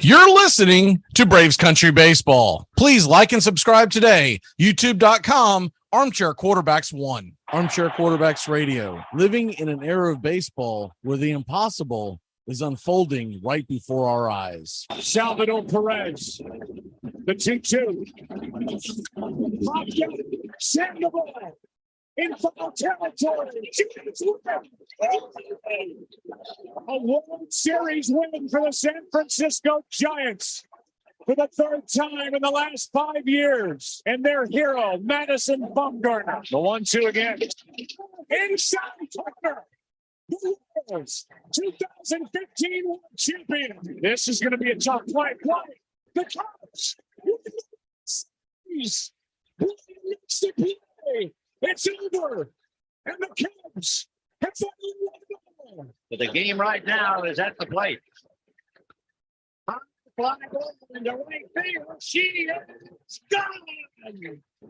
You're listening to Braves Country Baseball. Please like and subscribe today. YouTube.com, Armchair Quarterbacks 1. Armchair Quarterbacks Radio. Living in an era of baseball where the impossible is unfolding right before our eyes. Salvador Perez, the 2-2. Send the ball in foul territory. A World Series win for the San Francisco Giants for the third time in the last 5 years. And their hero, Madison Bumgarner. The 1-2 again. Inside corner. 2015 World Champion. This is going to be a tough play. The Cubs. It's over. And the Cubs have finally won it all. But the game right now is at the plate. Fly ball into right field. She is gone.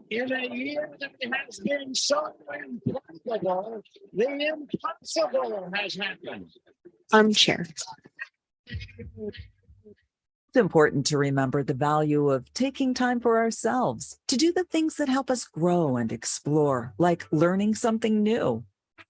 In a year that has been so impossible, the impossible has happened. Armchair. It's important to remember the value of taking time for ourselves to do the things that help us grow and explore, like learning something new.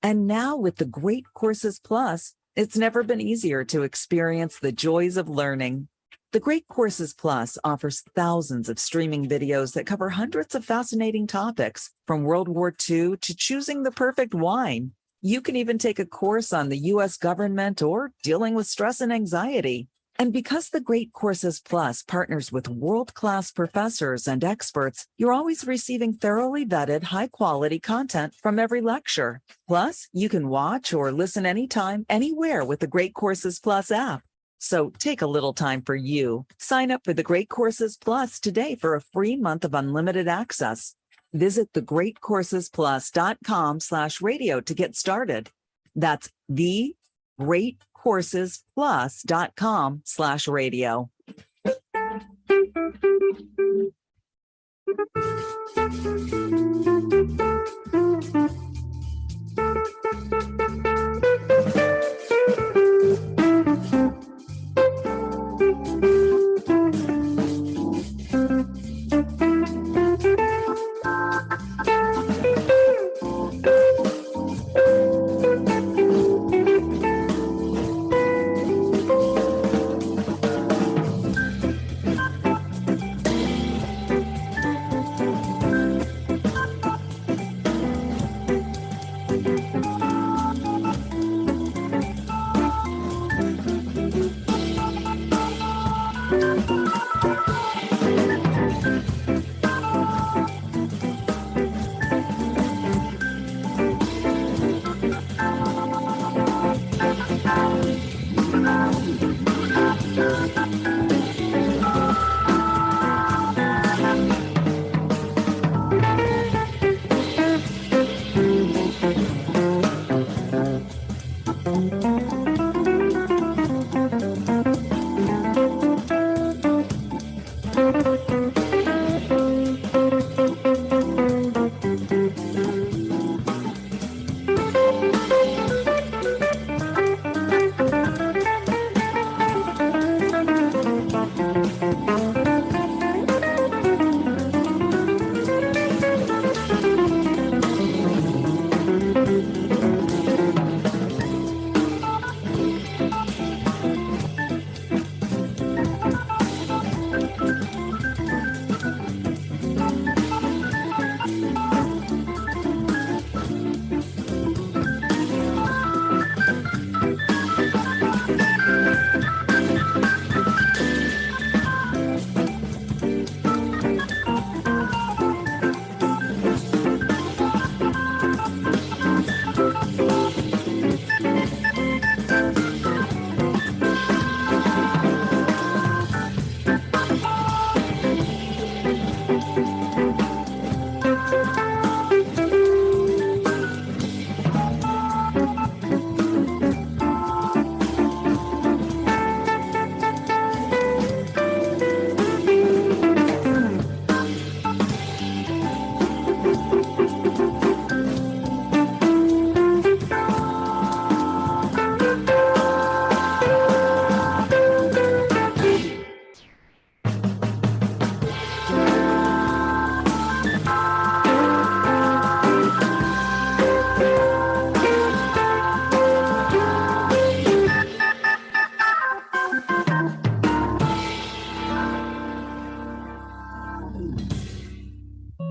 And now with the Great Courses Plus, it's never been easier to experience the joys of learning. The Great Courses Plus offers thousands of streaming videos that cover hundreds of fascinating topics, from World War II to choosing the perfect wine. You can even take a course on the U.S. government or dealing with stress and anxiety. And because the Great Courses Plus partners with world-class professors and experts, you're always receiving thoroughly vetted, high-quality content from every lecture. Plus, you can watch or listen anytime, anywhere with the Great Courses Plus app. So take a little time for you. Sign up for the Great Courses Plus today for a free month of unlimited access. Visit thegreatcoursesplus.com/radio to get started. That's thegreatcoursesplus.com/radio.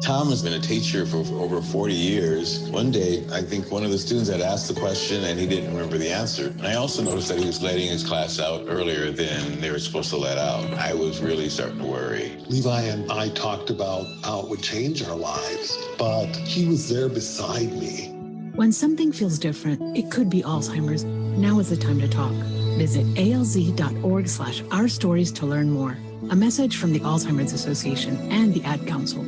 Tom has been a teacher for over 40 years. One day, I think one of the students had asked the question and he didn't remember the answer. And I also noticed that he was letting his class out earlier than they were supposed to let out. I was really starting to worry. Levi and I talked about how it would change our lives, but he was there beside me. When something feels different, it could be Alzheimer's. Now is the time to talk. Visit alz.org/ourstories to learn more. A message from the Alzheimer's Association and the Ad Council.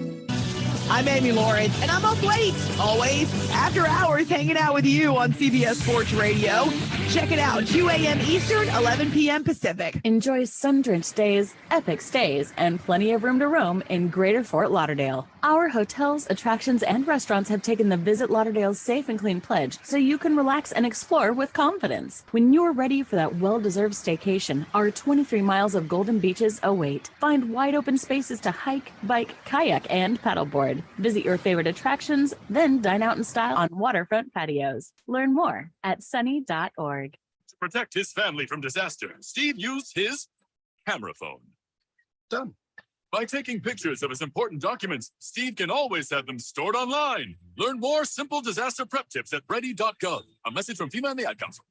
I'm Amy Lawrence, and I'm up late, always, after hours, hanging out with you on CBS Sports Radio. Check it out, 2 a.m. Eastern, 11 p.m. Pacific. Enjoy sun-drenched days, epic stays, and plenty of room to roam in Greater Fort Lauderdale. Our hotels, attractions, and restaurants have taken the Visit Lauderdale's Safe and Clean pledge, so you can relax and explore with confidence. When you're ready for that well-deserved staycation, our 23 miles of golden beaches await. Find wide-open spaces to hike, bike, kayak, and paddleboard. Visit your favorite attractions, then dine out in style on waterfront patios. Learn more at sunny.org. To protect his family from disaster, Steve used his camera phone. Done. By taking pictures of his important documents, Steve can always have them stored online. Learn more simple disaster prep tips at ready.gov. A message from FEMA and the Ad Council.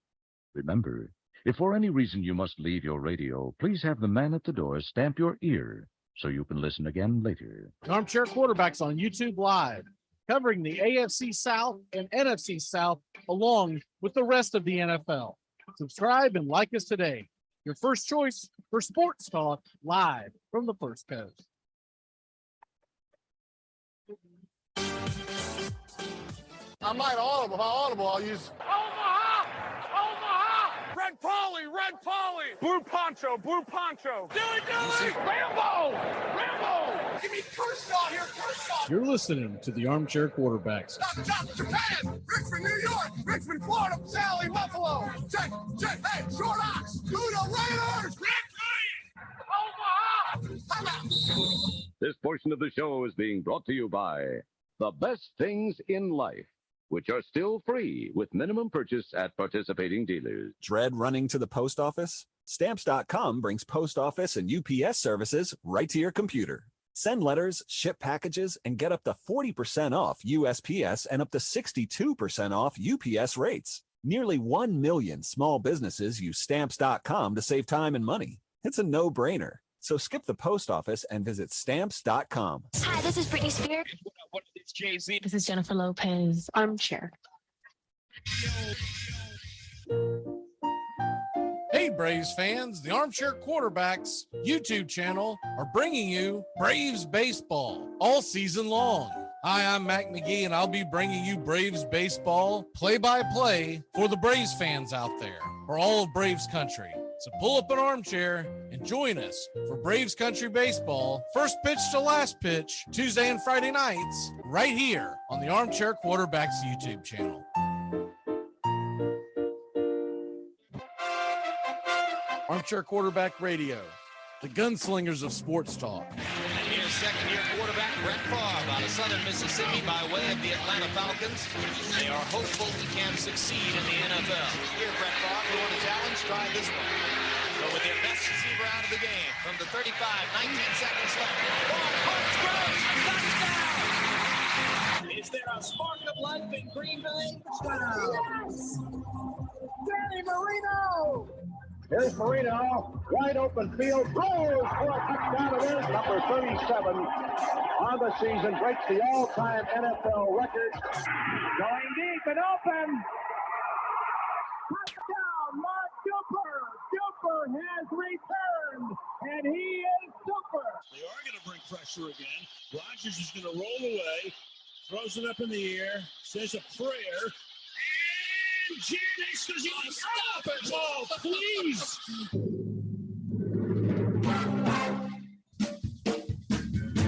Remember, if for any reason you must leave your radio, please have the man at the door stamp your ear so you can listen again later. Armchair Quarterbacks on YouTube Live, covering the AFC South and NFC South along with the rest of the NFL. Subscribe and like us today. Your first choice for sports talk live from the First Coast. I might audible. If I audible, I'll use Omaha! Red Polly! Blue poncho! Dilly! Rambo! Give me Kershaw here, Kershaw! You're listening to the Armchair Quarterbacks. Stop, Japan! Richmond, New York! Richmond, Florida! Sally, Buffalo! Check! Hey, Short Ox! To the Raiders! Omaha! Time out! This portion of the show is being brought to you by The Best Things in Life, which are still free with minimum purchase at participating dealers. Dread running to the post office? Stamps.com brings post office and UPS services right to your computer. Send letters, ship packages, and get up to 40% off USPS and up to 62% off UPS rates. Nearly 1 million small businesses use Stamps.com to save time and money. It's a no-brainer. So skip the post office and visit Stamps.com. Hi, this is Britney Spears. What is this, Jay-Z? This is Jennifer Lopez. Armchair. Hey, Braves fans, the Armchair Quarterbacks YouTube channel are bringing you Braves Baseball all season long. Hi, I'm Mac McGee, and I'll be bringing you Braves Baseball play-by-play for the Braves fans out there, for all of Braves country. So pull up an armchair and join us for Braves Country Baseball, first pitch to last pitch, Tuesday and Friday nights, right here on the Armchair Quarterbacks YouTube channel. Armchair Quarterback Radio, the gunslingers of sports talk. And here's second-year quarterback Brett Favre out of southern Mississippi by way of the Atlanta Falcons. They are hopeful he can succeed in the NFL. Here, Brett Favre, you want a challenge? Try this one. So with their best receiver out of the game from the 35, 19 seconds left. Touchdown! Is there a spark of life in Green Bay? Yes! Danny Marino! Here's Marino, wide open field, throws for a touchdown. It is number 37 on the season, breaks the all-time NFL record. Going deep and open. Touchdown, Mark Duper. Duper has returned, and he is Duper. They are going to bring pressure again. Rodgers is going to roll away, throws it up in the air, says a prayer. And Janis does not stop it. Oh, please.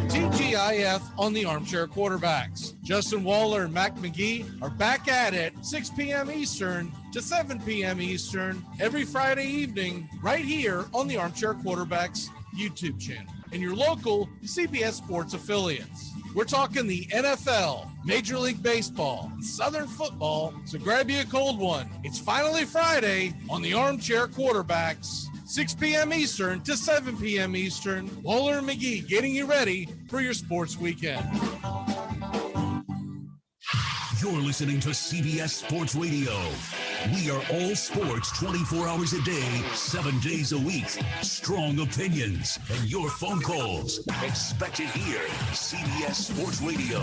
TGIF on the Armchair Quarterbacks. Justin Waller and Mac McGee are back at it 6 p.m. Eastern to 7 p.m. Eastern every Friday evening right here on the Armchair Quarterbacks YouTube channel and your local CBS Sports affiliates. We're talking the NFL, Major League Baseball, Southern football, so grab you a cold one. It's finally Friday on the Armchair Quarterbacks, 6 p.m. Eastern to 7 p.m. Eastern. Waller and McGee getting you ready for your sports weekend. You're listening to CBS Sports Radio. We are all sports 24 hours a day, 7 days a week. Strong opinions and your phone calls. Expect it here. CBS Sports Radio.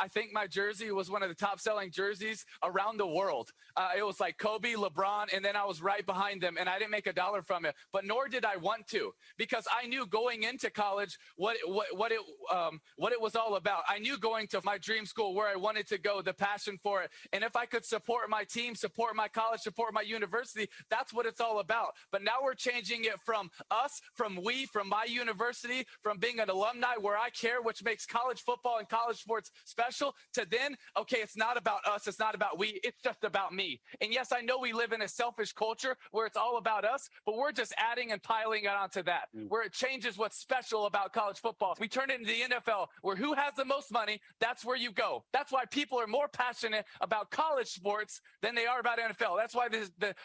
I think my jersey was one of the top selling jerseys around the world. It was like Kobe, LeBron, and then I was right behind them, and I didn't make a dollar from it, but nor did I want to, because I knew going into college what it was all about. I knew going to my dream school, where I wanted to go, the passion for it. And if I could support my team, support my college, support my university, that's what it's all about. But now we're changing it from us, from we, from my university, from being an alumni where I care, which makes college football and college sports special, to then, okay, it's not about us, it's not about we, it's just about me. And yes, I know we live in a selfish culture where it's all about us, but we're just adding and piling it onto that, where it changes what's special about college football. We turn it into the NFL, where who has the most money, that's where you go. That's why people are more passionate about college sports than they are about NFL. That's why the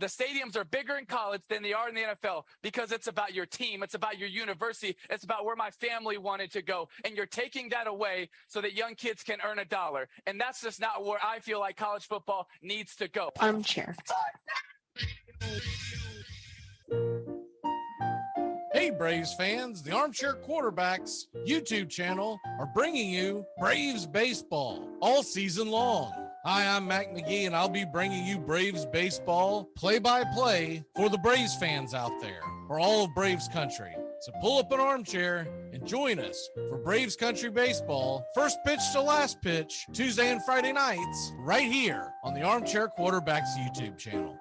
stadiums are bigger in college than they are in the NFL, because it's about your team, it's about your university, it's about where my family wanted to go. And you're taking that away so that young kids can earn $1. And that's just not where I feel like college football needs to go. Armchair. Hey, Braves fans, the Armchair Quarterbacks YouTube channel are bringing you Braves baseball all season long. Hi, I'm Mac McGee, and I'll be bringing you Braves baseball play-by-play for the Braves fans out there, for all of Braves country. So pull up an armchair and join us for Braves Country Baseball, first pitch to last pitch, Tuesday and Friday nights, right here on the Armchair Quarterbacks YouTube channel.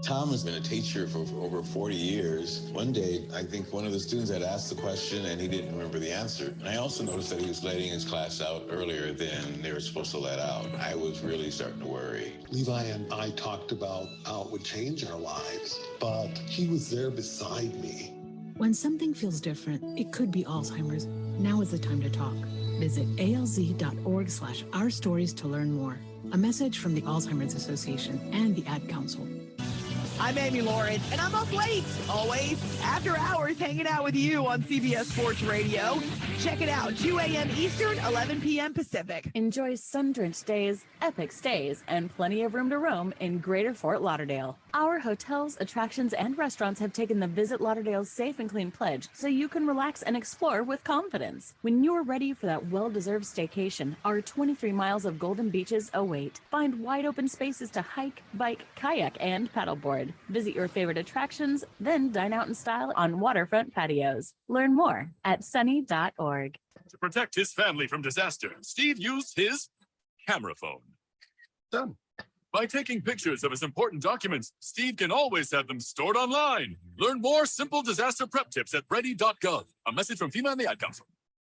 Tom has been a teacher for over 40 years. One day, I think one of the students had asked the question and he didn't remember the answer. And I also noticed that he was letting his class out earlier than they were supposed to let out. I was really starting to worry. Levi and I talked about how it would change our lives, but he was there beside me. When something feels different, it could be Alzheimer's. Now is the time to talk. Visit alz.org/ourstories to learn more. A message from the Alzheimer's Association and the Ad Council. I'm Amy Lawrence, and I'm up late, always, after hours, hanging out with you on CBS Sports Radio. Check it out, 2 a.m. Eastern, 11 p.m. Pacific. Enjoy sun-drenched days, epic stays, and plenty of room to roam in Greater Fort Lauderdale. Our hotels, attractions, and restaurants have taken the Visit Lauderdale's Safe and Clean pledge, so you can relax and explore with confidence. When you're ready for that well-deserved staycation, our 23 miles of golden beaches await. Find wide-open spaces to hike, bike, kayak, and paddleboard. Visit your favorite attractions, then dine out in style on waterfront patios. Learn more at sunny.org. To protect his family from disaster, Steve used his camera phone. Done. By taking pictures of his important documents, Steve can always have them stored online. Learn more simple disaster prep tips at ready.gov. A message from FEMA and the Ad Council.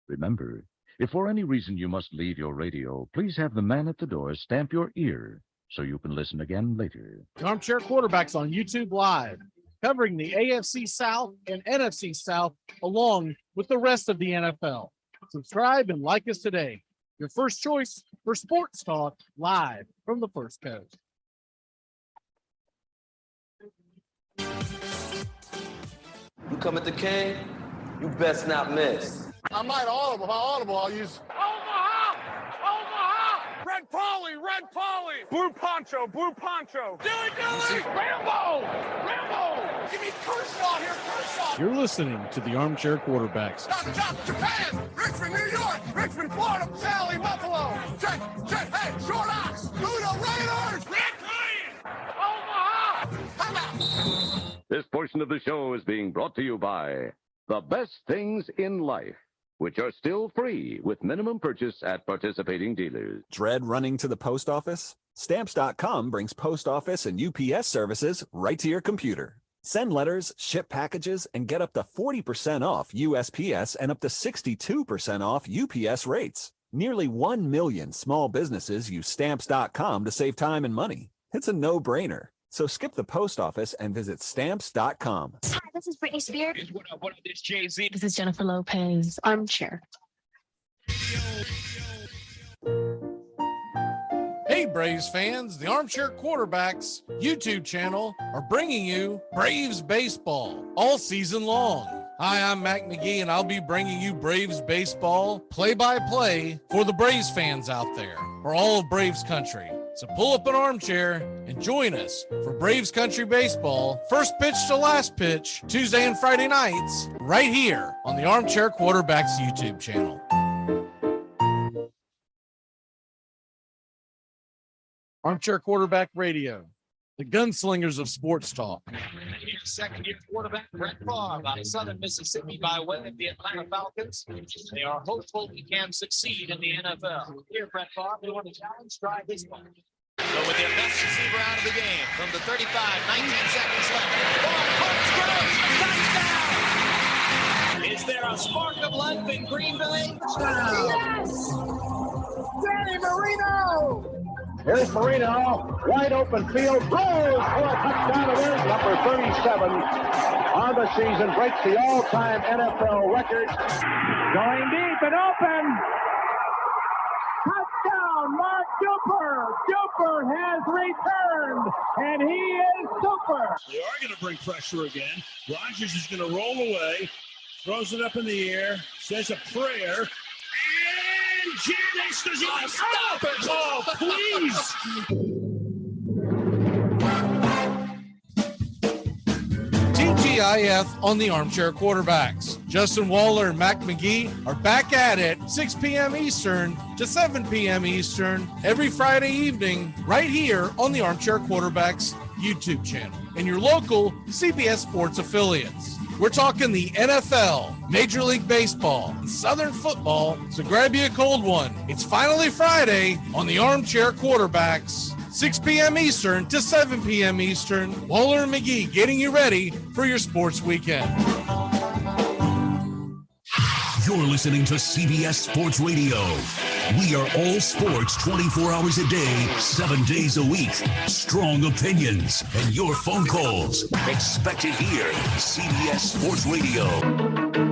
Remember, if for any reason you must leave your radio, please have the man at the door stamp your ear so you can listen again later. Armchair Quarterbacks on YouTube Live, covering the AFC South and NFC South along with the rest of the NFL. Subscribe and like us today. Your first choice for sports talk live from the First Coast. You come at the king, you best not miss. I might audible. If I audible, I'll use Omaha! Red Polly! Blue poncho! Dilly! Rambo! Give me Kershaw here, Kershaw! You're listening to the Armchair Quarterbacks. Japan! Richmond, New York! Richmond, Florida! Sally, Buffalo! Jet, hey, Short Ox! Luda Raiders! Red Lion! Omaha! Come out! This portion of the show is being brought to you by The Best Things in Life, which are still free with minimum purchase at participating dealers. Dread running to the post office? Stamps.com brings post office and UPS services right to your computer. Send letters, ship packages, and get up to 40% off USPS and up to 62% off UPS rates. Nearly 1 million small businesses use Stamps.com to save time and money. It's a no-brainer. So skip the post office and visit Stamps.com. Hi, this is Britney Spears. What up, this Jay-Z. This is Jennifer Lopez. Armchair. Hey, Braves fans, the Armchair Quarterbacks YouTube channel are bringing you Braves baseball all season long. Hi, I'm Mac McGee, and I'll be bringing you Braves baseball play-by-play for the Braves fans out there, for all of Braves country. So pull up an armchair and join us for Braves Country Baseball, first pitch to last pitch, Tuesday and Friday nights, right here on the Armchair Quarterbacks YouTube channel. Armchair Quarterback Radio, the gunslingers of sports talk. Second-year quarterback Brett Favre out of Southern Mississippi by way of the Atlanta Falcons. They are hopeful he can succeed in the NFL. Here, Brett Favre, we want to challenge, try this one. So with their best receiver out of the game from the 35, 19 seconds left. Ball pumps, throws, touchdown! Is there a spark of life in Green Bay? Yes! Danny Marino! Here's Marino, wide open field, throws for a touchdown. It is number 37 on the season, breaks the all-time NFL record. Going deep and open. Touchdown, Mark Duper. Duper has returned, and he is super. They are going to bring pressure again. Rodgers is going to roll away, throws it up in the air, says a prayer. Janice does not stop it. Oh, please. TGIF on the Armchair Quarterbacks. Justin Waller and Mac McGee are back at it 6 p.m. Eastern to 7 p.m. Eastern every Friday evening right here on the Armchair Quarterbacks YouTube channel and your local CBS Sports affiliates. We're talking the NFL, Major League Baseball, and Southern football, so grab you a cold one. It's finally Friday on the Armchair Quarterbacks, 6 p.m. Eastern to 7 p.m. Eastern. Waller and McGee getting you ready for your sports weekend. You're listening to CBS Sports Radio. We are all sports 24 hours a day, 7 days a week. Strong opinions and your phone calls. Expect it here. CBS Sports Radio.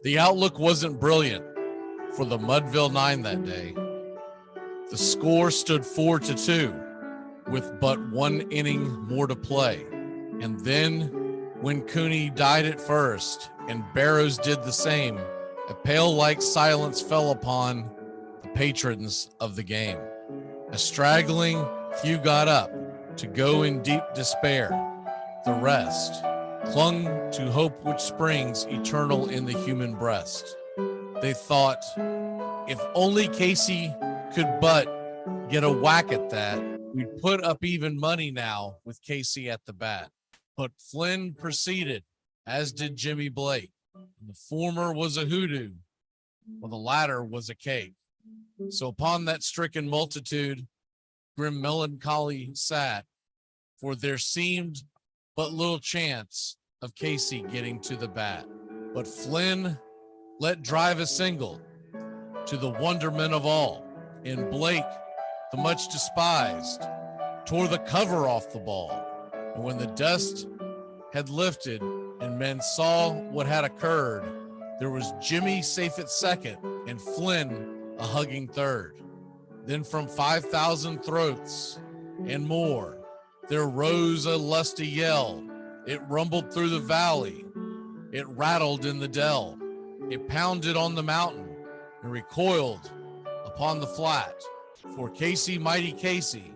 The outlook wasn't brilliant for the Mudville Nine that day. The score stood 4-2 with but one inning more to play. And then when Cooney died at first and Barrows did the same, a pale-like silence fell upon the patrons of the game. A straggling few got up to go in deep despair. The rest clung to hope which springs eternal in the human breast. They thought, if only Casey could but get a whack at that, we'd put up even money now with Casey at the bat. But Flynn proceeded, as did Jimmy Blake. The former was a hoodoo, while the latter was a cake. So upon that stricken multitude, grim melancholy sat, for there seemed but little chance of Casey getting to the bat. But Flynn let drive a single to the wonderment of all. And Blake, the much despised, tore the cover off the ball. And when the dust had lifted and men saw what had occurred, there was Jimmy safe at second and Flynn a hugging third. Then from 5,000 throats and more, there rose a lusty yell. It rumbled through the valley. It rattled in the dell. It pounded on the mountain and recoiled upon the flat. For Casey, mighty Casey,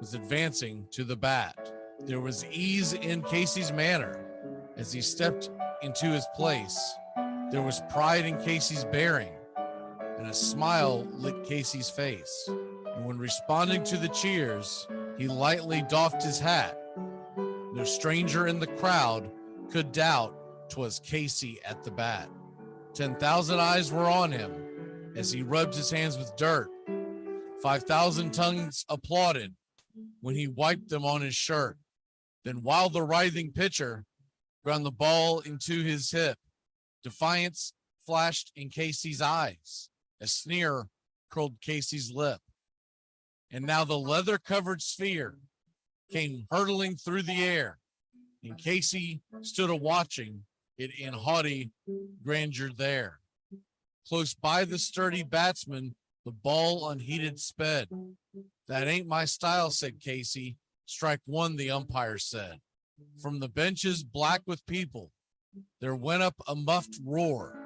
was advancing to the bat. There was ease in Casey's manner as he stepped into his place. There was pride in Casey's bearing, and a smile lit Casey's face. And when responding to the cheers, he lightly doffed his hat. No stranger in the crowd could doubt 'twas Casey at the bat. 10,000 eyes were on him as he rubbed his hands with dirt. 5,000 tongues applauded when he wiped them on his shirt. Then while the writhing pitcher ground the ball into his hip, defiance flashed in Casey's eyes. A sneer curled Casey's lip. And now the leather-covered sphere came hurtling through the air, and Casey stood a-watching it in haughty grandeur there. Close by the sturdy batsman, the ball unheeded sped. That ain't my style, said Casey. Strike one, the umpire said. From the benches black with people, there went up a muffled roar,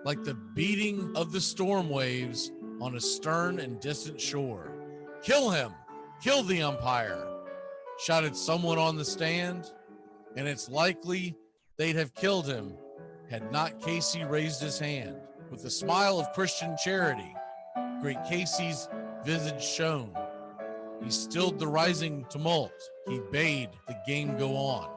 like the beating of the storm waves on a stern and distant shore. Kill him! Kill the umpire! Shouted someone on the stand, and it's likely they'd have killed him had not Casey raised his hand. With a smile of Christian charity, great Casey's visage shone. He stilled the rising tumult. He bade the game go on.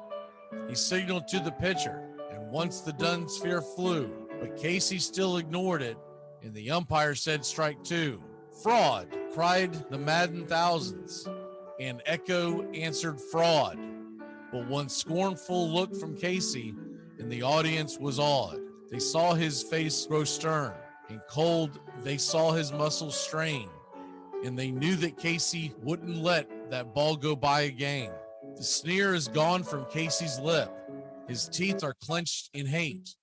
He signaled to the pitcher, and once the dun sphere flew, but Casey still ignored it, and the umpire said strike two. Fraud, cried the maddened thousands, and echo answered fraud. But one scornful look from Casey, and the audience was awed. They saw his face grow stern and cold. They saw his muscles strain, and they knew that Casey wouldn't let that ball go by again. The sneer is gone from Casey's lip. His teeth are clenched in hate.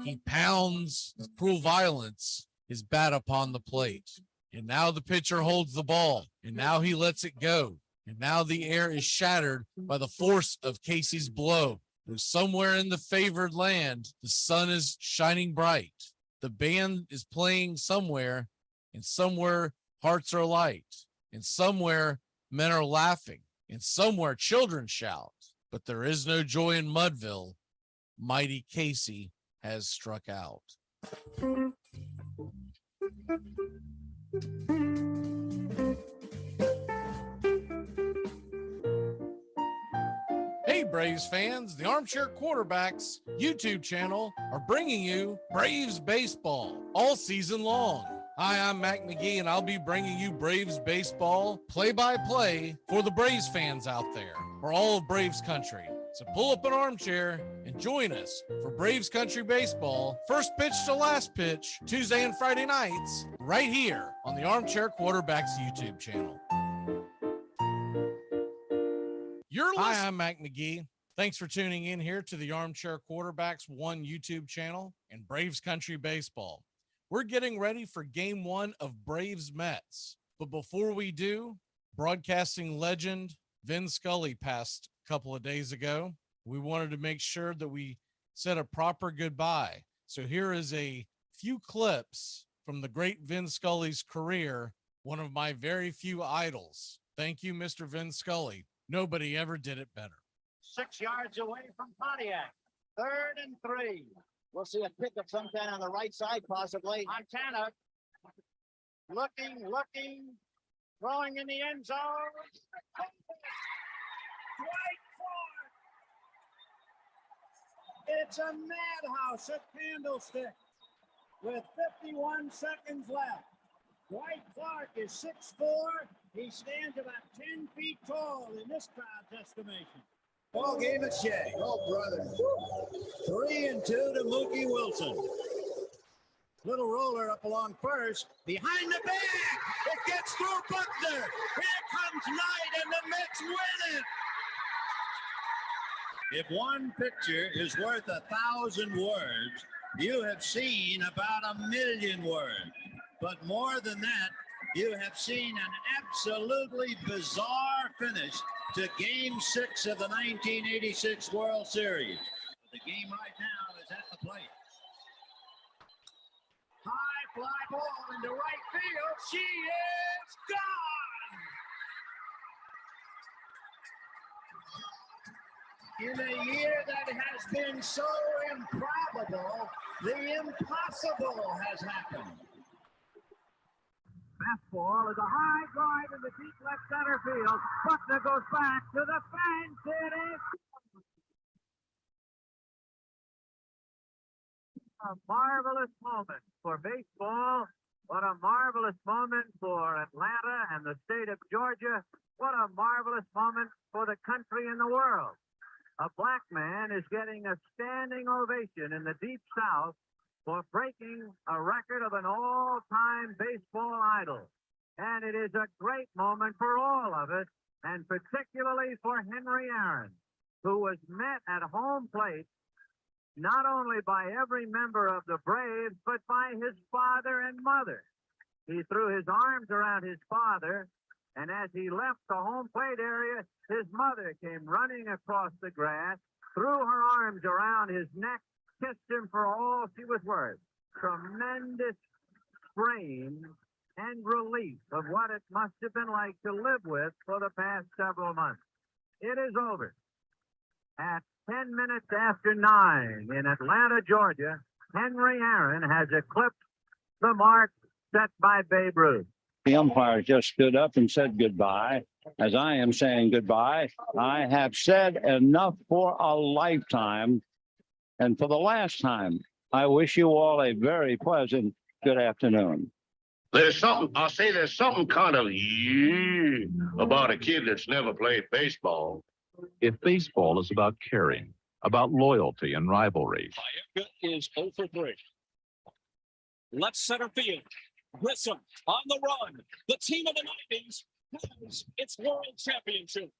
He pounds with cruel violence his bat upon the plate. And now the pitcher holds the ball, and now he lets it go. And now the air is shattered by the force of Casey's blow. somewhere in the favored land, the sun is shining bright. The band is playing somewhere, and somewhere hearts are light, and somewhere men are laughing, and somewhere children shout. But there is no joy in Mudville. Mighty Casey has struck out. Hey, Braves fans, the Armchair Quarterbacks YouTube channel are bringing you Braves baseball all season long. Hi, I'm Mac McGee, and I'll be bringing you Braves baseball play-by-play for the Braves fans out there, for all of Braves country. So pull up an armchair and join us for Braves country baseball, first pitch to last pitch, Tuesday and Friday nights, right here on the Armchair Quarterbacks YouTube channel. Hi, I'm Mac McGee. Thanks for tuning in here to the Armchair Quarterbacks 1 YouTube channel and Braves Country Baseball. We're getting ready for game 1 of Braves METS. But before we do, broadcasting legend Vin Scully passed a couple of days ago. We wanted to make sure that we said a proper goodbye. So here is a few clips from the great Vin Scully's career, one of my very few idols. Thank you, Mr. Vin Scully. Nobody ever did it better. 6 yards away from Pontiac. 3rd and 3. We'll see a pick of some kind on the right side, possibly. Montana looking, throwing in the end zone. Dwight Clark. It's a madhouse at Candlestick with 51 seconds left. Dwight Clark is 6'4". He stands about 10 feet tall in this crowd's estimation. Ball game at Shea. Oh, brother. 3-2 to Mookie Wilson. Little roller up along first. Behind the bag. It gets through Buckner. Here comes Knight, and the Mets win it. If one picture is worth 1,000 words, you have seen about 1,000,000 words. But more than that, you have seen an absolutely bizarre finish to Game 6 of the 1986 World Series. The game right now is at the plate. High fly ball into right field. She is gone! In a year that has been so improbable, the impossible has happened. Fastball is a high drive in the deep left center field. Buckner goes back to the fence. It is a marvelous moment for baseball. What a marvelous moment for Atlanta and the state of Georgia. What a marvelous moment for the country and the world. A black man is getting a standing ovation in the Deep South for breaking a record of an all-time baseball idol. And it is a great moment for all of us, and particularly for Henry Aaron, who was met at home plate not only by every member of the Braves, but by his father and mother. He threw his arms around his father, and as he left the home plate area, his mother came running across the grass, threw her arms around his neck, kissed him for all she was worth. Tremendous strain and relief of what it must have been like to live with for the past several months. It is over. At 10 minutes after 9 in Atlanta, Georgia, Henry Aaron has eclipsed the mark set by Babe Ruth. The umpire just stood up and said goodbye. As I am saying goodbye, I have said enough for a lifetime. And for the last time, I wish you all a very pleasant good afternoon. There's something kind of about a kid that's never played baseball. If baseball is about caring, about loyalty and rivalry. Mayenga is 0 for 3. Left center field. Grissom on the run. The team of the 90s has its world championship.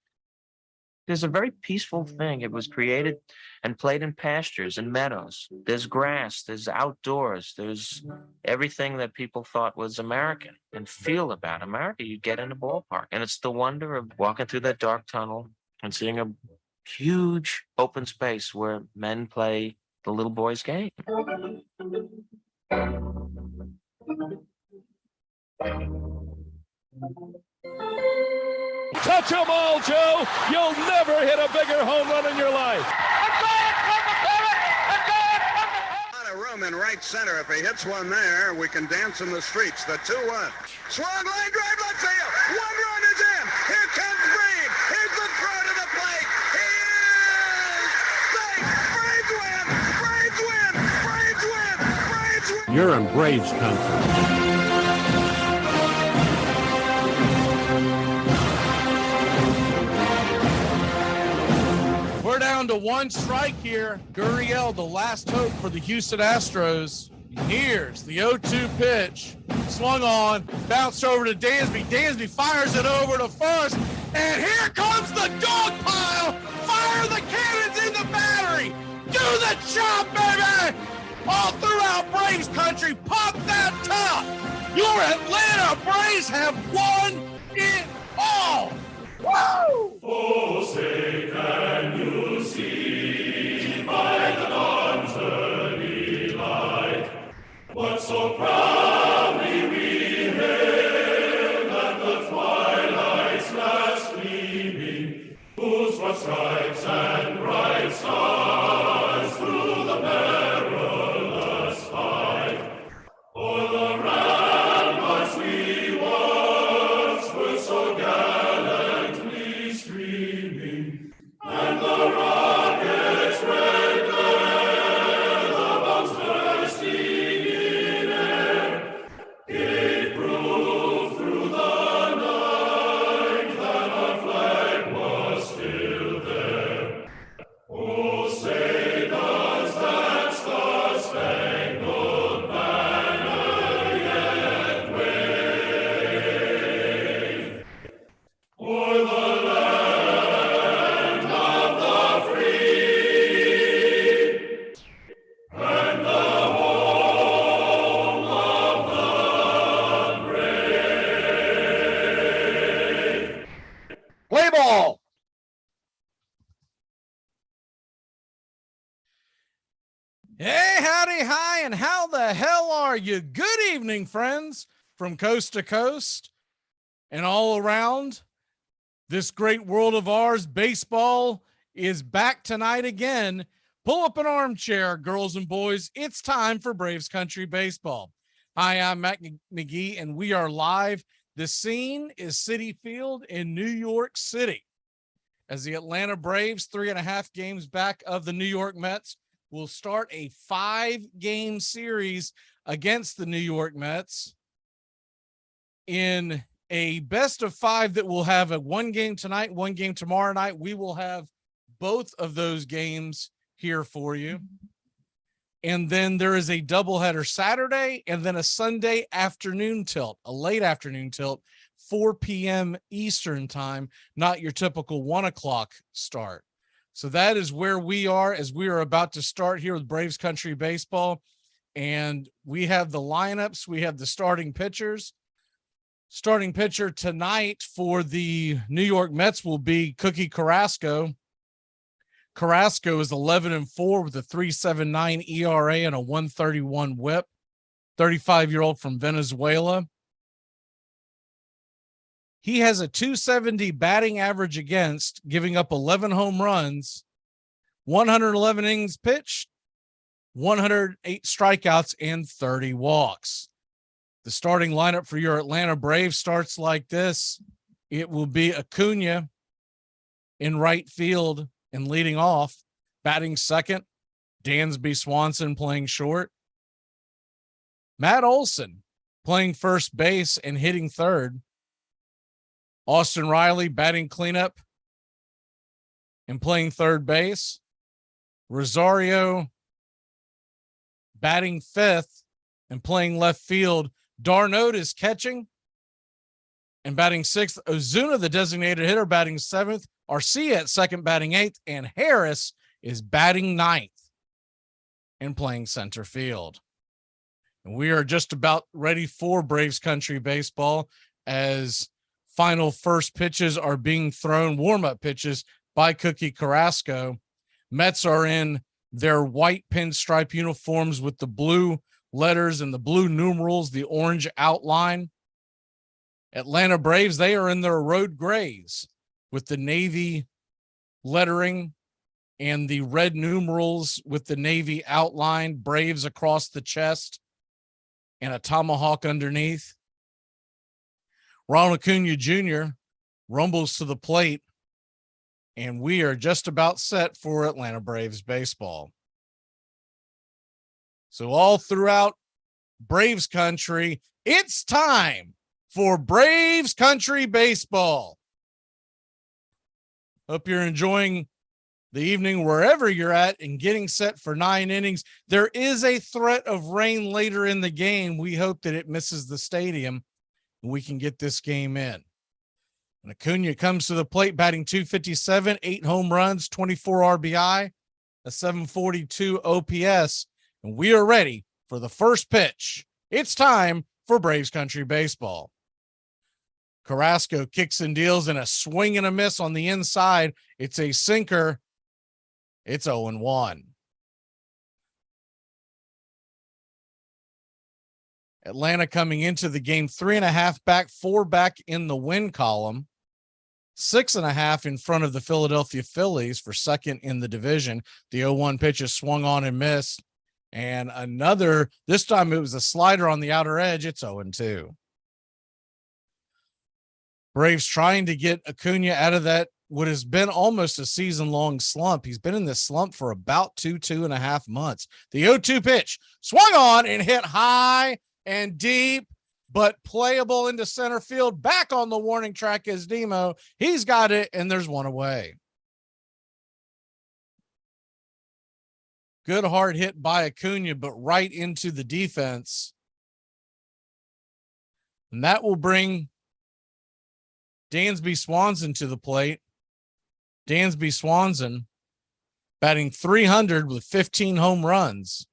There's a very peaceful thing. It was created and played in pastures and meadows. There's grass, there's outdoors, there's everything that people thought was American and feel about America. You get in a ballpark, and it's the wonder of walking through that dark tunnel and seeing a huge open space where men play the little boys' game. Touch 'em all, Joe. You'll never hit a bigger home run in your life. Out of room in right center. If he hits one there, we can dance in the streets. The 2-1. Swung line drive left field. One run is in. Here comes Braves. Here's the throw to the plate. He is safe. Braves win. Braves win. Braves win. Braves win. You're in Braves country. We're down to one strike here. Gurriel, the last hope for the Houston Astros. Here's the 0-2 pitch. Swung on, bounced over to Dansby. Dansby fires it over to first. And here comes the dog pile. Fire the cannons in the battery. Do the job, baby. All throughout Braves country, pop that top. Your Atlanta Braves have won it all. Woo! Oh, say can you see by the dawn's early light what so proudly we hailed at the twilight's last gleaming, whose broad stripes and bright stars through the perilous fight o'er the ramparts we once were so gallantly streaming, and the rockets' red glare, the bombs bursting in air, gave proof through the night that our flag was still there. Oh, say does that star-spangled banner yet wave o'er the land of the free and the home of the brave? Play ball. Hey, howdy, hi, and how the hell are you? Good evening, friends, from coast to coast and all around this great world of ours. Baseball is back tonight again. Pull up an armchair, girls and boys. It's time for Braves Country Baseball. Hi, I'm Matt McGee, and we are live. The scene is Citi Field in New York City as the Atlanta Braves, 3.5 games back of the New York Mets, will start a 5-game series against the New York Mets in a best of 5 that will have a 1 game tonight, 1 game tomorrow night. We will have both of those games here for you. And then there is a doubleheader Saturday and then a Sunday afternoon tilt, a late afternoon tilt, 4 p.m. Eastern time, not your typical 1 o'clock start. So that is where we are as we are about to start here with Braves Country Baseball. And we have the lineups. We have the starting pitchers. Starting pitcher tonight for the New York Mets will be Cookie Carrasco. Carrasco is 11-4 with a 3.79 ERA and a 1.31 WHIP. 35-year-old from Venezuela. He has a 270 batting average against, giving up 11 home runs, 111 innings pitched, 108 strikeouts, and 30 walks. The starting lineup for your Atlanta Braves starts like this. It will be Acuna in right field and leading off. Batting second, Dansby Swanson playing short. Matt Olson playing first base and hitting third. Austin Riley batting cleanup and playing third base. Rosario batting fifth and playing left field. Darnold is catching and batting sixth. Ozuna, the designated hitter, batting seventh. Arcia at second, batting eighth. And Harris is batting ninth and playing center field. And we are just about ready for Braves Country Baseball as final first pitches are being thrown, warm-up pitches, by Cookie Carrasco. Mets are in their white pinstripe uniforms with the blue letters and the blue numerals, the orange outline. Atlanta Braves, they are in their road grays with the navy lettering and the red numerals with the navy outline, Braves across the chest and a tomahawk underneath. Ronald Acuna Jr. rumbles to the plate, and we are just about set for Atlanta Braves baseball. So all throughout Braves country, it's time for Braves country baseball. Hope you're enjoying the evening wherever you're at and getting set for 9 innings. There is a threat of rain later in the game. We hope that it misses the stadium and we can get this game in. And Acuna comes to the plate batting .257, 8 home runs, 24 RBI, a 742 OPS, and we are ready for the first pitch. It's time for Braves country baseball. Carrasco kicks and deals in a swing and a miss on the inside. It's a sinker. It's 0-1. Atlanta coming into the game 3.5 back, 4 back in the win column, 6.5 in front of the Philadelphia Phillies for second in the division. The 0-1 pitch is swung on and missed. And another, this time it was a slider on the outer edge. It's 0-2. Braves trying to get Acuna out of that, what has been almost a season-long slump. He's been in this slump for about 2.5 months. The 0-2 pitch swung on and hit high and deep, but playable into center field. Back on the warning track is Demo. He's got it, and there's one away. Good hard hit by Acuna, but right into the defense. And that will bring Dansby Swanson to the plate. Dansby Swanson batting .300 with 15 home runs.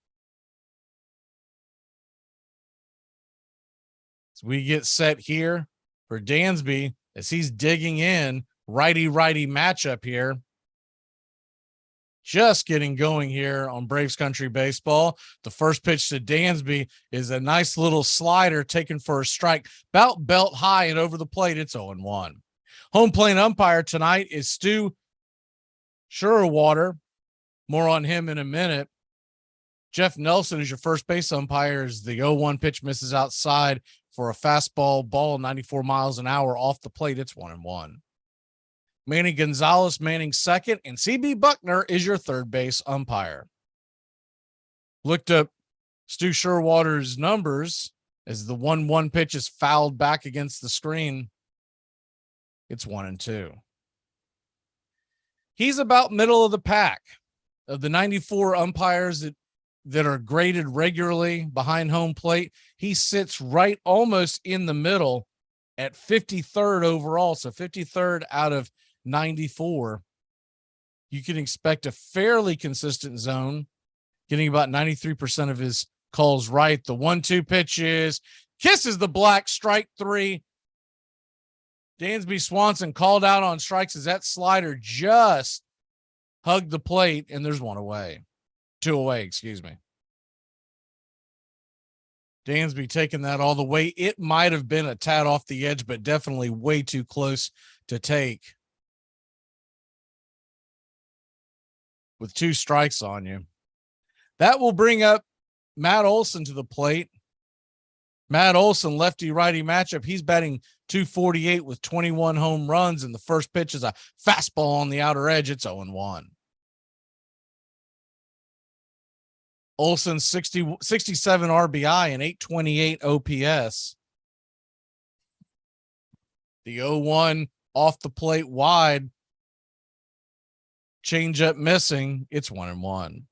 So we get set here for Dansby as he's digging in. Righty-righty matchup here. Just getting going here on Braves Country Baseball. The first pitch to Dansby is a nice little slider taken for a strike. About belt high and over the plate. It's 0-1. Home plate umpire tonight is Stu Surewater. More on him in a minute. Jeff Nelson is your first base umpire as the 0-1 pitch misses outside for a fastball ball 94 miles an hour off the plate. It's 1-1. Manny Gonzalez manning second, and CB Buckner is your third base umpire. Looked up Stu Surewater's numbers as the 1-1 pitch is fouled back against the screen. It's 1-2. He's about middle of the pack. Of the 94 umpires that are graded regularly behind home plate, he sits right almost in the middle at 53rd overall. So 53rd out of 94. You can expect a fairly consistent zone, getting about 93% of his calls right. The 1-2 pitches, kisses the black, strike 3. Dansby Swanson called out on strikes as that slider just hugged the plate, and there's 1 away. 2 away, excuse me. Dansby taking that all the way. It might have been a tad off the edge, but definitely way too close to take. With 2 strikes on you. That will bring up Matt Olson to the plate. Matt Olson, lefty-righty matchup. He's batting .248 with 21 home runs, and the first pitch is a fastball on the outer edge. It's 0-1. Olson 67 RBI and 828 OPS. The 0-1 off the plate wide. Changeup missing. It's 1-1.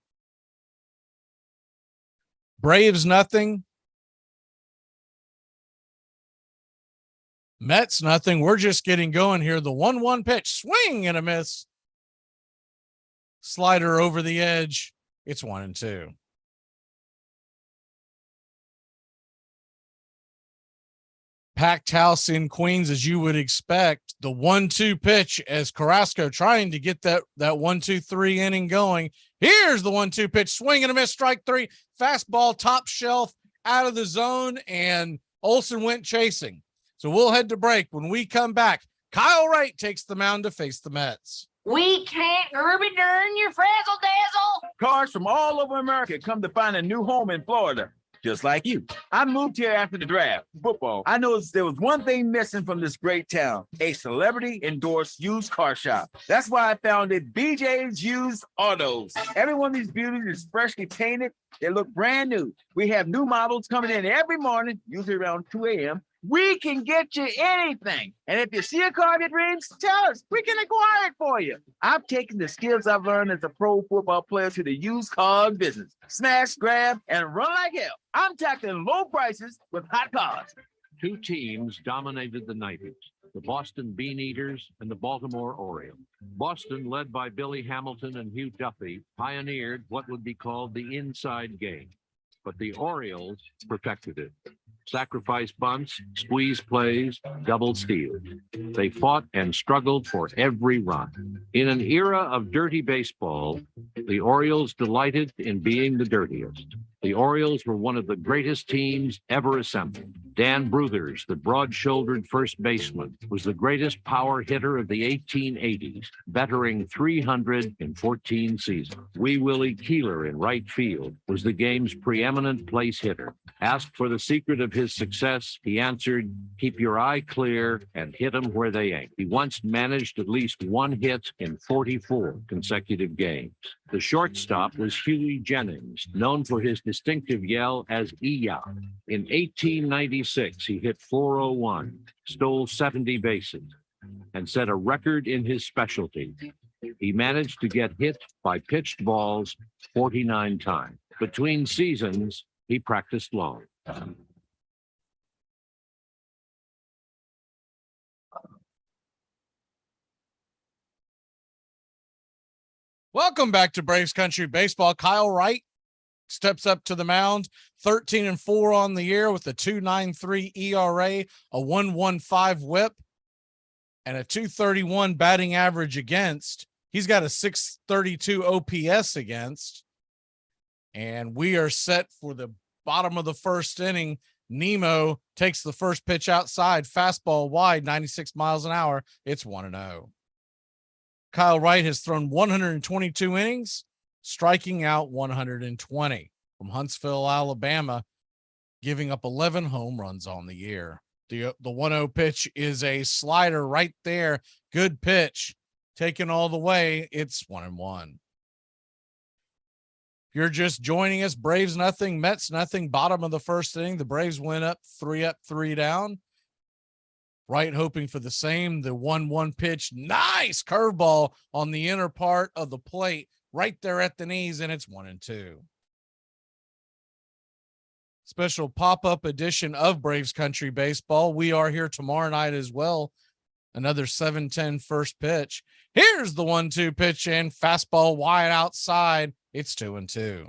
Braves nothing. Mets nothing. We're just getting going here. The 1-1 pitch, swing and a miss. Slider over the edge. It's 1-2. Packed house in Queens, as you would expect. The 1-2 pitch as Carrasco trying to get that 1-2-3 inning going. Here's the 1-2 pitch, swing and a miss, strike three, fastball, top shelf, out of the zone, and Olsen went chasing. So we'll head to break. When we come back, Kyle Wright takes the mound to face the Mets. We can't Ruby Dern your frazzle dazzle. Cars from all over America come to find a new home in Florida, just like you. I moved here after the draft, football. I noticed there was one thing missing from this great town, a celebrity-endorsed used car shop. That's why I founded BJ's Used Autos. Every one of these beauties is freshly painted. They look brand new. We have new models coming in every morning, usually around 2 a.m. We can get you anything. And if you see a car that dreams, tell us. We can acquire it for you. I've taken the skills I've learned as a pro football player to the used car business. Smash, grab, and run like hell. I'm tackling low prices with hot cars. Two teams dominated the 90s, the Boston Bean Eaters and the Baltimore Orioles. Boston, led by Billy Hamilton and Hugh Duffy, pioneered what would be called the inside game. But the Orioles perfected it. Sacrifice bunts, squeeze plays, double steals. They fought and struggled for every run. In an era of dirty baseball, the Orioles delighted in being the dirtiest. The Orioles were one of the greatest teams ever assembled. Dan Bruthers, the broad-shouldered first baseman, was the greatest power hitter of the 1880s, bettering 314 seasons. Wee Willie Keeler in right field was the game's preeminent place hitter. Asked for the secret of his success, he answered, keep your eye clear and hit them where they ain't. He once managed at least one hit in 44 consecutive games. The shortstop was Huey Jennings, known for his distinctive yell as E-ya. In 1896, he hit 401, stole 70 bases, and set a record in his specialty. He managed to get hit by pitched balls 49 times. Between seasons, he practiced long. Welcome back to Braves Country Baseball. Kyle Wright steps up to the mound, 13-4 on the year with a 2.93 ERA, a 1.15 whip, and a 2.31 batting average against. He's got a 6.32 OPS against. And we are set for the bottom of the first inning. Nemo takes the first pitch outside, fastball wide, 96 miles an hour. It's 1-0. Kyle Wright has thrown 122 innings, striking out 120 from Huntsville, Alabama, giving up 11 home runs on the year. The 1-0 pitch is a slider right there. Good pitch, taken all the way. It's 1-1. If you're just joining us, Braves nothing, Mets nothing. Bottom of the first inning, the Braves went up, 3 down. Wright hoping for the same. The 1-1 pitch, nice curveball on the inner part of the plate, right there at the knees, and it's 1-2. Special pop-up edition of Braves Country Baseball. We are here tomorrow night as well. Another 7:10 first pitch. Here's the 1-2 pitch and fastball wide outside. It's 2-2.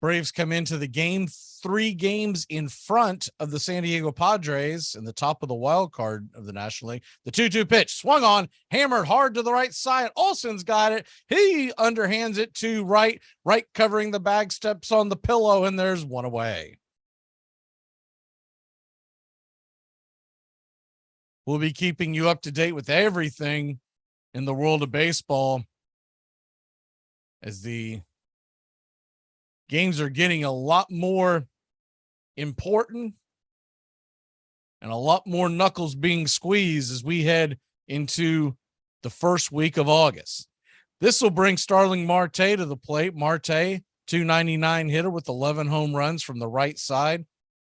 Braves come into the game 3 games in front of the San Diego Padres in the top of the wild card of the National League. The 2-2 pitch swung on, hammered hard to the right side. Olsen's got it. He underhands it to Wright. Wright covering the bag, steps on the pillow, and there's one away. We'll be keeping you up to date with everything in the world of baseball as the games are getting a lot more important and a lot more knuckles being squeezed as we head into the first week of August. This will bring Starling Marte to the plate. Marte, 299 hitter with 11 home runs from the right side.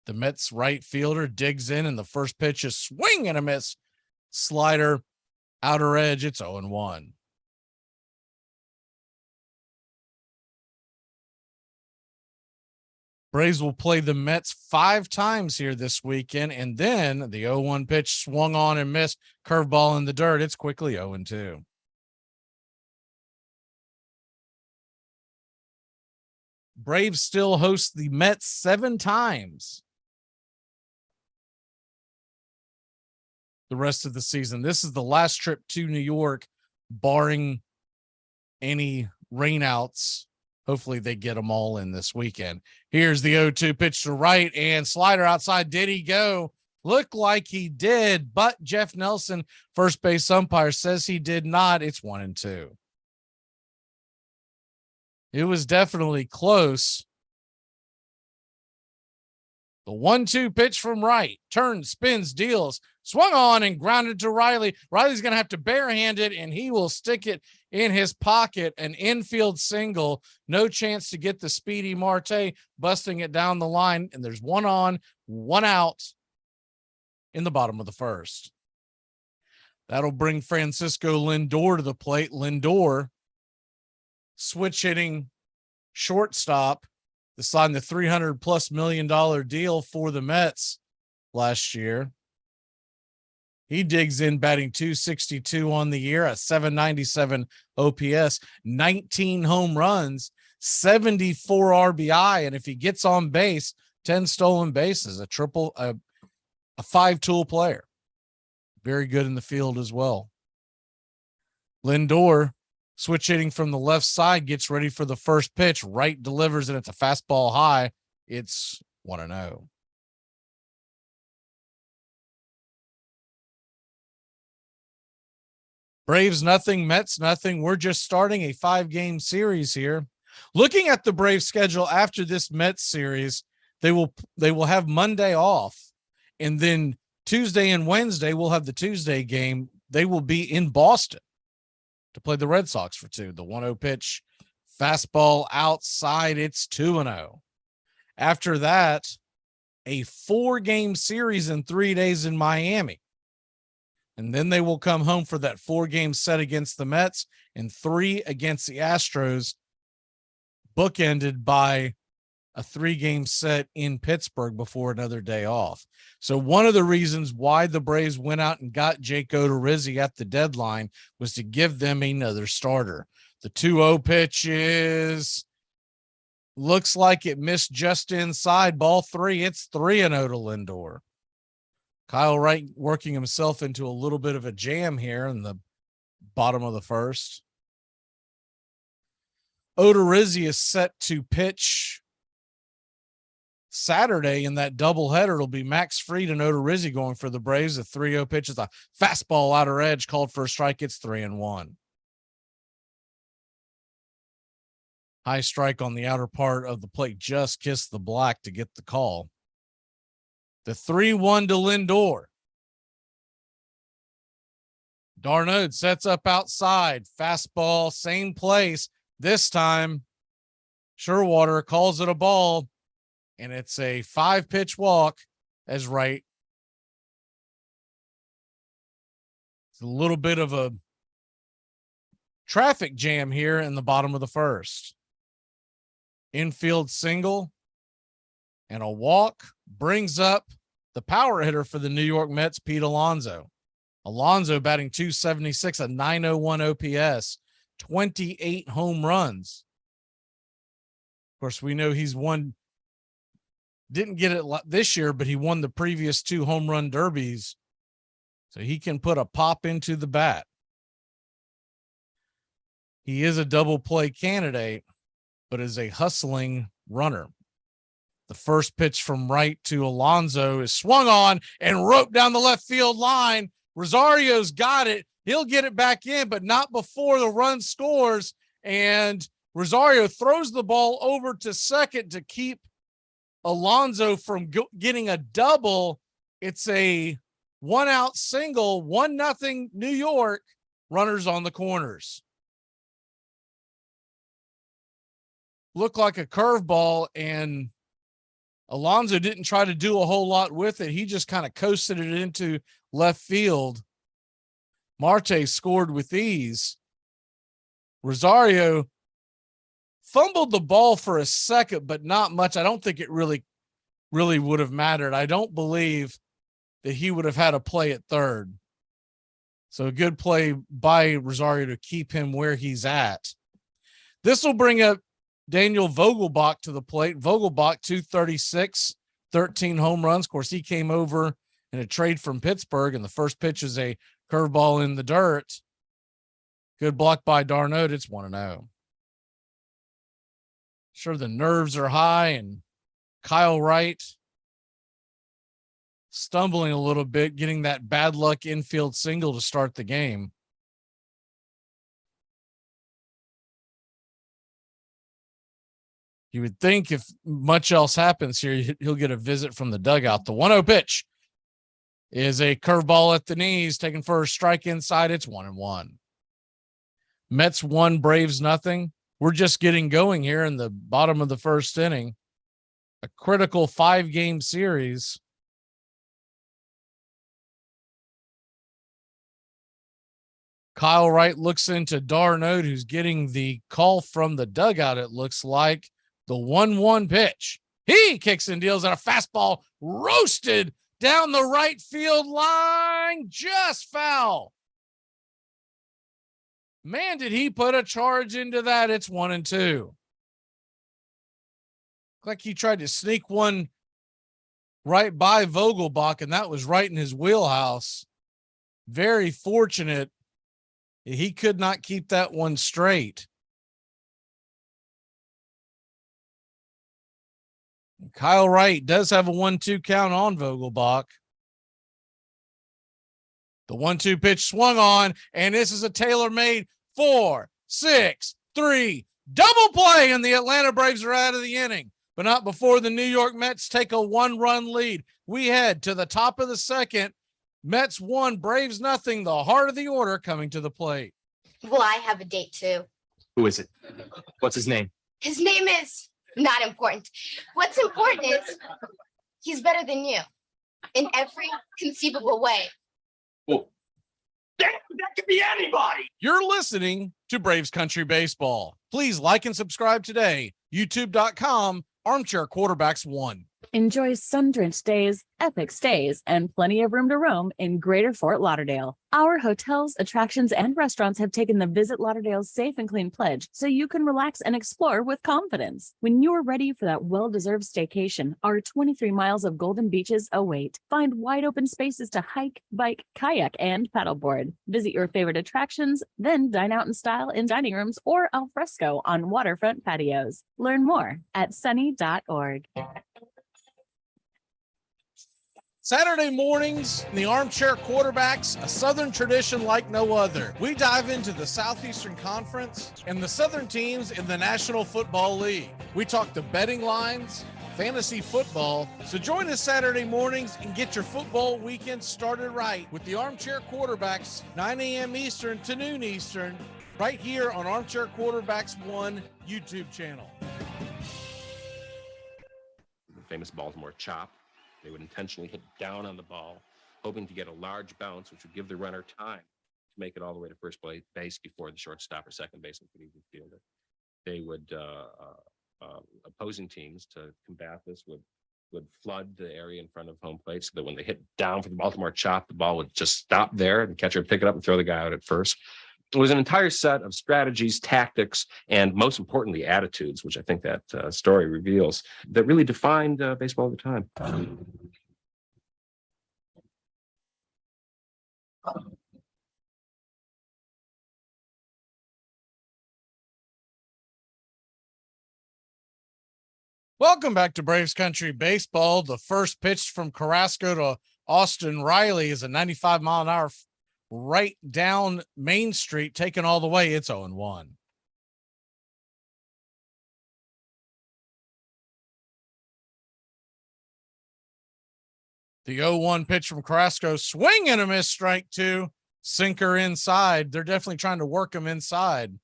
The Mets right fielder digs in, and the first pitch is swing and a miss. Slider, outer edge. It's 0-1. Braves will play the Mets 5 times here this weekend, and then the 0-1 pitch swung on and missed. Curveball in the dirt. It's quickly 0-2. Braves still host the Mets 7 times the rest of the season. This is the last trip to New York, barring any rainouts. Hopefully they get them all in this weekend. Here's the 0-2 pitch to right and slider outside. Did he go? Looked like he did, but Jeff Nelson, first base umpire, says he did not. It's 1-2. It was definitely close. The 1-2 pitch from right, turns, spins, deals, swung on and grounded to Riley. Riley's going to have to barehand it, and he will stick it in his pocket. An infield single. No chance to get the speedy Marte, busting it down the line. And there's 1 on, 1 out in the bottom of the first. That'll bring Francisco Lindor to the plate. Lindor, switch hitting shortstop, that signed the $300+ million deal for the Mets last year. He digs in, batting .262 on the year, a 797 OPS, 19 home runs, 74 RBI, and if he gets on base, 10 stolen bases, a 5-tool player. Very good in the field as well. Lindor, switch hitting from the left side, gets ready for the first pitch. Right delivers, and it's a fastball high. It's 1-0. Braves nothing, Mets nothing. We're just starting a 5-game series here. Looking at the Braves schedule after this Mets series, they will have Monday off, and then Tuesday and Wednesday we'll have the Tuesday game. They will be in Boston to play the Red Sox for 2. The 1-0 pitch, fastball outside. It's 2-0. After that, a 4-game series in 3 days in Miami. And then they will come home for that 4-game set against the Mets and 3 against the Astros, bookended by a 3-game set in Pittsburgh before another day off. So one of the reasons why the Braves went out and got Jake Odorizzi at the deadline was to give them another starter. The 2-0 pitch looks like it missed just inside, ball 3. It's 3-0 to Lindor. Kyle Wright working himself into a little bit of a jam here in the bottom of the first. Odorizzi is set to pitch Saturday in that doubleheader. It'll be Max Fried and Odorizzi going for the Braves. A 3-0 pitch is a fastball outer edge, called for a strike. It's 3-1. High strike on the outer part of the plate, just kissed the black to get the call. The 3-1 to Lindor. Darnode sets up outside. Fastball, same place. This time, Sherwater calls it a ball, and it's a 5-pitch walk as Wright. It's a little bit of a traffic jam here in the bottom of the first. Infield single and a walk brings up the power hitter for the New York Mets, Pete Alonso. Alonso batting .276, a 901 OPS, 28 home runs. Of course, we know he's didn't get it this year, but he won the previous 2 home run derbies. So he can put a pop into the bat. He is a double play candidate, but is a hustling runner. The first pitch from right to Alonso is swung on and roped down the left field line. Rosario's got it. He'll get it back in, but not before the run scores. And Rosario throws the ball over to second to keep Alonso from getting a double. It's a 1-out single, 1-0 New York, runners on the corners. Looked like a curveball, and Alonso didn't try to do a whole lot with it. He just kind of coasted it into left field. Marte scored with ease. Rosario fumbled the ball for a second, but not much. I don't think it really would have mattered. I don't believe that he would have had a play at third. So a good play by Rosario to keep him where he's at. This will bring up Daniel Vogelbach to the plate. Vogelbach, 236, 13 home runs. Of course, he came over in a trade from Pittsburgh, and the first pitch is a curveball in the dirt. Good block by Darnold. It's 1-0. Sure, the nerves are high, and Kyle Wright stumbling a little bit, getting that bad luck infield single to start the game. You would think if much else happens here, he'll get a visit from the dugout. The 1-0 pitch is a curveball at the knees, taken for a strike inside. It's 1-1. Mets 1, Braves nothing. We're just getting going here in the bottom of the first inning. A critical 5-game series. Kyle Wright looks into Darnold, who's getting the call from the dugout, it looks like. The 1-1 pitch. He kicks and deals at a fastball roasted down the right field line. Just foul. Man, did he put a charge into that? It's 1-2. Like he tried to sneak one right by Vogelbach, and that was right in his wheelhouse. Very fortunate. He could not keep that one straight. Kyle Wright does have a 1-2 count on Vogelbach. The 1-2 pitch swung on, and this is a tailor-made 4-6-3 double play, and the Atlanta Braves are out of the inning, but not before the New York Mets take a 1-run lead. We head to the top of the second. Mets 1, Braves nothing. The heart of the order coming to the plate. Well, I have a date too. Who is it? What's his name? His name is not important. What's important is he's better than you in every conceivable way. Well, that could be anybody. You're listening to Braves Country Baseball. Please like and subscribe today. YouTube.com, Armchair Quarterbacks 1. Enjoy sun-drenched days, epic stays, and plenty of room to roam in Greater Fort Lauderdale. Our hotels, attractions, and restaurants have taken the Visit Lauderdale's Safe and Clean pledge, so you can relax and explore with confidence. When you're ready for that well-deserved staycation, our 23 miles of golden beaches await. Find wide-open spaces to hike, bike, kayak, and paddleboard. Visit your favorite attractions, then dine out in style in dining rooms or al fresco on waterfront patios. Learn more at sunny.org. Saturday mornings, the Armchair Quarterbacks, a Southern tradition like no other. We dive into the Southeastern Conference and the Southern teams in the National Football League. We talk the betting lines, fantasy football. So join us Saturday mornings and get your football weekend started right with the Armchair Quarterbacks, 9 a.m. Eastern to noon Eastern, right here on Armchair Quarterbacks 1 YouTube channel. The famous Baltimore chop. They would intentionally hit down on the ball, hoping to get a large bounce, which would give the runner time to make it all the way to first base before the shortstop or second baseman could even field it. They would, opposing teams to combat this would flood the area in front of home plate so that when they hit down for the Baltimore chop, the ball would just stop there and the catcher would pick it up and throw the guy out at first. It was an entire set of strategies, tactics, and most importantly, attitudes, which I think that story reveals, that really defined baseball at the time. Welcome back to Braves Country Baseball. The first pitch from Carrasco to Austin Riley is a 95-mile-an-hour right down Main Street, taken all the way. It's 0-1. The 0-1 pitch from Carrasco, swing and a miss, strike 2, sinker inside. They're definitely trying to work him inside.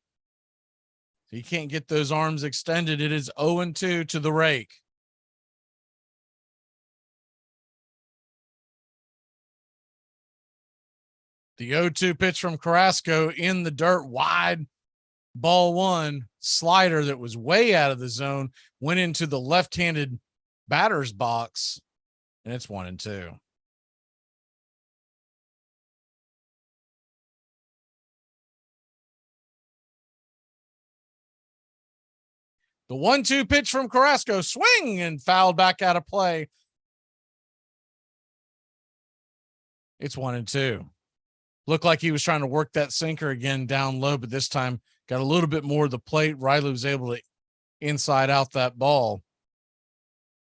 He can't get those arms extended. It is 0-2 to the rake. The 0-2 pitch from Carrasco in the dirt, wide, ball one, slider that was way out of the zone, went into the left-handed batter's box, and it's 1-2. The 1-2 pitch from Carrasco, swing and fouled back out of play. It's 1-2. Looked like he was trying to work that sinker again down low, but this time got a little bit more of the plate. Riley was able to inside out that ball.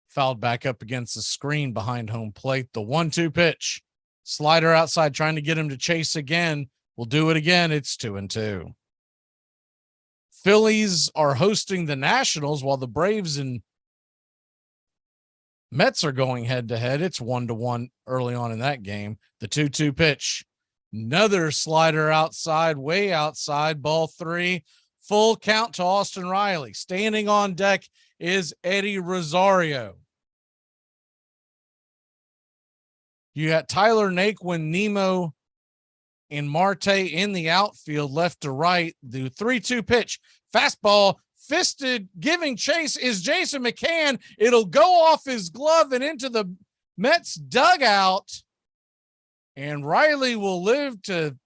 Fouled back up against the screen behind home plate. The 1-2 pitch. Slider outside, trying to get him to chase again. We'll do it again. It's 2-2. Phillies are hosting the Nationals while the Braves and Mets are going head to head. It's 1-1 early on in that game. The 2-2 pitch. Another slider outside, way outside, ball 3. Full count to Austin Riley. Standing on deck is Eddie Rosario. You got Tyler Naquin, Nemo, and Marte in the outfield, left to right. The 3-2 pitch, fastball, fisted, giving chase is Jason McCann. It'll go off his glove and into the Mets dugout. And Riley will live to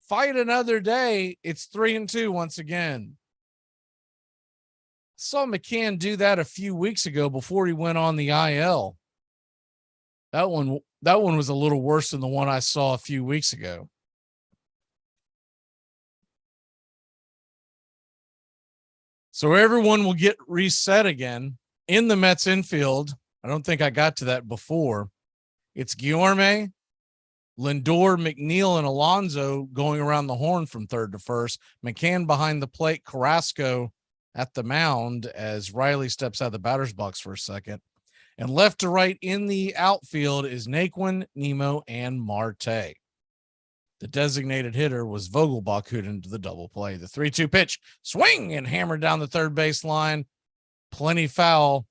fight another day. It's 3-2 once again. Saw McCann do that a few weeks ago before he went on the IL. That one was a little worse than the one I saw a few weeks ago. So everyone will get reset again in the Mets infield. I don't think I got to that before. It's Guillorme, Lindor, McNeil, and Alonso going around the horn from third to first. McCann behind the plate, Carrasco at the mound as Riley steps out of the batter's box for a second. And left to right in the outfield is Naquin, Nemo, and Marte. The designated hitter was Vogelbach, who into the double play. The 3-2 pitch, swing and hammered down the third base line. Plenty foul.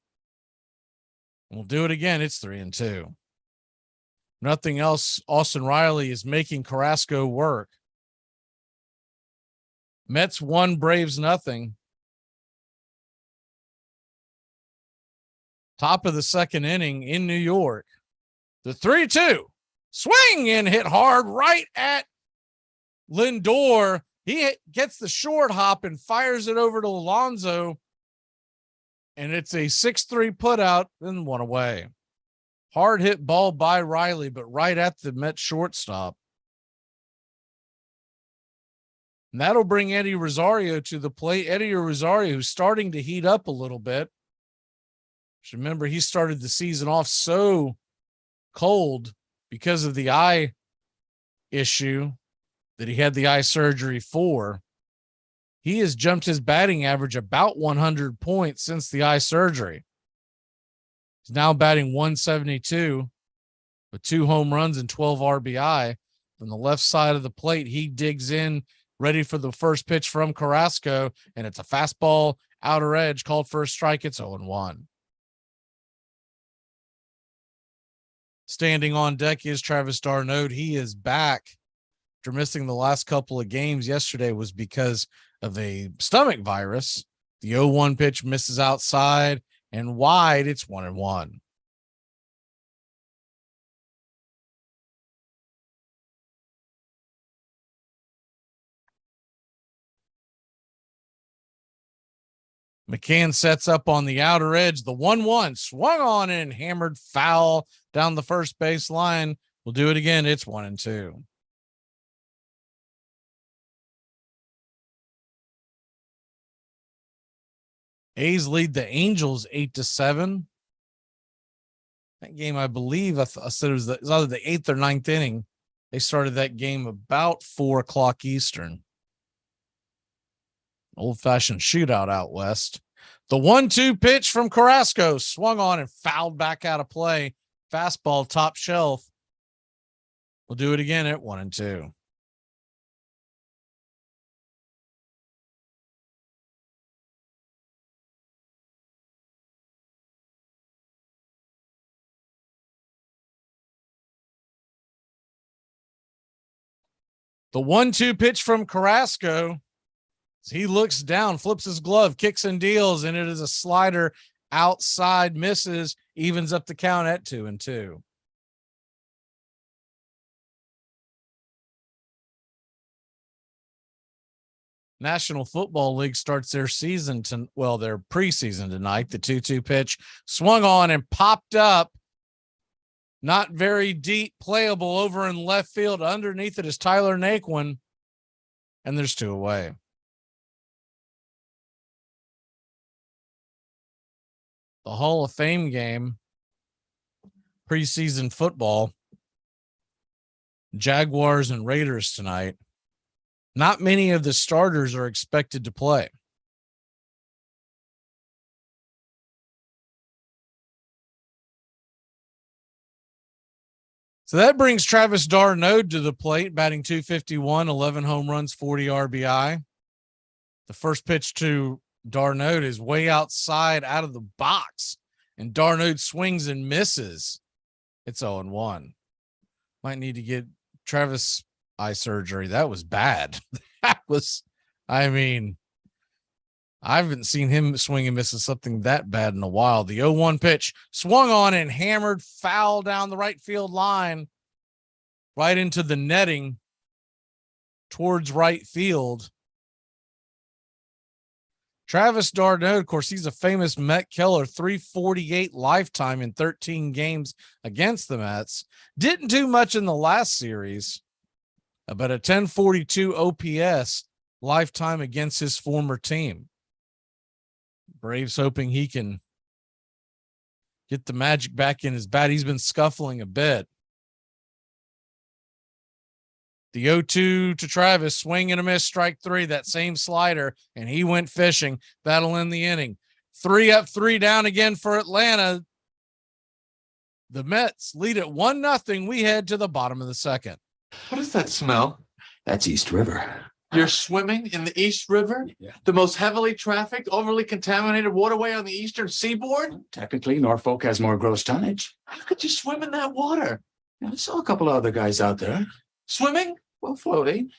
We'll do it again. It's 3-2. Nothing else. Austin Riley is making Carrasco work. Mets 1, Braves nothing. Top of the second inning in New York. The 3-2 swing and hit hard right at Lindor. He gets the short hop and fires it over to Alonso. And it's a 6-3 put out, then one away. Hard hit ball by Riley, but right at the Mets shortstop. And that'll bring Eddie Rosario to the plate. Eddie Rosario, who's starting to heat up a little bit. Remember, he started the season off so cold because of the eye issue that he had the eye surgery for. He has jumped his batting average about 100 points since the eye surgery. He's now batting 172 with 2 home runs and 12 RBI. From the left side of the plate, he digs in, ready for the first pitch from Carrasco, and it's a fastball, outer edge, called for a strike. It's 0-1. Standing on deck is Travis d'Arnaud. He is back after missing the last couple of games. Yesterday was because of a stomach virus. The 0-1 pitch misses outside and wide. It's 1-1. McCann sets up on the outer edge. The 1-1 swung on and hammered foul down the first base line. We'll do it again. It's 1-2. A's lead the Angels 8-7. That game, I believe, I said it was either the 8th or 9th inning. They started that game about 4:00 Eastern. Old-fashioned shootout out west. The 1-2 pitch from Carrasco swung on and fouled back out of play. Fastball top shelf. We'll do it again at 1-2. The 1-2 pitch from Carrasco. He looks down, flips his glove, kicks and deals, and it is a slider outside, misses, evens up the count at 2-2. National Football League starts their season their preseason tonight. The 2-2 pitch swung on and popped up. Not very deep, playable over in left field. Underneath it is Tyler Naquin, and there's 2 away. The Hall of Fame game, preseason football, Jaguars and Raiders tonight. Not many of the starters are expected to play. So that brings Travis d'Arnaud to the plate, batting .251, 11 home runs, 40 RBI. The first pitch to d'Arnaud is way outside out of the box, and d'Arnaud swings and misses. It's 0-1. Might need to get Travis eye surgery. That was bad. I haven't seen him swing and miss something that bad in a while. The 0-1 pitch swung on and hammered foul down the right field line, right into the netting towards right field. Travis d'Arnaud, of course, he's a famous Met killer, 348 lifetime in 13 games against the Mets. Didn't do much in the last series, but a 1042 OPS lifetime against his former team. Braves hoping he can get the magic back in his bat. He's been scuffling a bit. The 0-2 to Travis, swing and a miss, strike 3, that same slider, and he went fishing. That'll end the inning. 3 up, 3 down again for Atlanta. The Mets lead at 1-0. We head to the bottom of the second. What is that smell? That's East River. You're swimming in the East River? Yeah. The most heavily trafficked, overly contaminated waterway on the eastern seaboard? Technically, Norfolk has more gross tonnage. How could you swim in that water? I saw a couple of other guys out there. Swimming? Well, floating.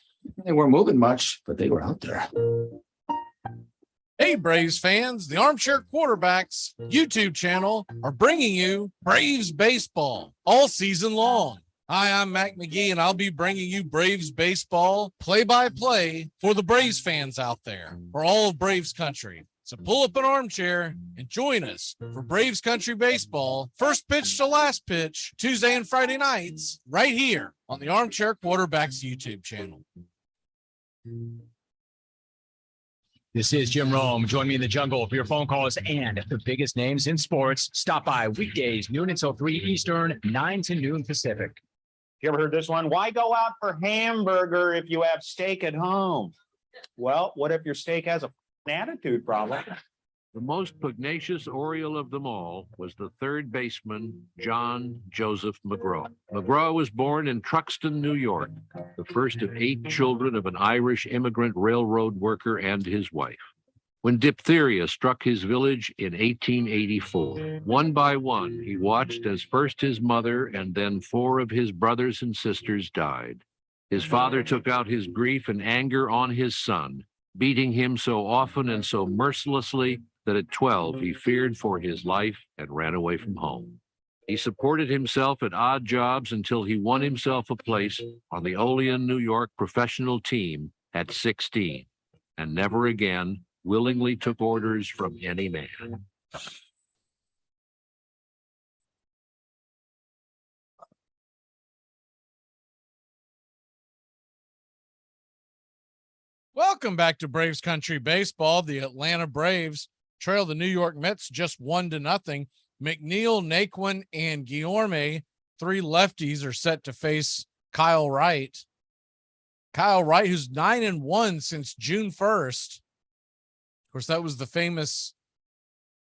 They weren't moving much, but they were out there. Hey, Braves fans, the Armchair Quarterbacks YouTube channel are bringing you Braves baseball all season long. Hi, I'm Mac McGee, and I'll be bringing you Braves baseball play-by-play for the Braves fans out there, for all of Braves country. So pull up an armchair and join us for Braves country baseball, first pitch to last pitch, Tuesday and Friday nights, right here on the Armchair Quarterbacks YouTube channel. This is Jim Rome. Join me in the jungle for your phone calls and the biggest names in sports. Stop by weekdays, noon until 3 Eastern, 9 to noon Pacific. You ever heard this one? Why go out for hamburger if you have steak at home? Well, what if your steak has an attitude problem? The most pugnacious Oriole of them all was the third baseman, John Joseph McGraw. McGraw was born in Truxton, New York, the first of 8 children of an Irish immigrant railroad worker and his wife. When diphtheria struck his village in 1884, one by one, he watched as first his mother and then 4 of his brothers and sisters died. His father took out his grief and anger on his son, beating him so often and so mercilessly that at 12 he feared for his life and ran away from home. He supported himself at odd jobs until he won himself a place on the Olean, New York professional team at 16, and never again willingly took orders from any man. Welcome back to Braves Country Baseball. The Atlanta Braves trail the New York Mets just 1-0. McNeil, Naquin, and Guillorme, 3 lefties, are set to face Kyle Wright. Kyle Wright, who's 9-1 since June 1st. Of course, that was the famous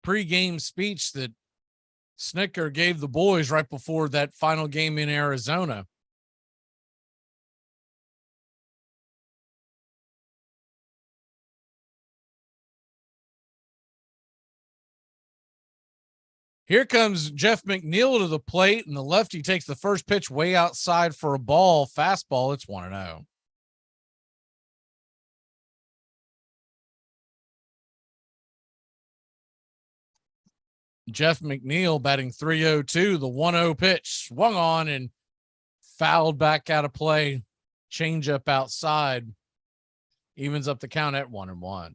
pregame speech that Snicker gave the boys right before that final game in Arizona. Here comes Jeff McNeil to the plate, and the lefty takes the first pitch way outside for a ball, fastball. It's 1-0. Jeff McNeil batting .302. The 1-0 pitch swung on and fouled back out of play. Change up outside. evens up the count at 1-1.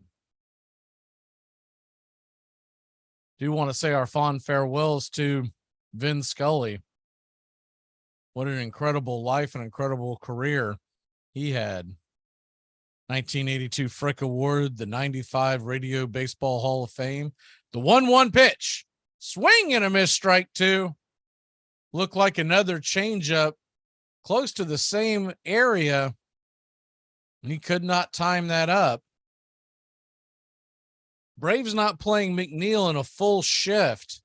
Do want to say our fond farewells to Vin Scully. What an incredible life and incredible career he had. 1982 Frick Award, the 95 Radio Baseball Hall of Fame, the 1-1 pitch, swing and a miss, strike two. Looked like another changeup close to the same area. He could not time that up. Braves not playing McNeil in a full shift.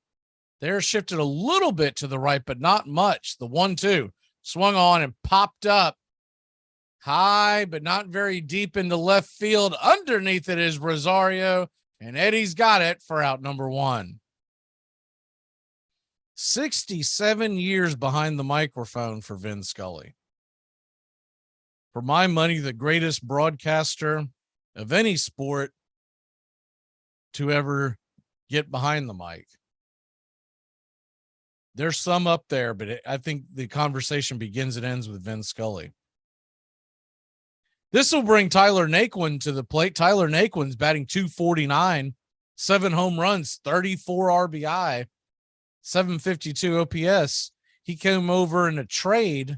They're shifted a little bit to the right, but not much. The 1-2 swung on and popped up high, but not very deep into left field. Underneath it is Rosario, and Eddie's got it for out number one. 67 years behind the microphone for Vin Scully. For my money, the greatest broadcaster of any sport to ever get behind the mic. There's some up there, but I think the conversation begins and ends with Vin Scully. This will bring Tyler Naquin to the plate. Tyler Naquin's batting .249, 7 home runs, 34 RBI, 752 OPS. He came over in a trade a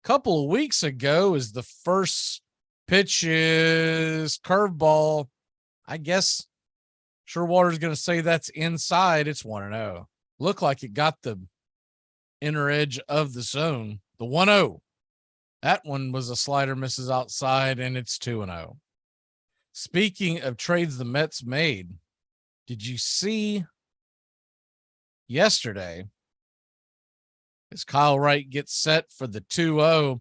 couple of weeks ago. As the first pitch is curveball. I guess Sherwater's going to say that's inside. It's 1-0. Looked like it got the inner edge of the zone. The 1-0. That one was a slider, misses outside, and it's 2-0. Speaking of trades the Mets made, did you see yesterday as Kyle Wright gets set for the 2-0,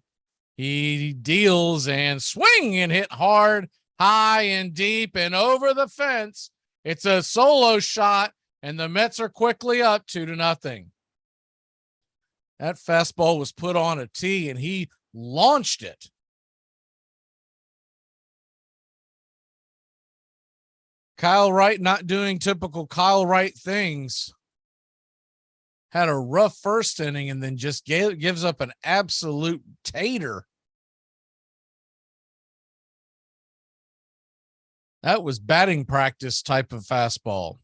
he deals and swing and hit hard, high and deep and over the fence. It's a solo shot, and the Mets are quickly up 2-0. That fastball was put on a tee, and he launched it. Kyle Wright not doing typical Kyle Wright things. Had a rough first inning and then just gives up an absolute tater. That was batting practice type of fastball.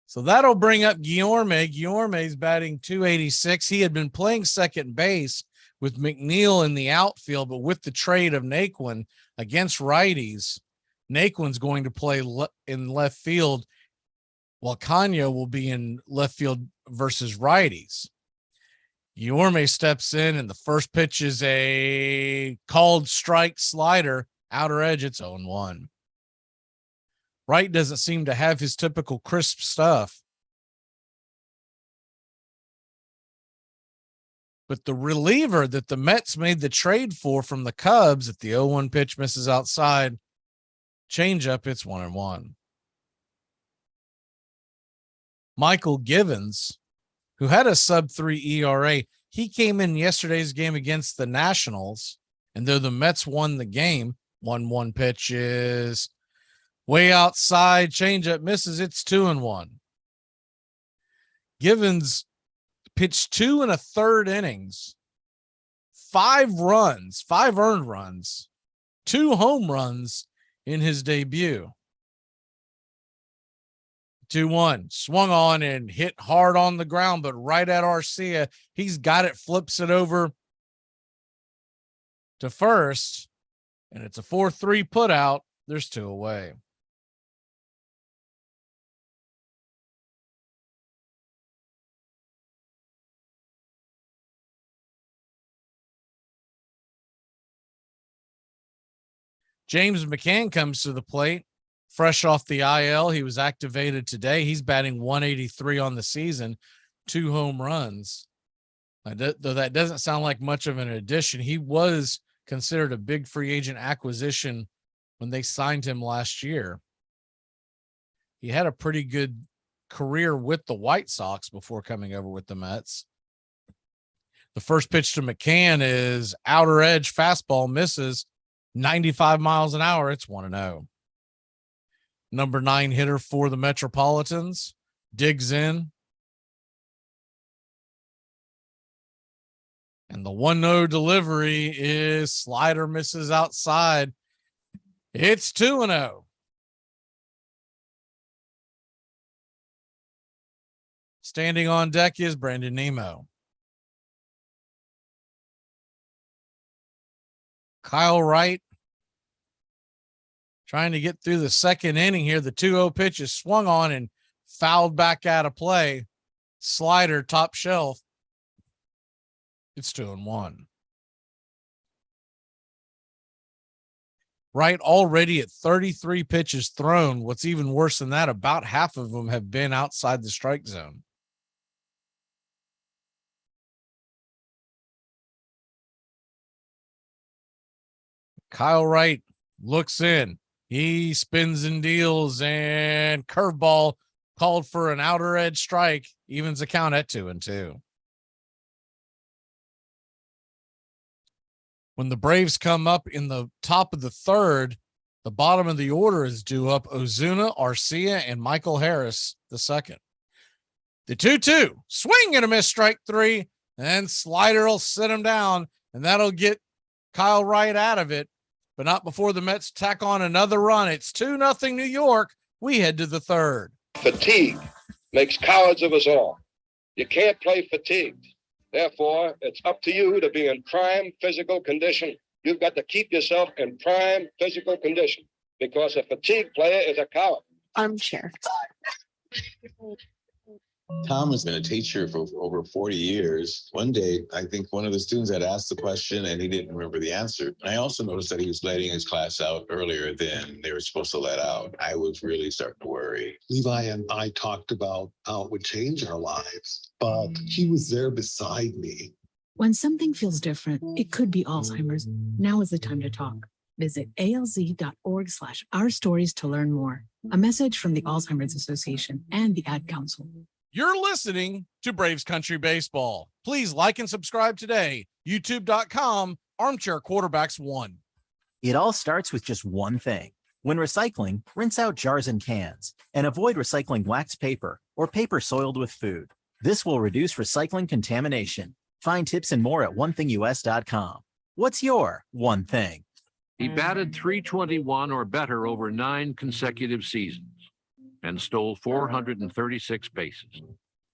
So that'll bring up Guillorme. Guillorme's batting .286. He had been playing second base with McNeil in the outfield, but with the trade of Naquin against righties, Naquin's going to play in left field, while Kanya will be in left field versus righties. Guillorme steps in, and the first pitch is a called strike slider, outer edge. It's 0-1. Wright doesn't seem to have his typical crisp stuff. But the reliever that the Mets made the trade for from the Cubs at the 0-1 pitch misses outside. Changeup, it's 1-1. Michael Givens, who had a sub-3 ERA, he came in yesterday's game against the Nationals, and though the Mets won the game, 1-1 pitch is way outside, changeup misses, it's 2-1. Givens pitched 2 1/3 innings, 5 runs, 5 earned runs, 2 home runs in his debut. 2-1, swung on and hit hard on the ground, but right at Arcia. He's got it, flips it over to first, and it's a 4-3 put out. There's 2 away. James McCann comes to the plate, fresh off the IL. He was activated today. He's batting .183 on the season, 2 home runs. Though that doesn't sound like much of an addition, he was considered a big free agent acquisition when they signed him last year. He had a pretty good career with the White Sox before coming over with the Mets. The first pitch to McCann is outer edge fastball, misses, 95 miles an hour. It's 1-0. Number 9 hitter for the Metropolitans digs in. And the 1-0 delivery is slider misses outside. It's 2-0. Standing on deck is Brandon Nemo. Kyle Wright trying to get through the second inning here. The 2-0 pitch is swung on and fouled back out of play. Slider top shelf. It's 2-1. Wright already at 33 pitches thrown. What's even worse than that, about half of them have been outside the strike zone. Kyle Wright looks in. He spins and deals, and curveball called for an outer edge strike. Evens the count at 2-2. When the Braves come up in the top of the third, the bottom of the order is due up Ozuna, Arcia, and Michael Harris the second. The 2-2, swing and a miss, strike three, and slider will sit him down, and that'll get Kyle Wright out of it, but not before the Mets tack on another run. It's 2-0 New York. We head to the third. Fatigue makes cowards of us all. You can't play fatigued. Therefore, it's up to you to be in prime physical condition. You've got to keep yourself in prime physical condition because a fatigued player is a coward. Armchair. Tom has been a teacher for over 40 years. One day, I think one of the students had asked the question and he didn't remember the answer. I also noticed that he was letting his class out earlier than they were supposed to let out. I was really starting to worry. Levi and I talked about how it would change our lives, but he was there beside me. When something feels different, it could be Alzheimer's. Now is the time to talk. Visit alz.org/ourstories to learn more. A message from the Alzheimer's Association and the Ad Council. You're listening to Braves Country Baseball. Please like and subscribe today. YouTube.com, Armchair Quarterbacks 1. It all starts with just one thing. When recycling, rinse out jars and cans and avoid recycling wax paper or paper soiled with food. This will reduce recycling contamination. Find tips and more at onethingus.com. What's your one thing? He batted .321 or better over 9 consecutive seasons and stole 436 bases.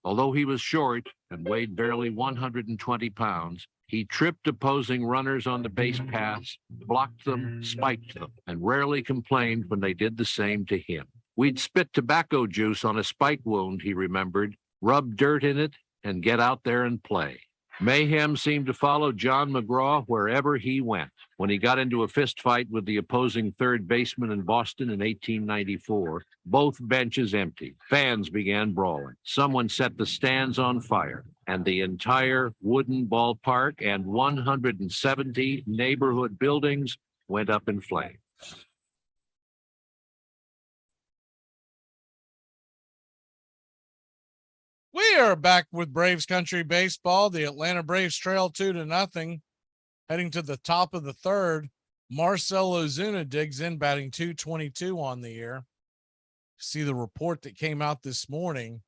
Although he was short and weighed barely 120 pounds, he tripped opposing runners on the base paths, blocked them, spiked them, and rarely complained when they did the same to him. We'd spit tobacco juice on a spike wound, he remembered, rub dirt in it, and get out there and play. Mayhem seemed to follow John McGraw wherever he went. When he got into a fist fight with the opposing third baseman in Boston in 1894, both benches emptied. Fans began brawling. Someone set the stands on fire, and the entire wooden ballpark and 170 neighborhood buildings went up in flames. We are back with Braves Country Baseball. The Atlanta Braves trail 2-0. Heading to the top of the third, Marcell Ozuna digs in, batting .222 on the year. See the report that came out this morning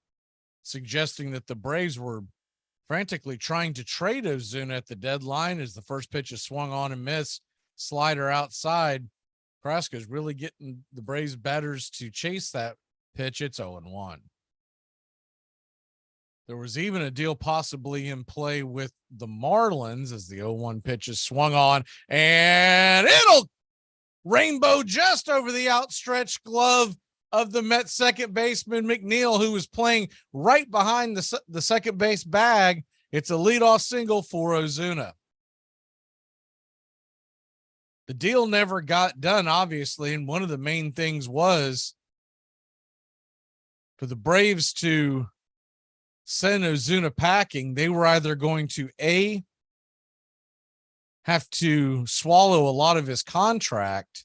suggesting that the Braves were frantically trying to trade Ozuna at the deadline as the first pitch is swung on and missed. Slider outside. Carrasco's really getting the Braves batters to chase that pitch. It's 0-1. There was even a deal possibly in play with the Marlins as the 0-1 pitch is swung on, and it'll rainbow just over the outstretched glove of the Mets second baseman McNeil, who was playing right behind the second base bag. It's a leadoff single for Ozuna. The deal never got done, obviously, and one of the main things was for the Braves to send Ozuna packing. They were either going to A, have to swallow a lot of his contract,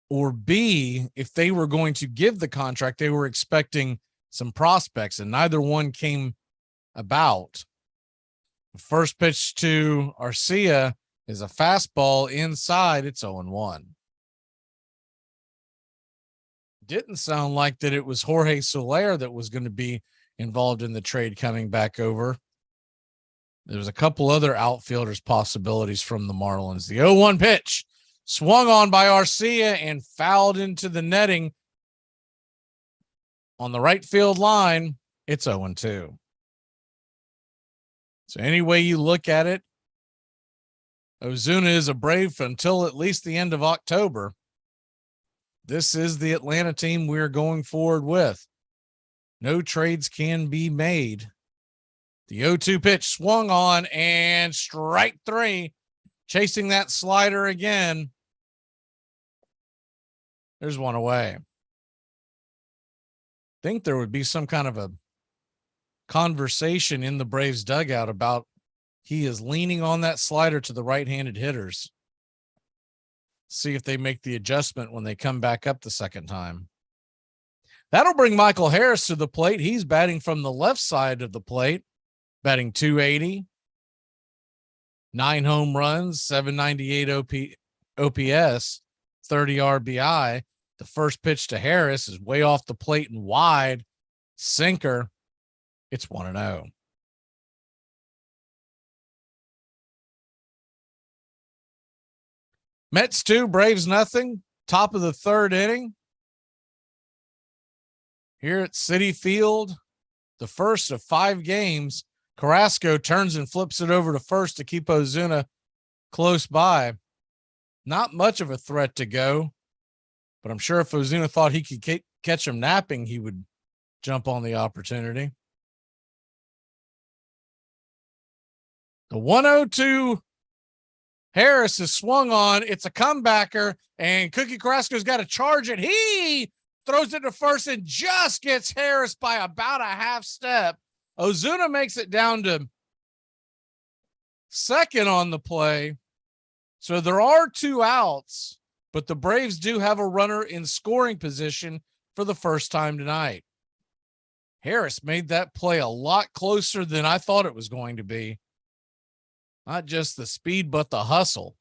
or B, if they were going to give the contract, they were expecting some prospects, and neither one came about. The first pitch to Arcia is a fastball inside. It's 0-1. Didn't sound like that it was Jorge Soler that was going to be involved in the trade coming back over. There's a couple other outfielders possibilities from the Marlins. The 0-1 pitch swung on by Arcia and fouled into the netting on the right field line. It's 0-2. So any way you look at it, Ozuna is a Brave until at least the end of October. This is the Atlanta team we're going forward with. No trades can be made. The 0-2 pitch swung on and strike three. Chasing that slider again. There's one away. Think there would be some kind of a conversation in the Braves dugout about he is leaning on that slider to the right-handed hitters. See if they make the adjustment when they come back up the second time. That'll bring Michael Harris to the plate. He's batting from the left side of the plate, batting .280, 9 home runs, 798 OPS, 30 RBI. The first pitch to Harris is way off the plate and wide. Sinker. It's 1-0. Mets 2, Braves nothing. Top of the third inning. Here at Citi Field, the first of 5 games. Carrasco turns and flips it over to first to keep Ozuna close by. Not much of a threat to go, but I'm sure if Ozuna thought he could catch him napping, he would jump on the opportunity. The 1-0-2 Harris is swung on. It's a comebacker, and Cookie Carrasco's got to charge it. He throws it to first and just gets Harris by about a half step. Ozuna makes it down to second on the play. So there are 2 outs, but the Braves do have a runner in scoring position for the first time tonight. Harris made that play a lot closer than I thought it was going to be. Not just the speed, but the hustle.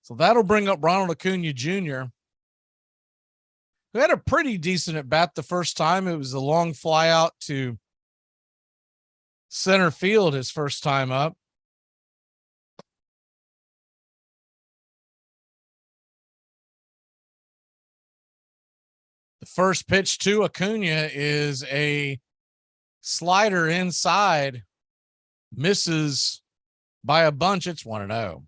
So that'll bring up Ronald Acuna Jr., who had a pretty decent at bat the first time. It was a long fly out to center field his first time up. The first pitch to Acuna is a slider inside. Misses by a bunch. It's 1-0.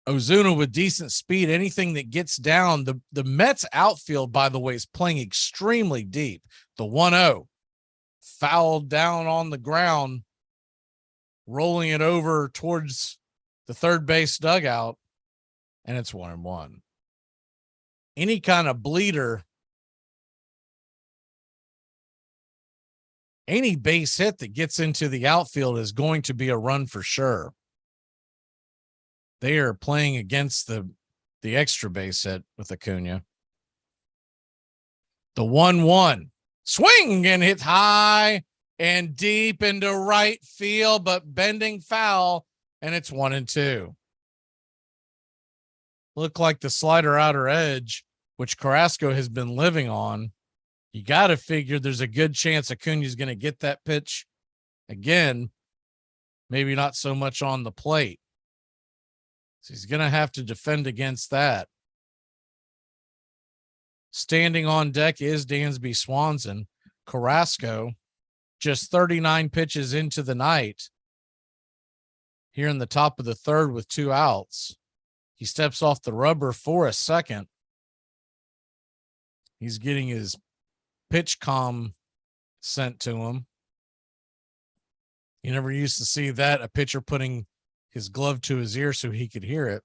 Ozuna with decent speed. Anything that gets down. The Mets outfield, by the way, is playing extremely deep. The 1-0 fouled down on the ground, rolling it over towards the third base dugout, and it's 1-1. Any kind of bleeder, any base hit that gets into the outfield is going to be a run for sure. They are playing against the extra base hit with Acuna. The 1-1 swing and hit high and deep into right field, but bending foul, and it's 1-2. Look like the slider outer edge, which Carrasco has been living on. You got to figure there's a good chance Acuna's going to get that pitch again. Maybe not so much on the plate. So he's going to have to defend against that. Standing on deck is Dansby Swanson. Carrasco, just 39 pitches into the night. Here in the top of the third with 2 outs. He steps off the rubber for a second. He's getting his pitch comm sent to him. You never used to see that, a pitcher putting his glove to his ear so he could hear it.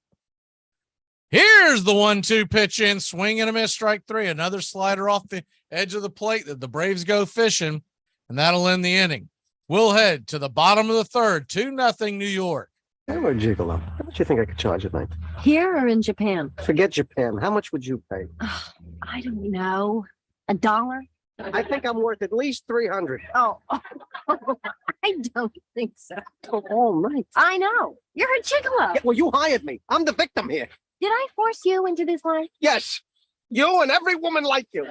Here's the 1-2 pitch in, swing and a miss, strike 3. Another slider off the edge of the plate that the Braves go fishing, and that'll end the inning. We'll head to the bottom of the third, 2-0 New York. I'm a gigolo. How much you think I could charge at night? Here or in Japan? Forget Japan. How much would you pay? I don't know. $1? I think I'm worth at least 300. Oh, I don't think so. All right. I know. You're a gigolo. Yeah, well, you hired me. I'm the victim here. Did I force you into this life? Yes. You and every woman like you.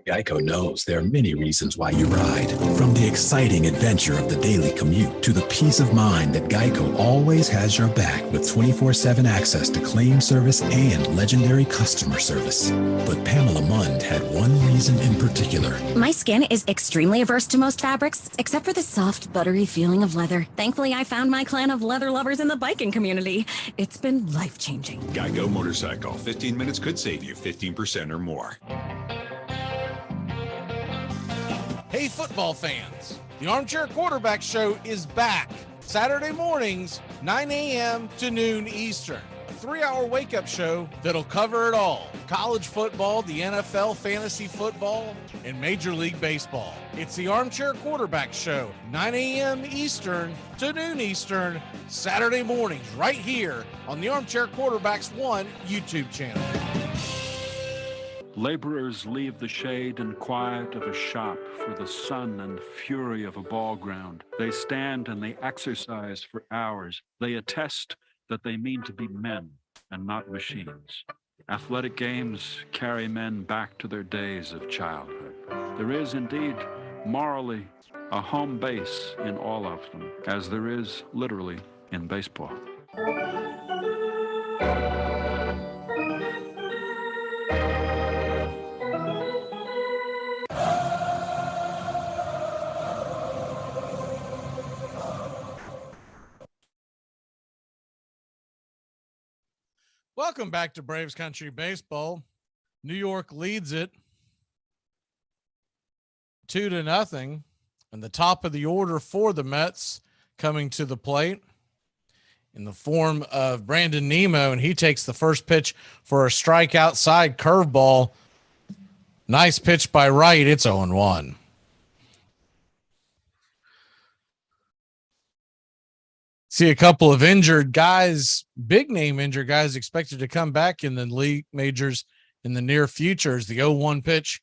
Geico knows there are many reasons why you ride. From the exciting adventure of the daily commute to the peace of mind that Geico always has your back with 24/7 access to claim service and legendary customer service. But Pamela Mund had one reason in particular. My skin is extremely averse to most fabrics, except for the soft, buttery feeling of leather. Thankfully, I found my clan of leather lovers in the biking community. It's been life-changing. Geico Motorcycle. 15 minutes could save you 15% or more. Hey, football fans, the Armchair Quarterback Show is back Saturday mornings, 9 a.m. to noon Eastern. A 3-hour wake-up show that'll cover it all. College football, the NFL, fantasy football, and Major League Baseball. It's the Armchair Quarterback Show, 9 a.m. Eastern to noon Eastern, Saturday mornings, right here on the Armchair Quarterbacks 1 YouTube channel. Laborers leave the shade and quiet of a shop for the sun and fury of a ball ground. They stand and they exercise for hours. They attest that they mean to be men and not machines. Athletic games carry men back to their days of childhood. There is indeed, morally, a home base in all of them, as there is literally in baseball. Welcome back to Braves Country Baseball. New York leads it 2-0, and the top of the order for the Mets coming to the plate in the form of Brandon Nimmo, and he takes the first pitch for a strike outside curveball. Nice pitch by Wright. It's 0-1. See a couple of injured guys, big name injured guys expected to come back in the league majors in the near future. As the 0-1 pitch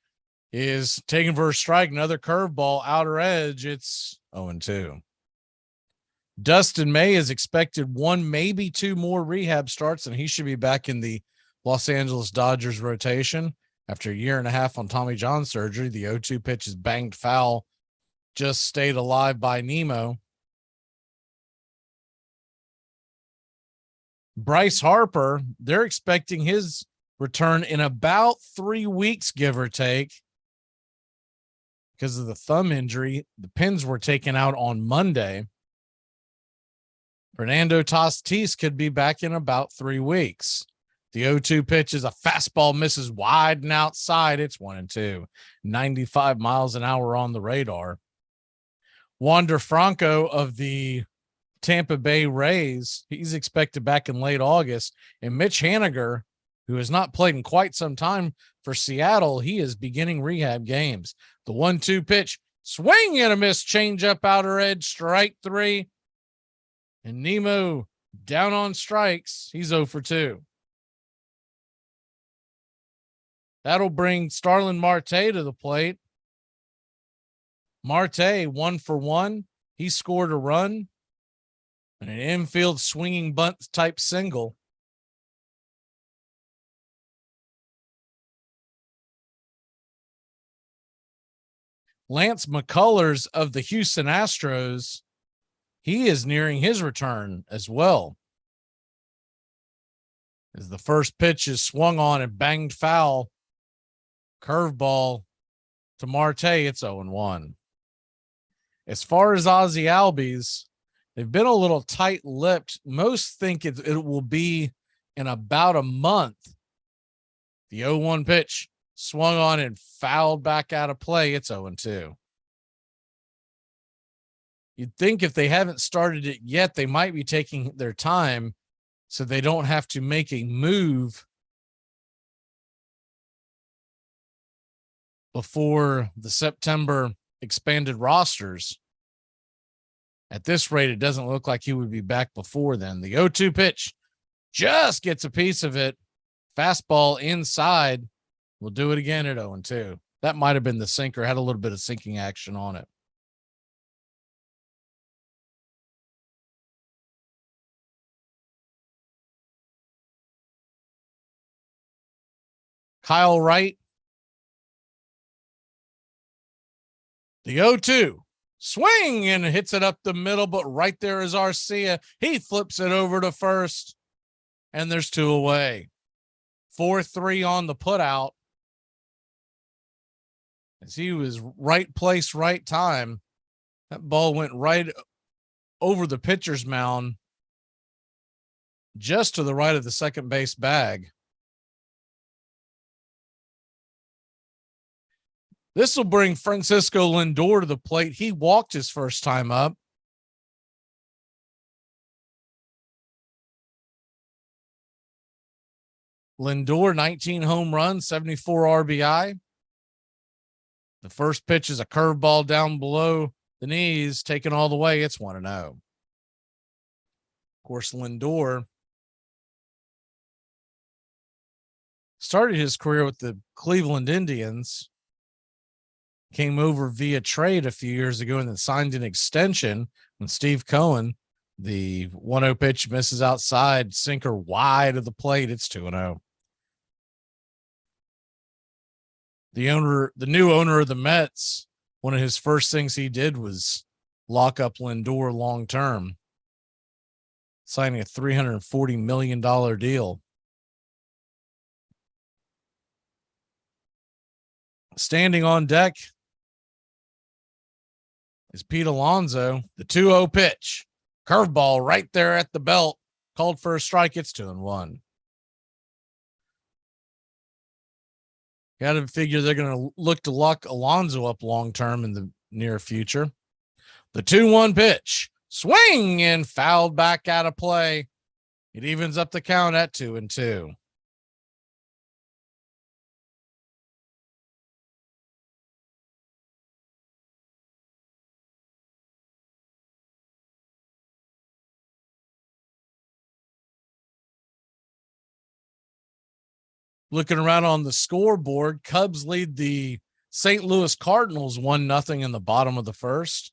is taken for a strike, another curveball, outer edge. It's 0-2. Dustin May is expected 1, maybe 2 more rehab starts, and he should be back in the Los Angeles Dodgers rotation after a year and a half on Tommy John surgery. The 0-2 pitch is banged foul, just stayed alive by Nimmo. Bryce Harper, they're expecting his return in about 3 weeks, give or take, because of the thumb injury. The pins were taken out on Monday. Fernando Tatis could be back in about 3 weeks. The 0-2 pitch is a fastball, misses wide and outside. It's 1-2. 95 miles an hour on the radar. Wander Franco of the Tampa Bay Rays, he's expected back in late August. And Mitch Haniger, who has not played in quite some time for Seattle, he is beginning rehab games. The 1-2 pitch, swing and a miss, change up, outer edge, strike 3. And Nimmo down on strikes. He's 0-2. That'll bring Starlin Marte to the plate. Marte 1-for-1. He scored a run and an infield swinging bunt type single. Lance McCullers of the Houston Astros, he is nearing his return as well. As the first pitch is swung on and banged foul, curveball to Marte, it's 0-1. As far as Ozzie Albies, they've been a little tight-lipped. Most think it will be in about a month. The 0-1 pitch swung on and fouled back out of play. It's 0-2. You'd think if they haven't started it yet, they might be taking their time so they don't have to make a move before the September expanded rosters. At this rate, it doesn't look like he would be back before then. The 0-2 pitch just gets a piece of it. Fastball inside. We'll do it again at 0-2. That might have been the sinker, had a little bit of sinking action on it. Kyle Wright The 0-2 swing and hits it up the middle, but right there is Arcia. He flips it over to first, and there's 2 away. 4-3 on the putout. As he was right place, right time. That ball went right over the pitcher's mound, just to the right of the second base bag. This will bring Francisco Lindor to the plate. He walked his first time up. Lindor, 19 home runs, 74 RBI. The first pitch is a curveball down below the knees, taken all the way. It's 1-0. Of course, Lindor started his career with the Cleveland Indians, came over via trade a few years ago, and then signed an extension when Steve Cohen, the 1-0 pitch misses outside, sinker wide of the plate. It's 2-0. The new owner of the Mets, one of his first things he did was lock up Lindor long-term, signing a $340 million deal. Standing on deck is Pete Alonso. The 2-0 pitch. Curveball right there at the belt. Called for a strike. It's 2-1. Got to figure they're going to look to lock Alonso up long-term in the near future. The 2-1 pitch. Swing and fouled back out of play. It evens up the count at 2-2. Looking around on the scoreboard, Cubs lead the St. Louis Cardinals 1-0 in the bottom of the first.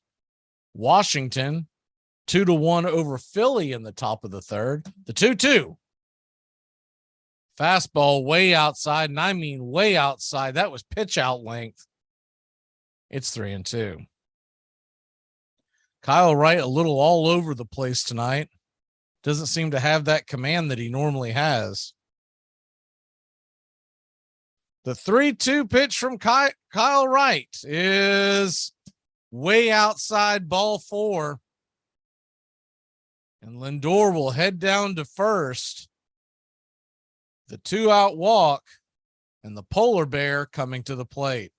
Washington 2-1 over Philly in the top of the third. The 2-2. Fastball way outside, and I mean way outside. That was pitch out length. It's 3-2. Kyle Wright a little all over the place tonight. Doesn't seem to have that command that he normally has. The 3-2 pitch from Kyle Wright is way outside, ball 4. And Lindor will head down to first. The 2-out walk and the polar bear coming to the plate.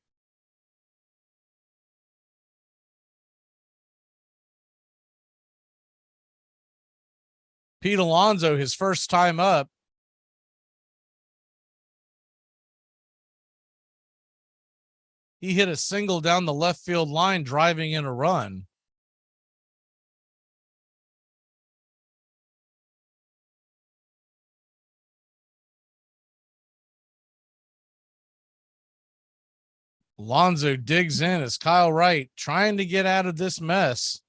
Pete Alonso, his first time up. He hit a single down the left field line, driving in a run. Alonso digs in as Kyle Wright trying to get out of this mess.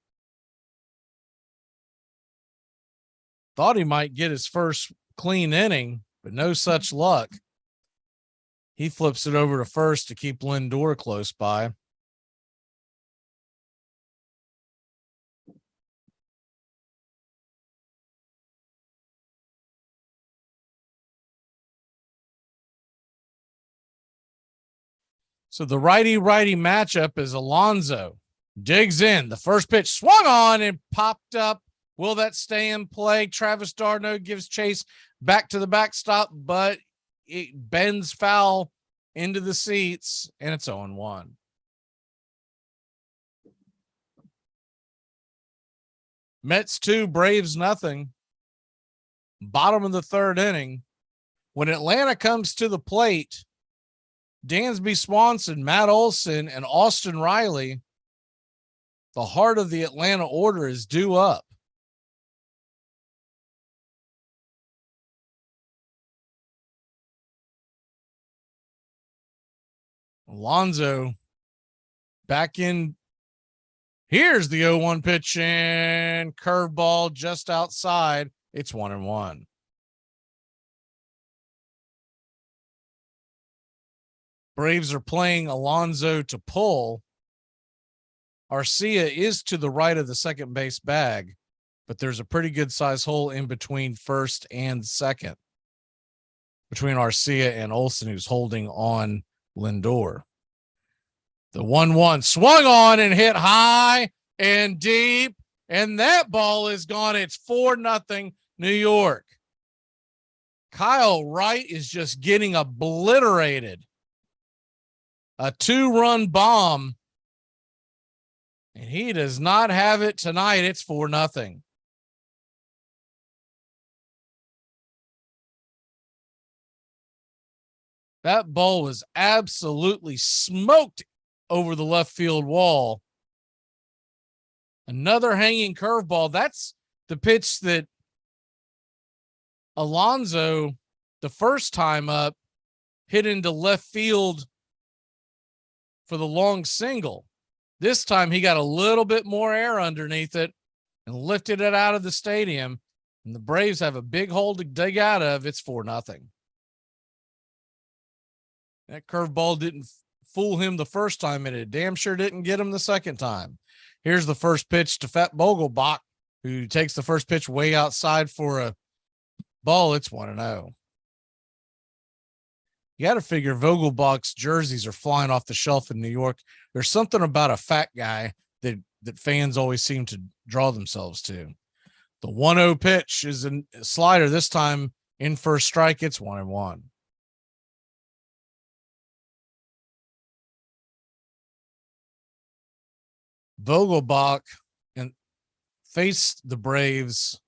Thought he might get his first clean inning, but no such luck. He flips it over to first to keep Lindor close by. So the righty-righty matchup is Alonso. Digs in. The first pitch swung on and popped up. Will that stay in play? Travis d'Arnaud gives chase back to the backstop, but it bends foul into the seats, and it's 0-1. Mets 2, Braves nothing. Bottom of the third inning. When Atlanta comes to the plate, Dansby Swanson, Matt Olson, and Austin Riley, the heart of the Atlanta order is due up. Alonso back in. Here's the 0-1 pitch and curveball just outside. It's 1-1. Braves are playing Alonso to pull. Arcia is to the right of the second base bag, but there's a pretty good size hole in between first and second, between Arcia and Olsen, who's holding on Lindor. The 1-1 swung on and hit high and deep, and that ball is gone. It's 4-0 New York. Kyle Wright is just getting obliterated. A 2-run bomb, and he does not have it tonight. It's 4-0. That ball was absolutely smoked over the left field wall. Another hanging curveball. That's the pitch that Alonso, the first time up, hit into left field for the long single. This time he got a little bit more air underneath it and lifted it out of the stadium. And the Braves have a big hole to dig out of. It's 4-0. That curveball didn't fool him the first time, and it damn sure didn't get him the second time. Here's the first pitch to Fat Vogelbach, who takes the first pitch way outside for a ball. It's 1-0. You got to figure Vogelbach's jerseys are flying off the shelf in New York. There's something about a fat guy that fans always seem to draw themselves to. The 1-0 pitch is a slider, this time in first strike. It's 1-1. Vogelbach and faced the Braves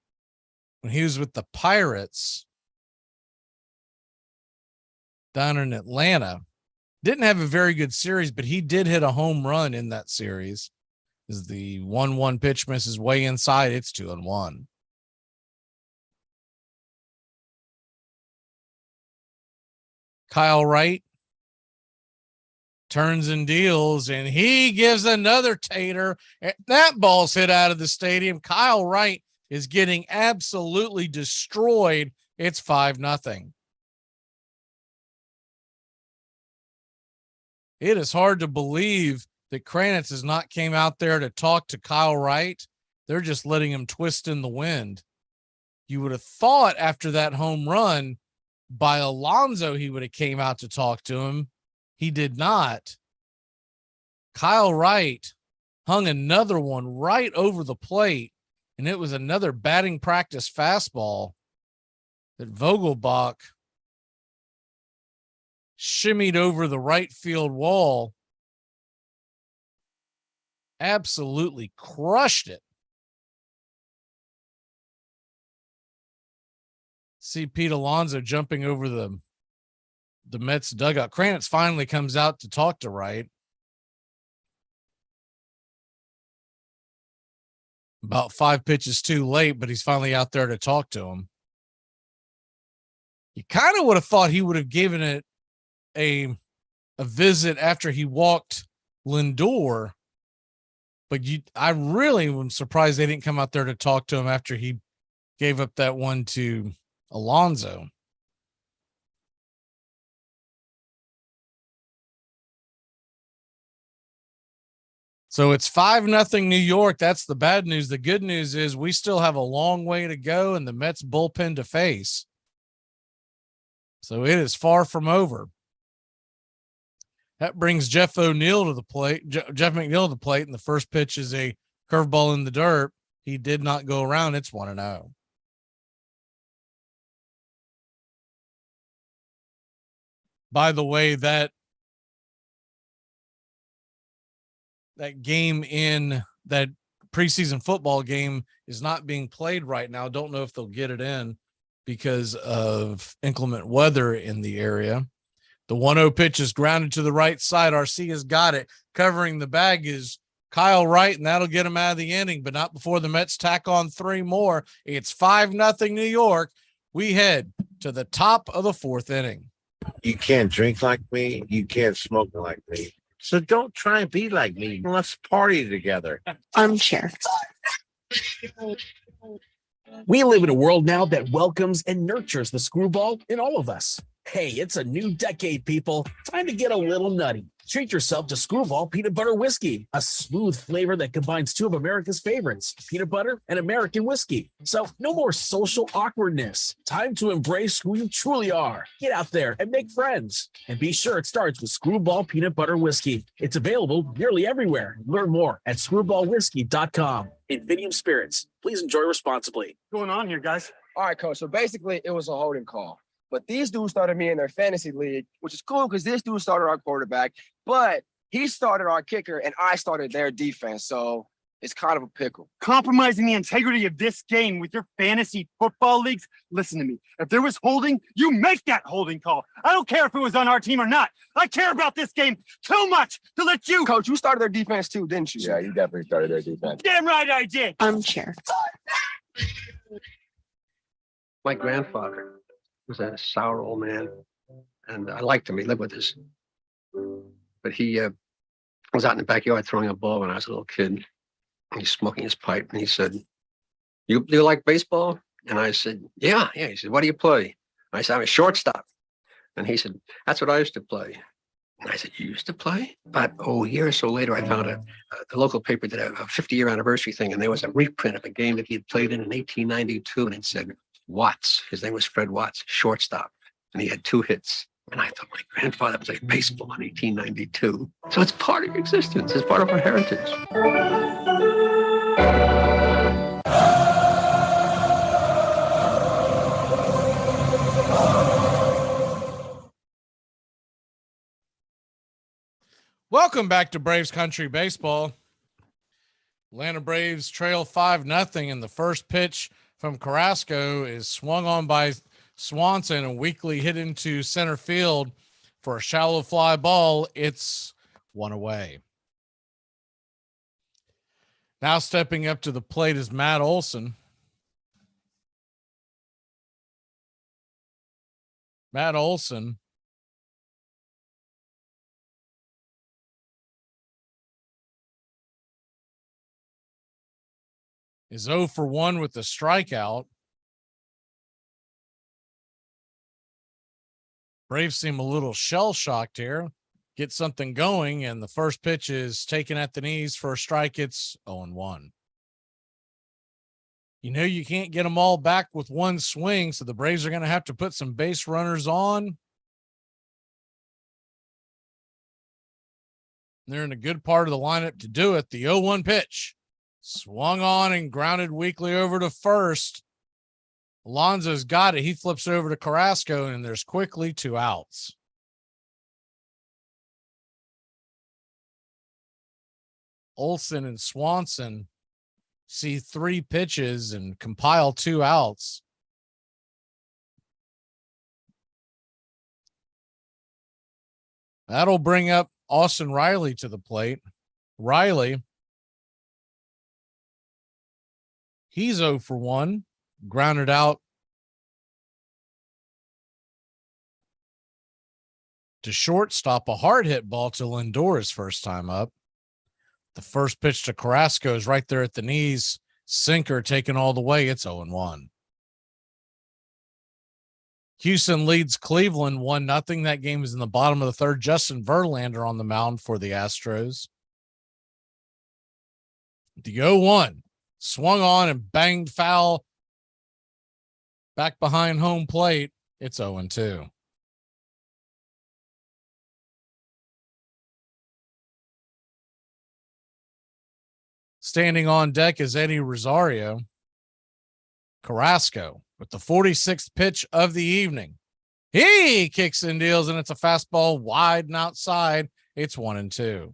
when he was with the Pirates down in Atlanta. Didn't have a very good series, but he did hit a home run in that series. As the 1-1 pitch misses way inside, it's 2-1. Kyle Wright turns and deals, and he gives another tater. That ball's hit out of the stadium. Kyle Wright is getting absolutely destroyed. It's 5-0. It is hard to believe that Kranitz has not came out there to talk to Kyle Wright. They're just letting him twist in the wind. You would have thought after that home run by Alonso, he would have came out to talk to him. He did not. Kyle Wright hung another one right over the plate, and it was another batting practice fastball that Vogelbach shimmied over the right field wall. Absolutely crushed it. See Pete Alonso jumping over the Mets dugout. Kranitz finally comes out to talk to Wright. About 5 pitches too late, but he's finally out there to talk to him. You kind of would have thought he would have given it a visit after he walked Lindor, but I really am surprised they didn't come out there to talk to him after he gave up that one to Alonso. So it's 5-0 New York. That's the bad news. The good news is we still have a long way to go and the Mets bullpen to face. So it is far from over. That brings Jeff O'Neill to the plate. Jeff McNeil to the plate, and the first pitch is a curveball in the dirt. He did not go around. It's 1-0. By the way, that game in that preseason football game is not being played right now. Don't know if they'll get it in because of inclement weather in the area. The 1-0 pitch is grounded to the right side. Arcia's got it. Covering the bag is Kyle Wright, and that'll get him out of the inning, but not before the Mets tack on 3 more. It's 5-0 New York. We head to the top of the 4th inning. You can't drink like me. You can't smoke like me. So don't try and be like me. Let's party together. Armchair. We live in a world now that welcomes and nurtures the screwball in all of us. Hey, it's a new decade, people. Time to get a little nutty. Treat yourself to Screwball Peanut Butter Whiskey, a smooth flavor that combines two of America's favorites, peanut butter and American whiskey. So no more social awkwardness. Time to embrace who you truly are. Get out there and make friends. And be sure it starts with Screwball Peanut Butter Whiskey. It's available nearly everywhere. Learn more at screwballwhiskey.com. Invidium Spirits. Please enjoy responsibly. What's going on here, guys? All right, coach. So basically, it was a holding call. But these dudes started me in their fantasy league, which is cool because this dude started our quarterback, but he started our kicker and I started their defense. So it's kind of a pickle. Compromising the integrity of this game with your fantasy football leagues? Listen to me. If there was holding, you make that holding call. I don't care if it was on our team or not. I care about this game too much to let you. Coach, you started their defense too, didn't you? Yeah, you definitely started their defense. Damn right I did. Armchair. My grandfather was a sour old man, and I liked him. He lived with us. But he was out in the backyard throwing a ball when I was a little kid. He's smoking his pipe, and he said, you like baseball? And I said, yeah. He said, what do you play? I said, I'm a shortstop. And he said, that's what I used to play. And I said, you used to play? But a year or so later, I found the local paper did a 50-year anniversary thing, and there was a reprint of a game that he had played in 1892, and it said, Watts. His name was Fred Watts, shortstop, and he had 2 hits. And I thought, my grandfather played baseball in 1892. So it's part of existence. It's part of our heritage. Welcome back to Braves Country Baseball. Atlanta Braves trail 5-0, and the first pitch from Carrasco is swung on by Swanson and weakly hit into center field for a shallow fly ball. It's 1 away. Now stepping up to the plate is Matt Olson. Matt Olson is 0 for 1 with the strikeout. Braves seem a little shell-shocked here. Get something going, and the first pitch is taken at the knees for a strike. It's 0-1. You know you can't get them all back with one swing, so the Braves are going to have to put some base runners on. They're in a good part of the lineup to do it. The 0-1 pitch. Swung on and grounded weakly over to first. Alonso's got it. He flips over to Carrasco, and there's quickly 2 outs. Olson and Swanson see 3 pitches and compile 2 outs. That'll bring up Austin Riley to the plate. Riley, he's 0 for 1, grounded out to shortstop, a hard hit ball to Lindor his first time up. The first pitch to Carrasco is right there at the knees. Sinker taken all the way. It's 0-1. Houston leads Cleveland 1-0. That game is in the bottom of the third. Justin Verlander on the mound for the Astros. The 0-1 swung on and banged foul back behind home plate. It's 0-2. Standing on deck is Eddie Rosario. Carrasco with the 46th pitch of the evening. He kicks and deals, and it's a fastball wide and outside. It's 1-2.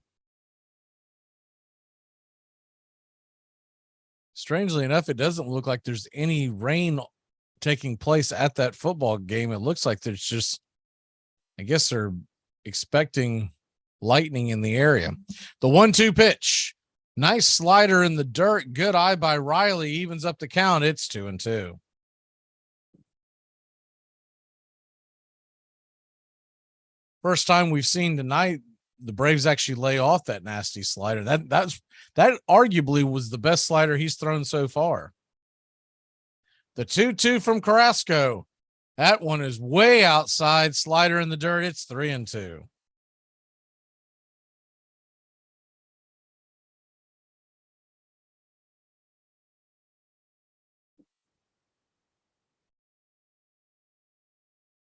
Strangely enough, it doesn't look like there's any rain taking place at that football game. It looks like there's just, I guess they're expecting lightning in the area. The 1-2 pitch. Nice slider in the dirt. Good eye by Riley. Evens up the count. It's 2-2. First time we've seen tonight the Braves actually lay off that nasty slider. That arguably was the best slider he's thrown so far. The 2-2 from Carrasco. That one is way outside. Slider in the dirt. It's 3-2.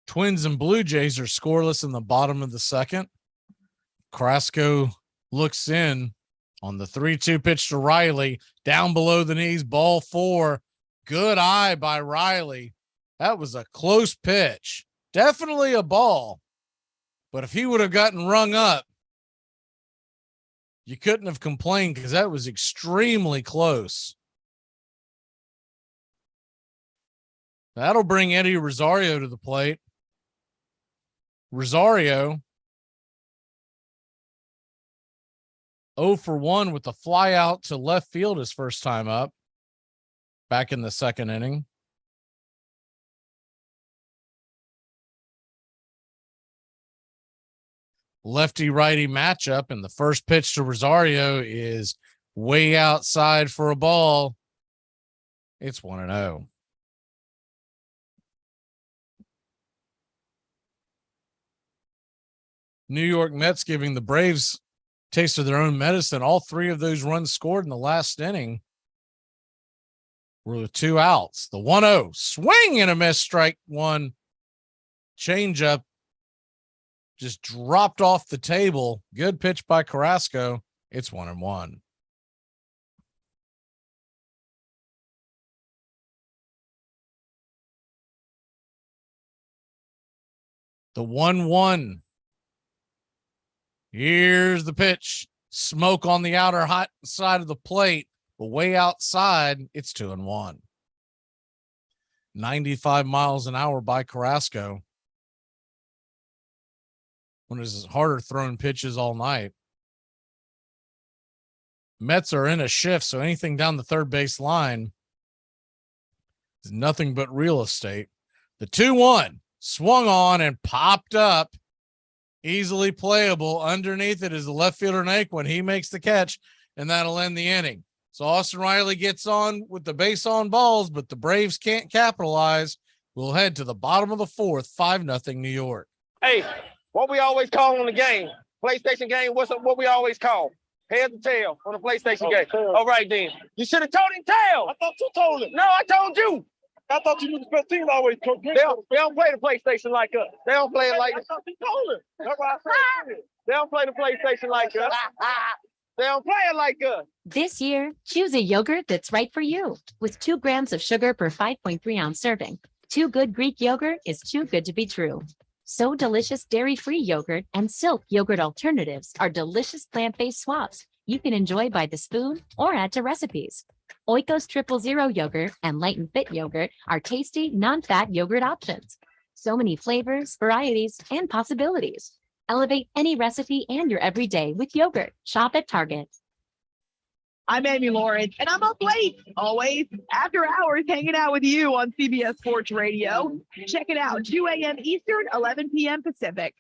Twins and Blue Jays are scoreless in the bottom of the second. Carrasco looks in on the 3-2 pitch to Riley. Down below the knees, ball 4. Good eye by Riley. That was a close pitch. Definitely a ball. But if he would have gotten rung up, you couldn't have complained because that was extremely close. That'll bring Eddie Rosario to the plate. Rosario 0 for 1 with the fly out to left field his first time up back in the second inning. Lefty-righty matchup, and the first pitch to Rosario is way outside for a ball. It's 1-0. New York Mets giving the Braves taste of their own medicine. All 3 of those runs scored in the last inning were with 2 outs. The 1-0 swing and a miss, strike 1. Changeup just dropped off the table. Good pitch by Carrasco. It's 1-1. The 1-1. Here's the pitch. Smoke on the outer hot side of the plate, but way outside, it's 2-1. 95 miles an hour by Carrasco. One of his harder thrown pitches all night. Mets are in a shift, so anything down the third base line is nothing but real estate. The 2-1 swung on and popped up. Easily playable. Underneath it is the left fielder Naquin. He makes the catch, and that'll end the inning. So Austin Riley gets on with the base on balls, but the Braves can't capitalize. We'll head to the bottom of the fourth, 5-0 New York. Hey, what we always call on the game, PlayStation game, what we always call? Heads or tail on the PlayStation game. Tail. All right, then. You should have told him tail. I thought you told him. No, I told you. I thought you knew the best team always coach. They don't play the PlayStation like us. They don't play it like us. I thought you told him. That's why I said it. They don't play the PlayStation like us. They don't play it like us. This year, choose a yogurt that's right for you. With 2 grams of sugar per 5.3 ounce serving. Too Good Greek yogurt is too good to be true. So Delicious dairy-free yogurt and Silk yogurt alternatives are delicious plant-based swaps you can enjoy by the spoon or add to recipes. Oikos 000 yogurt and Light and Fit yogurt are tasty, non-fat yogurt options. So many flavors, varieties, and possibilities. Elevate any recipe and your everyday with yogurt. Shop at Target. I'm Amy Lawrence, and I'm up late, always, after hours, hanging out with you on CBS Sports Radio. Check it out, 2 a.m. Eastern, 11 p.m. Pacific.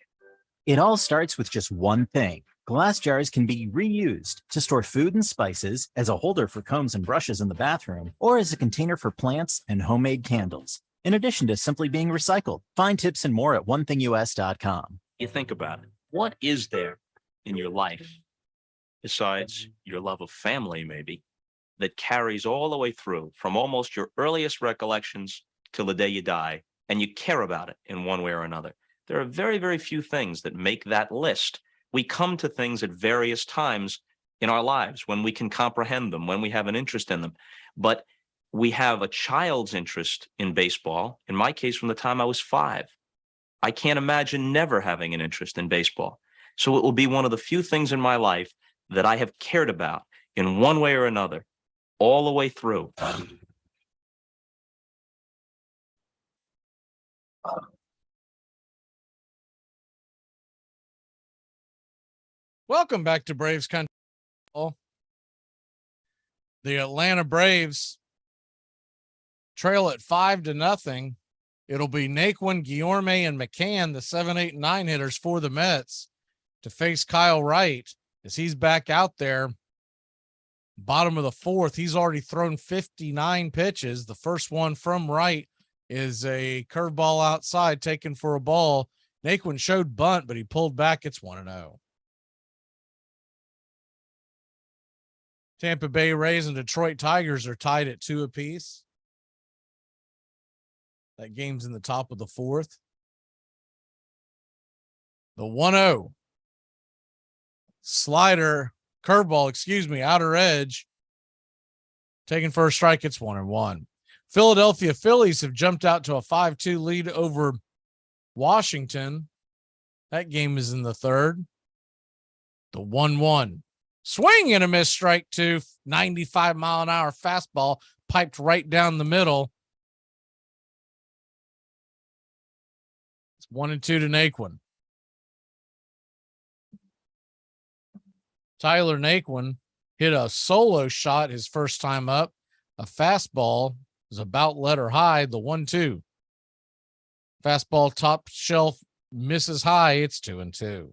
It all starts with just one thing. Glass jars can be reused to store food and spices, as a holder for combs and brushes in the bathroom, or as a container for plants and homemade candles, in addition to simply being recycled. Find tips and more at onethingus.com. You think about it. What is there in your life, besides your love of family, maybe, that carries all the way through from almost your earliest recollections till the day you die, and you care about it in one way or another? There are very, very few things that make that list. We come to things at various times in our lives when we can comprehend them, when we have an interest in them. But we have a child's interest in baseball, in my case, from the time I was 5. I can't imagine never having an interest in baseball. So it will be one of the few things in my life that I have cared about in one way or another all the way through. Welcome back to Braves Country. The Atlanta Braves trail at 5-0. It'll be Naquin, Guillorme, and McCann, the 7, 8, and 9 hitters for the Mets, to face Kyle Wright as he's back out there. Bottom of the fourth, he's already thrown 59 pitches. The first one from Wright is a curveball outside taken for a ball. Naquin showed bunt, but he pulled back. It's 1-0. Tampa Bay Rays and Detroit Tigers are tied at 2 apiece. That game's in the top of the 4th. The 1-0. Slider, curveball, outer edge. Taken for a strike, it's 1-1. Philadelphia Phillies have jumped out to a 5-2 lead over Washington. That game is in the 3rd. The 1-1. Swing and a miss, strike 2. 95-mile-an-hour fastball piped right down the middle. It's 1-2 to Naquin. Tyler Naquin hit a solo shot his first time up. A fastball was about letter high, the 1-2. Fastball top shelf misses high. It's 2-2.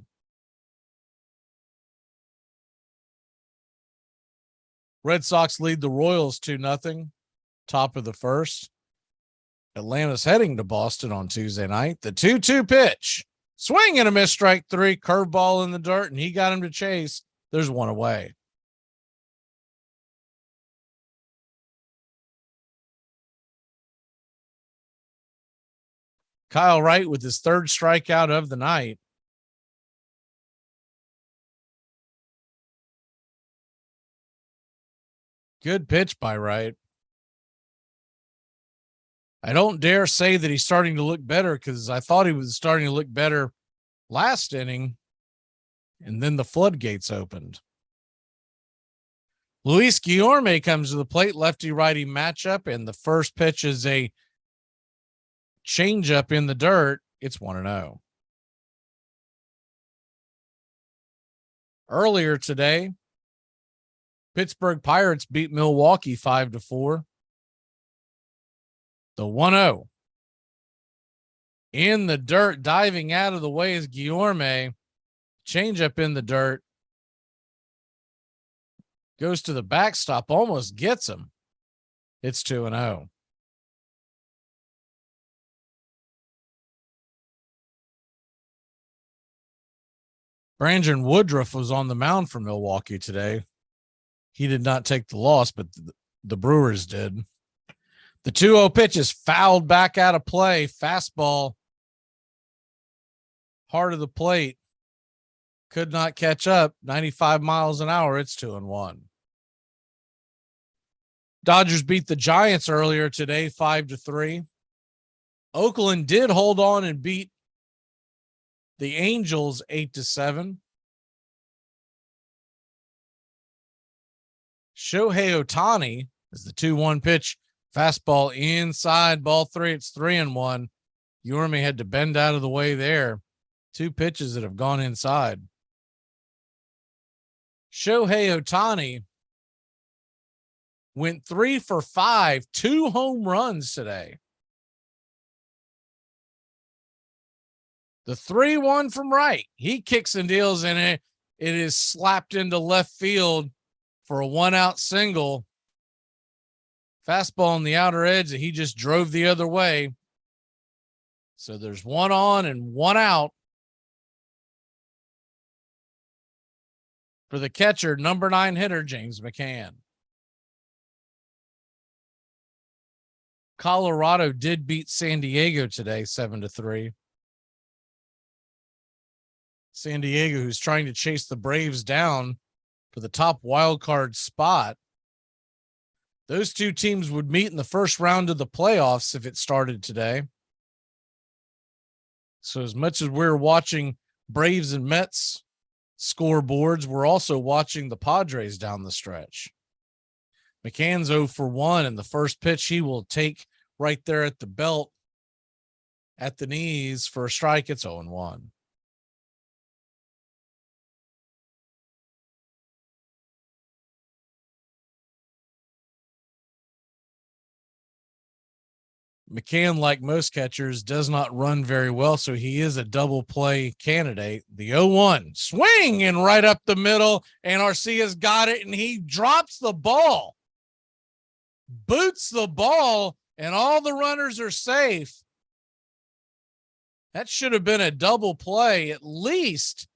Red Sox lead the Royals 2-0. Top of the 1st. Atlanta's heading to Boston on Tuesday night. The 2-2 pitch. Swing and a miss, strike 3. Curveball in the dirt, and he got him to chase. There's 1 away. Kyle Wright with his 3rd strikeout of the night. Good pitch by Wright. I don't dare say that he's starting to look better because I thought he was starting to look better last inning, and then the floodgates opened. Luis Guillorme comes to the plate, lefty-righty matchup, and the first pitch is a changeup in the dirt. It's 1-0. Earlier today, Pittsburgh Pirates beat Milwaukee 5-4. The 1-0. In the dirt, diving out of the way is Guillorme. Changeup in the dirt. Goes to the backstop, almost gets him. It's 2-0. Brandon Woodruff was on the mound for Milwaukee today. He did not take the loss, but the Brewers did. The 2-0 pitch is fouled back out of play. Fastball, heart of the plate. Could not catch up. 95 miles an hour. It's 2-1. Dodgers beat the Giants earlier today, 5-3. Oakland did hold on and beat the Angels 8-7. Shohei Ohtani is the 2-1 pitch. Fastball inside, ball 3. It's 3-1. Guillorme had to bend out of the way there. 2 pitches that have gone inside. Shohei Ohtani went 3 for 5, 2 home runs today. The 3-1 from right. He kicks and deals in it. It is slapped into left field for a 1-out single. Fastball on the outer edge that he just drove the other way. So there's 1 on and 1 out. For the catcher, number 9 hitter, James McCann. Colorado did beat San Diego today, 7-3. San Diego, who's trying to chase the Braves down for the top wild card spot. Those 2 teams would meet in the first round of the playoffs if it started today. So as much as we're watching Braves and Mets scoreboards, we're also watching the Padres down the stretch. McCann's 0 for 1, and the first pitch he will take right there at the belt, at the knees for a strike. It's 0-1. McCann, like most catchers, does not run very well, so he is a double play candidate. The 0-1 swing and right up the middle, and Arcia's got it, and he drops the ball, boots the ball and all the runners are safe, that should have been a double play, at least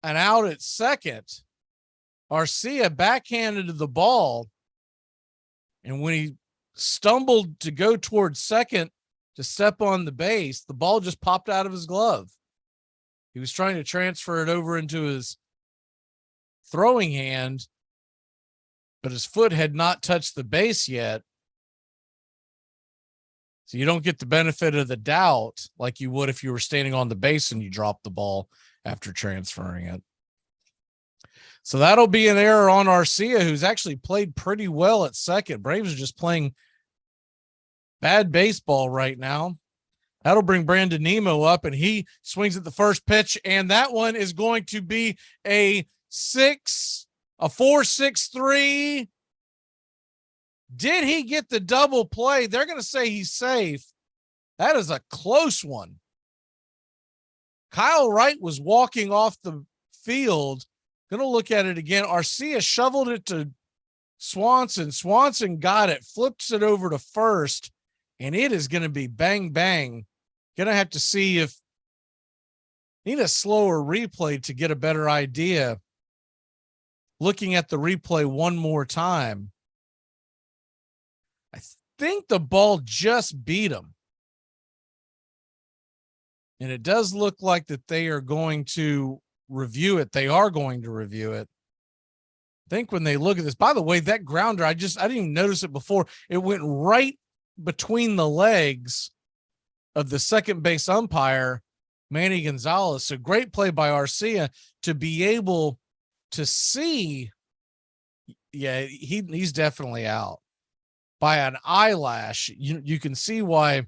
an out at second. Arcia backhanded the ball, and when he stumbled to go towards second to step on the base, the ball just popped out of his glove. He was trying to transfer it over into his throwing hand, but his foot had not touched the base yet. So you don't get the benefit of the doubt like you would if you were standing on the base and you dropped the ball after transferring it. So that'll be an error on Arcia, who's actually played pretty well at second. Braves are just playing bad baseball right now. That'll bring Brandon Nemo up, and he swings at the first pitch, and that one is going to be a 4-6-3. Did he get the double play? They're going to say he's safe. That is a close one. Kyle Wright was walking off the field. Going to look at it again. Arcia shoveled it to Swanson. Swanson got it, flips it over to first, and it is going to be bang, bang. Going to have to see if need a slower replay to get a better idea. Looking at the replay one more time, I think the ball just beat him. And it does look like that they are going to review it. They are going to review it. I think when they look at this, by the way, that grounder, I didn't even notice it before. It went right between the legs of the second base umpire, Manny Gonzalez. So great play by Arcia to be able to see. Yeah, he's definitely out by an eyelash. You can see why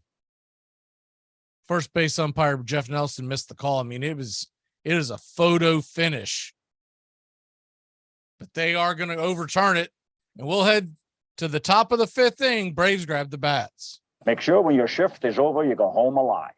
first base umpire Jeff Nelson missed the call. I mean, it is a photo finish, but they are going to overturn it, and we'll head to the top of the fifth inning. Braves grab the bats. Make sure when your shift is over, you go home alive.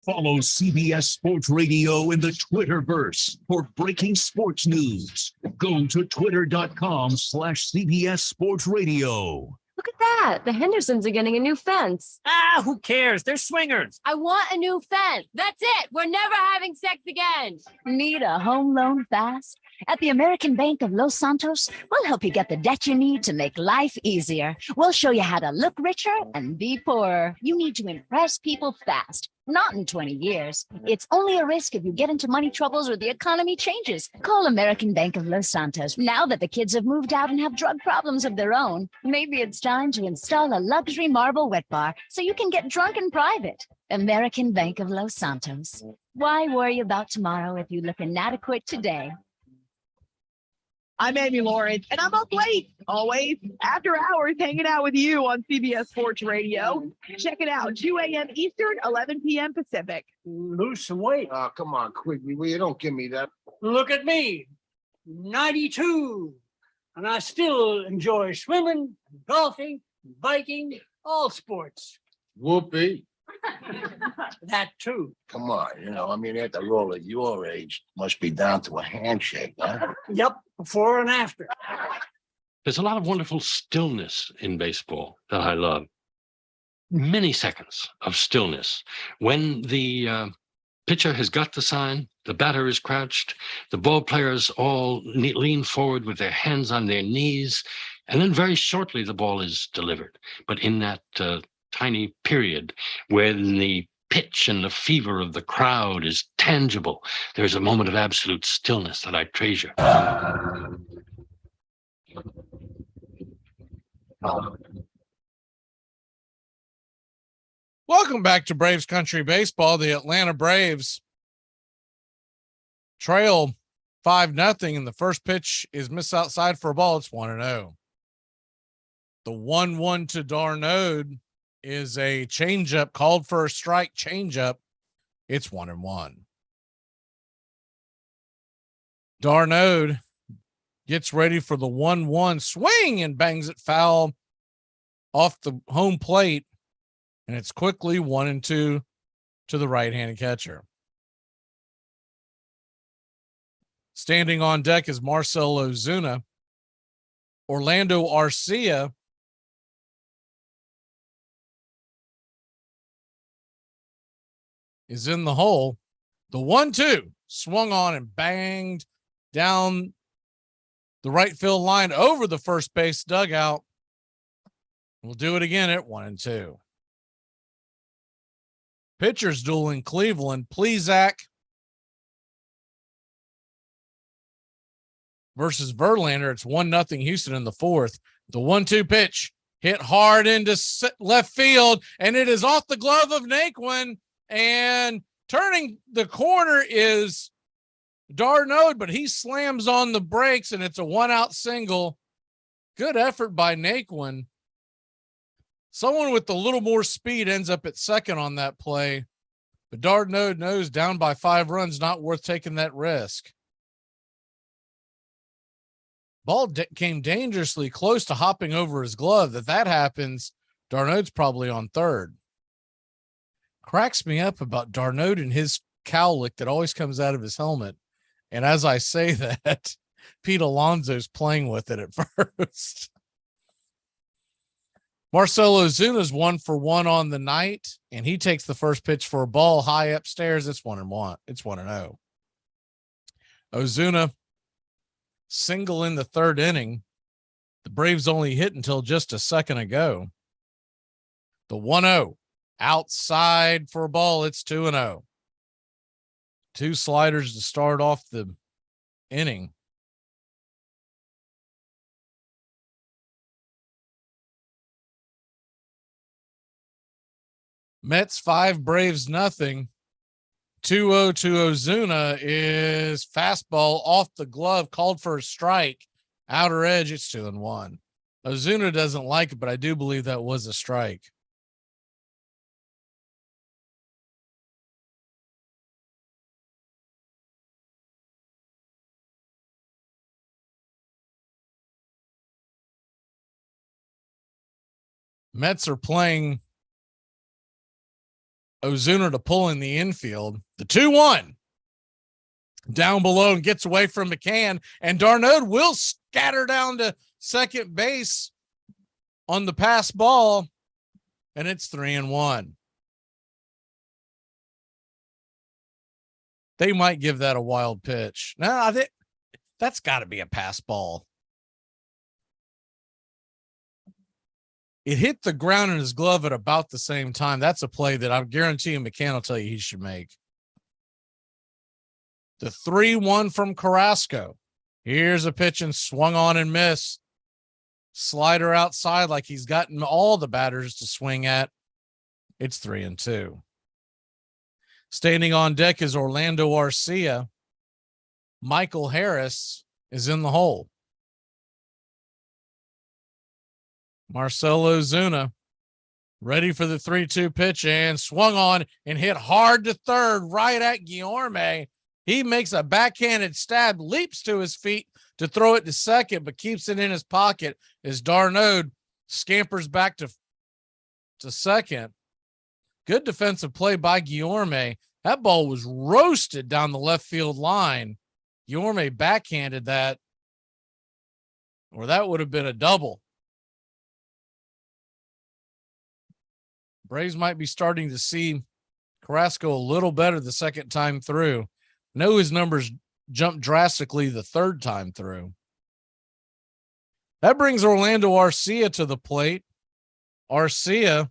Follow CBS Sports Radio in the Twitterverse for breaking sports news. Go to twitter.com/CBS Sports Radio. Look at that. The Hendersons are getting a new fence. Ah, who cares? They're swingers. I want a new fence. That's it. We're never having sex again. Need a home loan fast? At the American Bank of Los Santos, we'll help you get the debt you need to make life easier. We'll show you how to look richer and be poorer. You need to impress people fast. Not in 20 years. It's only a risk if you get into money troubles or the economy changes. Call American Bank of Los Santos. Now that the kids have moved out and have drug problems of their own, maybe it's time to install a luxury marble wet bar so you can get drunk in private. American Bank of Los Santos. Why worry about tomorrow if you look inadequate today? I'm Amy Lawrence, and I'm up late, always, after hours, hanging out with you on CBS Sports Radio. Check it out, 2 a.m. Eastern, 11 p.m. Pacific. Lose some weight. Oh, come on, quickly. Will you don't give me that. Look at me, 92, and I still enjoy swimming, golfing, biking, all sports. Whoopee. That too. Come on, after all at your age, must be down to a handshake, huh? Yep, before and after. There's a lot of wonderful stillness in baseball that I love. Many seconds of stillness. When the pitcher has got the sign, the batter is crouched, the ball players all lean forward with their hands on their knees, and then very shortly the ball is delivered. But in that tiny period when the pitch and the fever of the crowd is tangible, there's a moment of absolute stillness that I treasure. Welcome back to Braves Country Baseball. The Atlanta Braves trail 5-0, and the first pitch is missed outside for a ball. It's 1-0. The 1-1 to d'Arnaud is a changeup called for a strike changeup. It's 1-1. d'Arnaud gets ready for the 1-1 swing and bangs it foul off the home plate. And it's quickly 1-2 to the right-handed catcher. Standing on deck is Marcell Ozuna. Orlando Arcia is in the hole. The 1-2 swung on and banged down the right field line over the first base dugout. We'll do it again at 1-2. Pitchers duel in Cleveland. Plesac versus Verlander. It's 1-0 Houston in the fourth. The 1-2 pitch hit hard into left field, and it is off the glove of Naquin. And turning the corner is Darnode, but he slams on the brakes, and it's a 1-out single. Good effort by Naquin. Someone with a little more speed ends up at second on that play, but Darnode knows down by 5 runs, not worth taking that risk. Ball came dangerously close to hopping over his glove. If that happens, Darnode's probably on third. Cracks me up about Darnode and his cowlick that always comes out of his helmet. And as I say that, Pete Alonso's playing with it at first. Marcell Ozuna's 1-for-1 on the night, and he takes the first pitch for a ball high upstairs. It's 1-1. It's 1-0. Ozuna single in the third inning. The Braves only hit until just a second ago. The 1-0 outside for a ball. It's 2-0. 2 sliders to start off the inning. Mets 5, Braves nothing. 2-0 to Ozuna is fastball off the glove, called for a strike. Outer edge, it's 2-1. Ozuna doesn't like it, but I do believe that was a strike. Mets are playing Ozuna to pull in the infield. The 2-1 down below and gets away from McCann, and Darnode will scatter down to second base on the pass ball, and it's 3-1. They might give that a wild pitch. No, that's got to be a pass ball. It hit the ground in his glove at about the same time. That's a play that I guarantee you McCann will tell you he should make. The 3-1 from Carrasco. Here's a pitch and swung on and missed. Slider outside like he's gotten all the batters to swing at. It's 3-2. Standing on deck is Orlando Arcia. Michael Harris is in the hole. Marcell Ozuna ready for the 3-2 pitch and swung on and hit hard to third right at Guillorme. He makes a backhanded stab, leaps to his feet to throw it to second, but keeps it in his pocket as Darnode scampers back to second. Good defensive play by Guillorme. That ball was roasted down the left field line. Guillorme backhanded that, or that would have been a double. Braves might be starting to see Carrasco a little better the second time through. Know his numbers jumped drastically the third time through. That brings Orlando Arcia to the plate. Arcia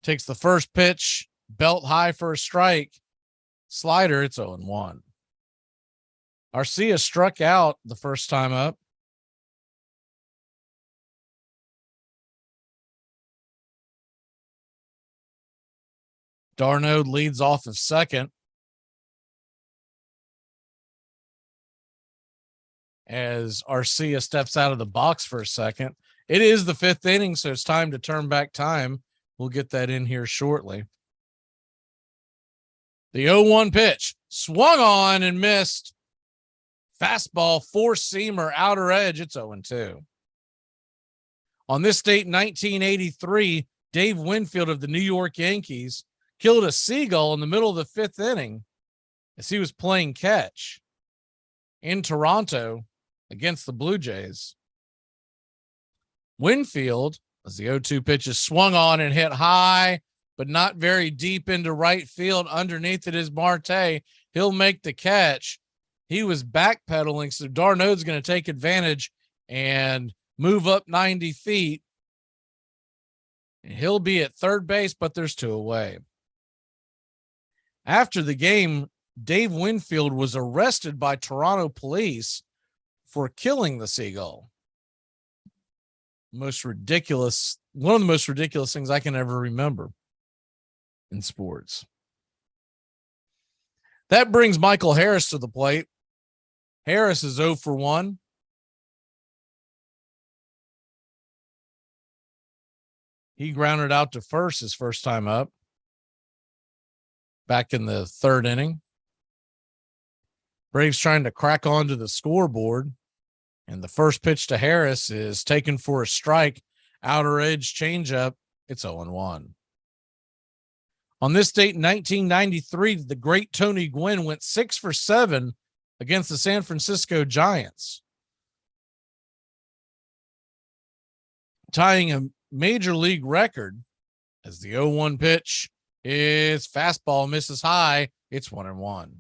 takes the first pitch, belt high for a strike. Slider, it's 0-1. Arcia struck out the first time up. Darnode leads off of second as Arcia steps out of the box for a second. It is the 5th inning, so it's time to turn back time. We'll get that in here shortly. The 0-1 pitch swung on and missed. Fastball, 4-seamer, outer edge. It's 0-2. On this date, 1983, Dave Winfield of the New York Yankees killed a seagull in the middle of the 5th inning as he was playing catch in Toronto against the Blue Jays. Winfield, as the 0-2 pitch is swung on and hit high but not very deep into right field. Underneath it is Marte. He'll make the catch. He was backpedaling, so Darno's going to take advantage and move up 90 feet. He'll be at third base, but there's two away. After the game, Dave Winfield was arrested by Toronto police for killing the seagull. One of the most ridiculous things I can ever remember in sports. That brings Michael Harris to the plate. Harris is 0 for 1. He grounded out to first his first time up back in the third inning. Braves trying to crack onto the scoreboard, and the first pitch to Harris is taken for a strike. Outer edge changeup. It's 0-1. On this date in 1993, the great Tony Gwynn went 6 for 7 against the San Francisco Giants, tying a major league record as the 0-1 pitch is fastball, misses high. It's 1-1.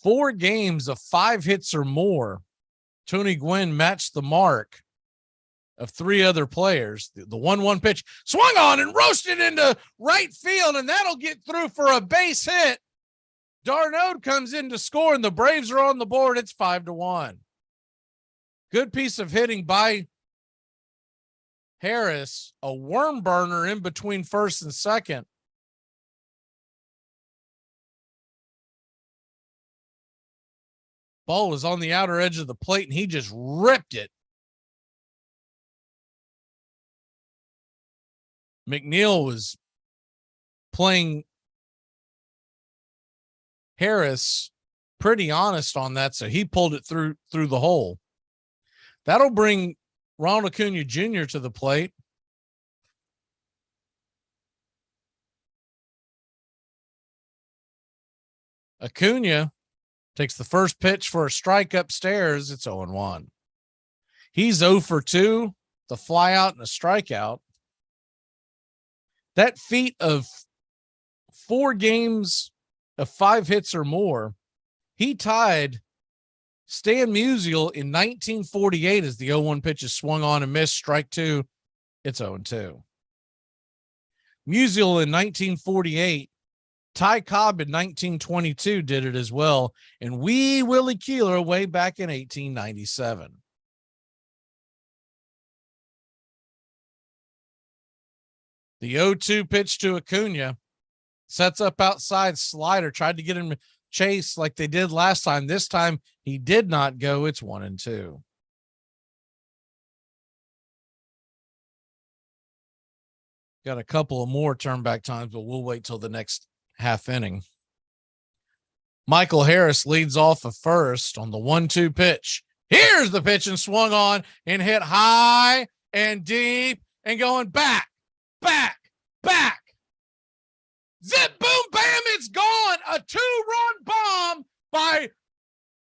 Four games of 5 hits or more, Tony Gwynn matched the mark of 3 other players. The 1-1 pitch swung on and roasted into right field, and that'll get through for a base hit. Darno comes in to score, and the Braves are on the board. It's 5-1. Good piece of hitting by Harris, a worm burner in between first and second. Ball was on the outer edge of the plate, and he just ripped it. McNeil was playing Harris pretty honest on that, so he pulled it through the hole. That'll bring Ronald Acuna Jr. to the plate. Acuna takes the first pitch for a strike upstairs. It's 0-1. He's 0 for 2, the fly out and a strikeout. That feat of 4 games of 5 hits or more, he tied Stan Musial in 1948 as the 0-1 pitch is swung on and missed. Strike 2. It's 0-2. Musial in 1948, Ty Cobb in 1922 did it as well, and Wee Willie Keeler way back in 1897. The 0-2 pitch to Acuna sets up outside, slider, tried to get him to chase like they did last time. This time he did not go. It's 1-2. Got a couple of more turn back times, but we'll wait till the next half inning. Michael Harris leads off of first on the 1-2 pitch. Here's the pitch, and swung on and hit high and deep and going back. Zip, boom, bam, it's gone. A 2-run bomb by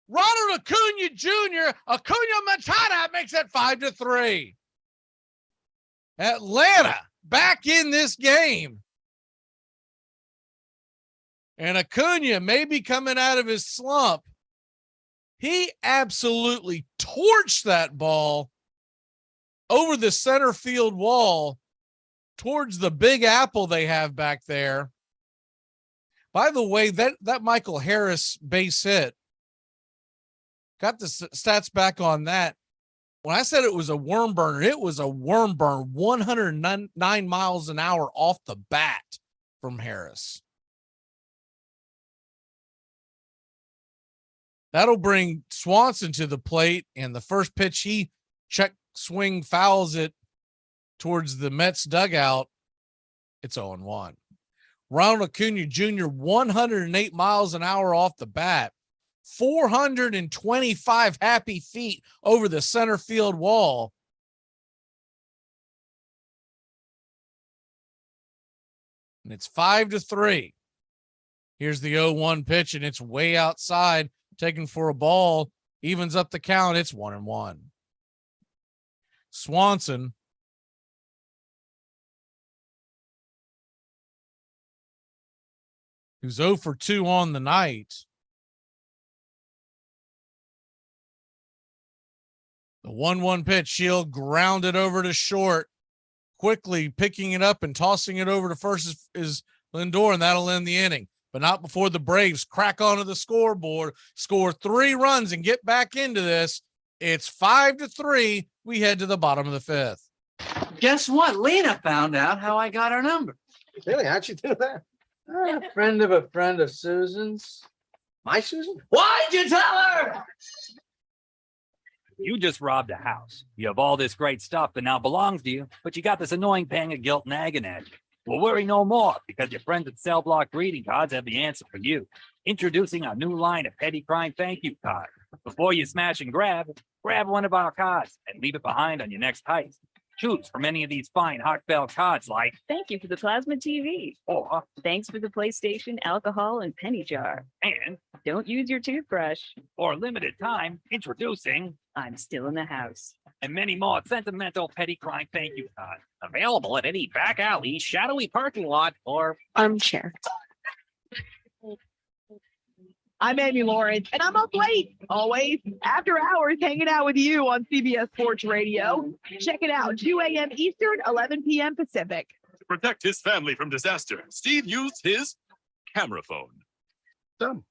Ronald Acuna Jr. Acuna Matata makes it 5-3. Atlanta back in this game. And Acuna may be coming out of his slump. He absolutely torched that ball over the center field wall towards the Big Apple they have back there. By the way, that Michael Harris base hit, got the stats back on that. When I said it was a worm burner, it was a worm burn, 109 miles an hour off the bat from Harris. That'll bring Swanson to the plate, and the first pitch he check swing fouls it towards the Mets dugout. It's 0-1. Ronald Acuna Jr., 108 miles an hour off the bat, 425 happy feet over the center field wall. And it's 5-3. Here's the 0-1 pitch, and it's way outside, taken for a ball, evens up the count. It's 1-1. Swanson. Who's 0 for 2 on the night. The 1-1 pitch, Shield grounded over to short. Quickly picking it up and tossing it over to first is Lindor, and that'll end the inning. But not before the Braves crack onto the scoreboard, score 3 runs, and get back into this. It's 5-3. We head to the bottom of the 5th. Guess what? Lena found out how I got her number. Really? How'd you do that? A friend of Susan's. My Susan? Why'd you tell her? You just robbed a house. You have all this great stuff that now belongs to you, but you got this annoying pang of guilt nagging at you. Well, worry no more, because your friends at Cell Block Greeting Cards have the answer for you. Introducing our new line of petty crime thank you cards. Before you smash and grab one of our cards and leave it behind on your next heist. Choose from any of these fine heartfelt cards like, Thank you for the plasma TV. or, Thanks for the PlayStation, alcohol, and penny jar. and, Don't use your toothbrush. or limited time, introducing, I'm still in the house. and many more sentimental petty crime thank you cards. Available at any back alley, shadowy parking lot, or Armchair. I'm Amy Lawrence, and I'm up late, always, after hours, hanging out with you on CBS Sports Radio. Check it out, 2 a.m. Eastern, 11 p.m. Pacific. To protect his family from disaster, Steve used his camera phone. Done.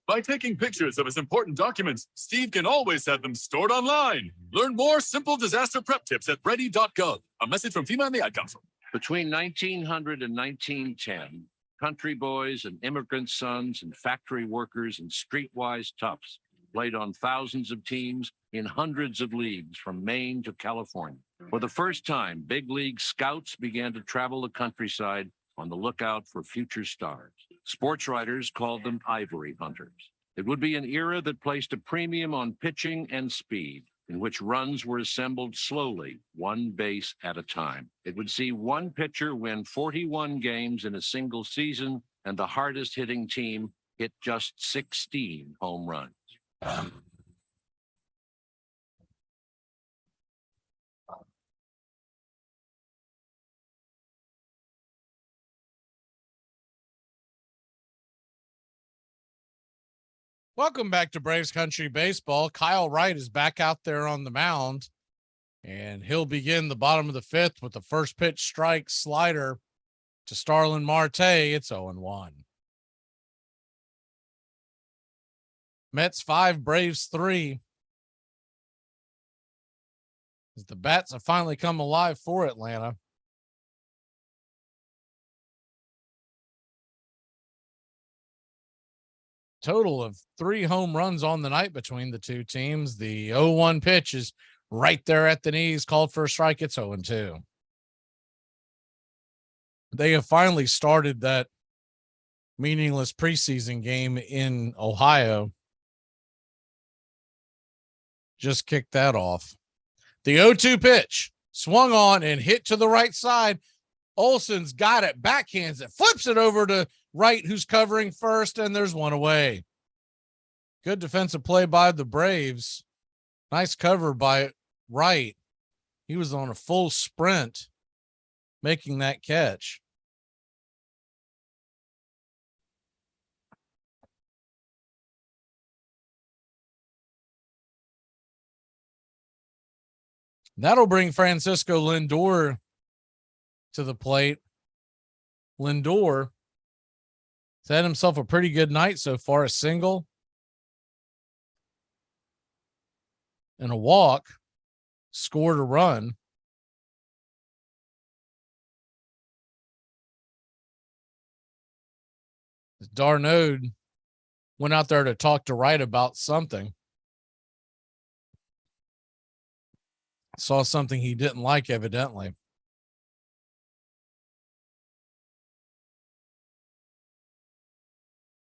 By taking pictures of his important documents, Steve can always have them stored online. Learn more simple disaster prep tips at ready.gov. A message from FEMA and the Ad Council. Between 1900 and 1910, country boys and immigrant sons and factory workers and streetwise toughs played on thousands of teams in hundreds of leagues from Maine to California. For the first time, big league scouts began to travel the countryside on the lookout for future stars. Sports writers called them ivory hunters. It would be an era that placed a premium on pitching and speed, in which runs were assembled slowly, one base at a time. It would see one pitcher win 41 games in a single season, and the hardest hitting team hit just 16 home runs. Welcome back to Braves Country Baseball. Kyle Wright is back out there on the mound, and he'll begin the bottom of the 5th with the first pitch strike slider to Starlin Marte. It's 0-1. Mets 5, Braves 3. As the bats have finally come alive for Atlanta. Total of 3 home runs on the night between the two teams. The 0-1 pitch is right there at the knees, called for a strike. It's 0-2. They have finally started that meaningless preseason game in Ohio. Just kicked that off. The 0-2 pitch swung on and hit to the right side. Olson's got it, backhands it, flips it over to Wright, who's covering first, and there's one away. Good defensive play by the Braves. Nice cover by Wright. He was on a full sprint making that catch. That'll bring Francisco Lindor to the plate. Lindor has had himself a pretty good night so far. A single and a walk, scored a run. Darno went out there to talk to Wright about something. Saw something he didn't like, evidently.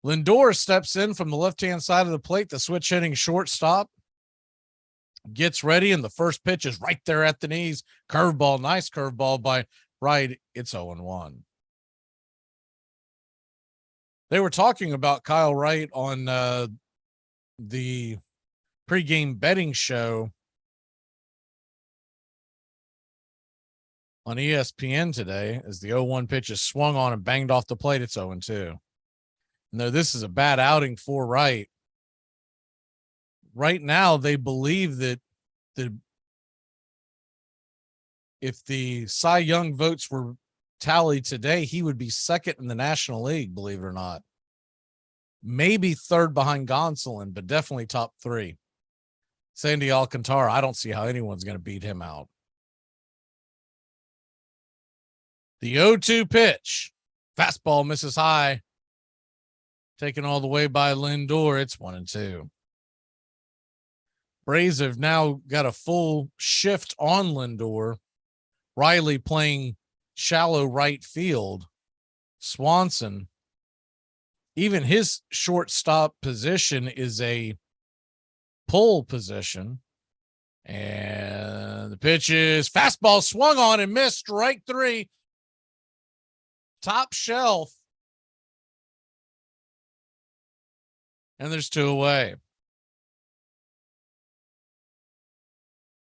Lindor steps in from the left-hand side of the plate, the switch hitting shortstop. Gets ready, and the first pitch is right there at the knees. Curveball, nice curveball by Wright. It's 0-1. They were talking about Kyle Wright on the pregame betting show on ESPN today as the 0-1 pitch is swung on and banged off the plate. It's 0-2. No, this is a bad outing for Wright. Right now, they believe that if the Cy Young votes were tallied today, he would be second in the National League, believe it or not. Maybe third behind Gonsolin, but definitely top three. Sandy Alcantara, I don't see how anyone's going to beat him out. The 0-2 pitch. Fastball misses high. Taken all the way by Lindor. It's 1-2. Braves have now got a full shift on Lindor. Riley playing shallow right field. Swanson, even his shortstop position is a pull position. And the pitch is fastball swung on and missed. Strike three. Top shelf. And there's two away.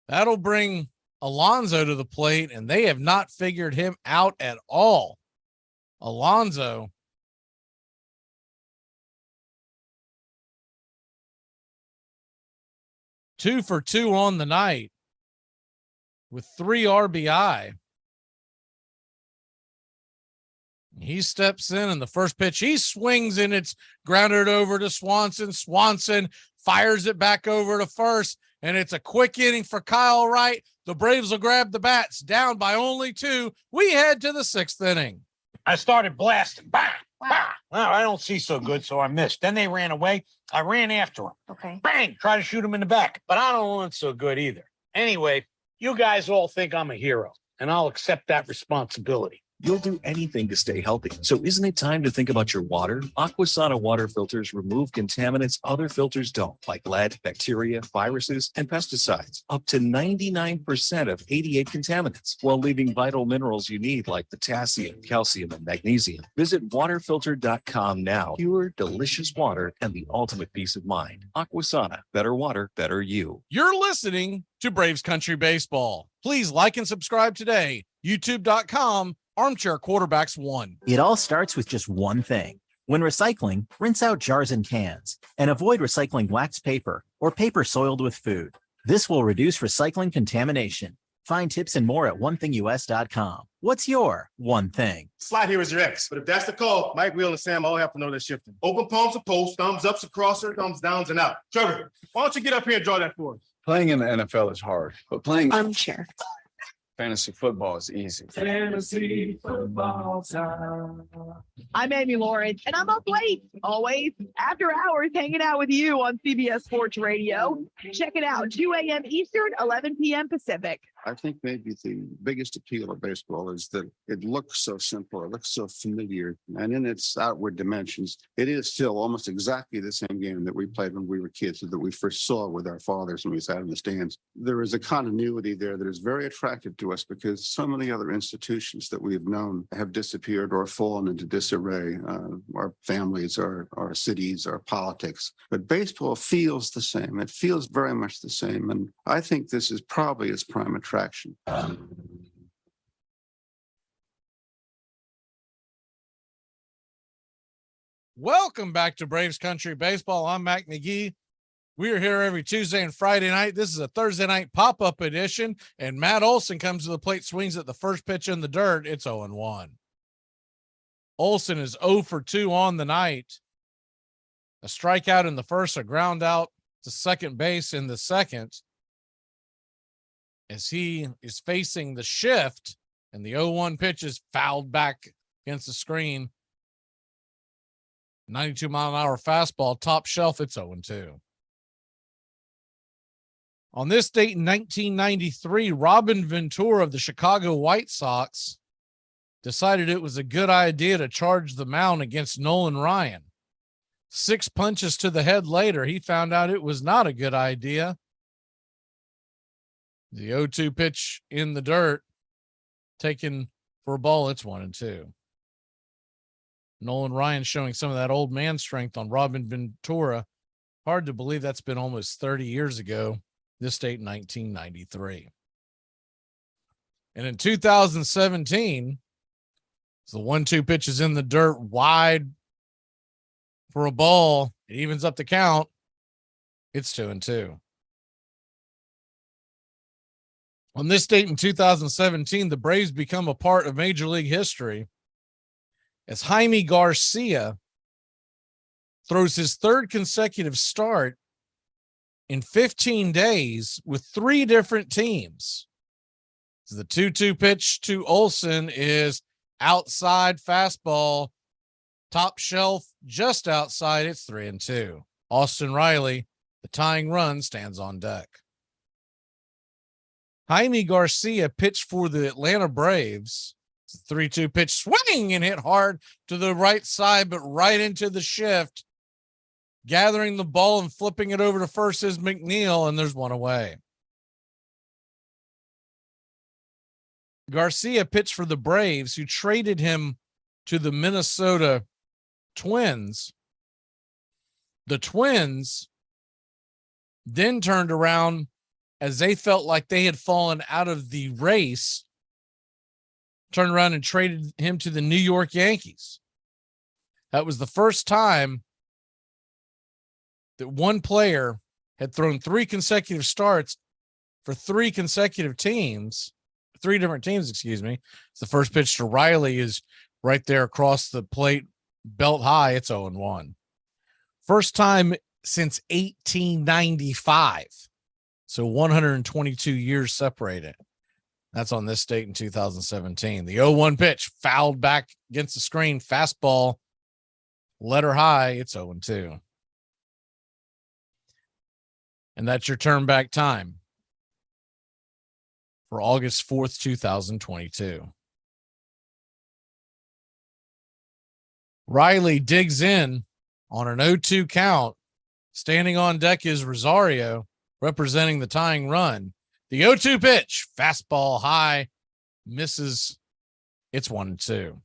That'll bring Alonso to the plate, and they have not figured him out at all. Alonso. Two for two on the night with 3 RBI. He steps in, and the first pitch he swings, and it's grounded over to Swanson. Swanson fires it back over to first, and it's a quick inning for Kyle Wright. The Braves will grab the bats, down by only 2. We head to the 6th inning. I started blasting. Bah, bah. Well, I don't see so good, so I missed. Then they ran away. I ran after them. Okay. Bang! Try to shoot him in the back, but I don't want so good either. Anyway, you guys all think I'm a hero, and I'll accept that responsibility. You'll do anything to stay healthy. So isn't it time to think about your water? Aquasana water filters remove contaminants other filters don't, like lead, bacteria, viruses, and pesticides. Up to 99% of 88 contaminants, while leaving vital minerals you need like potassium, calcium, and magnesium. Visit waterfilter.com now. Pure, delicious water and the ultimate peace of mind. Aquasana, better water, better you. You're listening to Braves Country Baseball. Please like and subscribe today. YouTube.com. Armchair Quarterbacks 1. It all starts with just one thing. When recycling, rinse out jars and cans and avoid recycling wax paper or paper soiled with food. This will reduce recycling contamination. Find tips and more at onethingus.com. What's your one thing? Slide here is your X, but if that's the call, Mike, Will, and Sam all have to know they're shifting. Open palms to post, thumbs ups across her, thumbs downs and out. Trevor, why don't you get up here and draw that for us? Playing in the NFL is hard, but playing Armchair. fantasy football is easy. Fantasy football time. I'm Amy Lawrence, and I'm up late, always, after hours, hanging out with you on CBS Sports Radio. Check it out, 2 a.m. Eastern, 11 p.m. Pacific. I think maybe the biggest appeal of baseball is that it looks so simple, it looks so familiar, and in its outward dimensions, it is still almost exactly the same game that we played when we were kids, or that we first saw with our fathers when we sat in the stands. There is a continuity there that is very attractive to us because so many other institutions that we've known have disappeared or fallen into disarray. Our families, our cities, our politics. But baseball feels the same. It feels very much the same. And I think this is probably its prime attraction. Welcome back to Braves Country Baseball. I'm Mac McGee. We are here every Tuesday and Friday night. This is a Thursday night pop-up edition, and Matt Olson comes to the plate, swings at the first pitch in the dirt. It's 0-1. Olson is 0 for 2 on the night. A strikeout in the first, a ground out to second base in the second, as he is facing the shift, and the 0-1 pitch is fouled back against the screen. 92-mile-an-hour fastball, top shelf. It's 0-2. On this date in 1993, Robin Ventura of the Chicago White Sox decided it was a good idea to charge the mound against Nolan Ryan. 6 punches to the head later, he found out it was not a good idea. The 0-2 pitch in the dirt, taken for a ball. It's 1-2. Nolan Ryan showing some of that old man strength on Robin Ventura. Hard to believe that's been almost 30 years ago. This date, 1993. And in 2017, the 1-2 pitch is in the dirt wide for a ball. It evens up the count. It's 2-2. On this date in 2017, the Braves become a part of Major League history as Jaime Garcia throws his third consecutive start in 15 days with 3 different teams. The 2-2 pitch to Olsen is outside fastball, top shelf, just outside. It's 3-2. Austin Riley, the tying run, stands on deck. Jaime Garcia pitched for the Atlanta Braves. It's a 3-2 pitch, swing and hit hard to the right side, but right into the shift. Gathering the ball and flipping it over to first is McNeil, and there's one away. Garcia pitched for the Braves, who traded him to the Minnesota Twins. The Twins then turned around as they felt like they had fallen out of the race, turned around and traded him to the New York Yankees. That was the first time that one player had thrown 3 consecutive starts for 3 consecutive teams, 3 different teams, excuse me. The first pitch to Riley is right there across the plate, belt high. It's 0-1. First time since 1895. So 122 years separated. That's on this date in 2017. The 0-1 pitch fouled back against the screen. Fastball, letter high. It's 0-2. And that's your turn back time for August 4th, 2022. Riley digs in on an 0-2 count. Standing on deck is Rosario, representing the tying run. The 0-2 pitch, fastball high, misses. It's 1-2.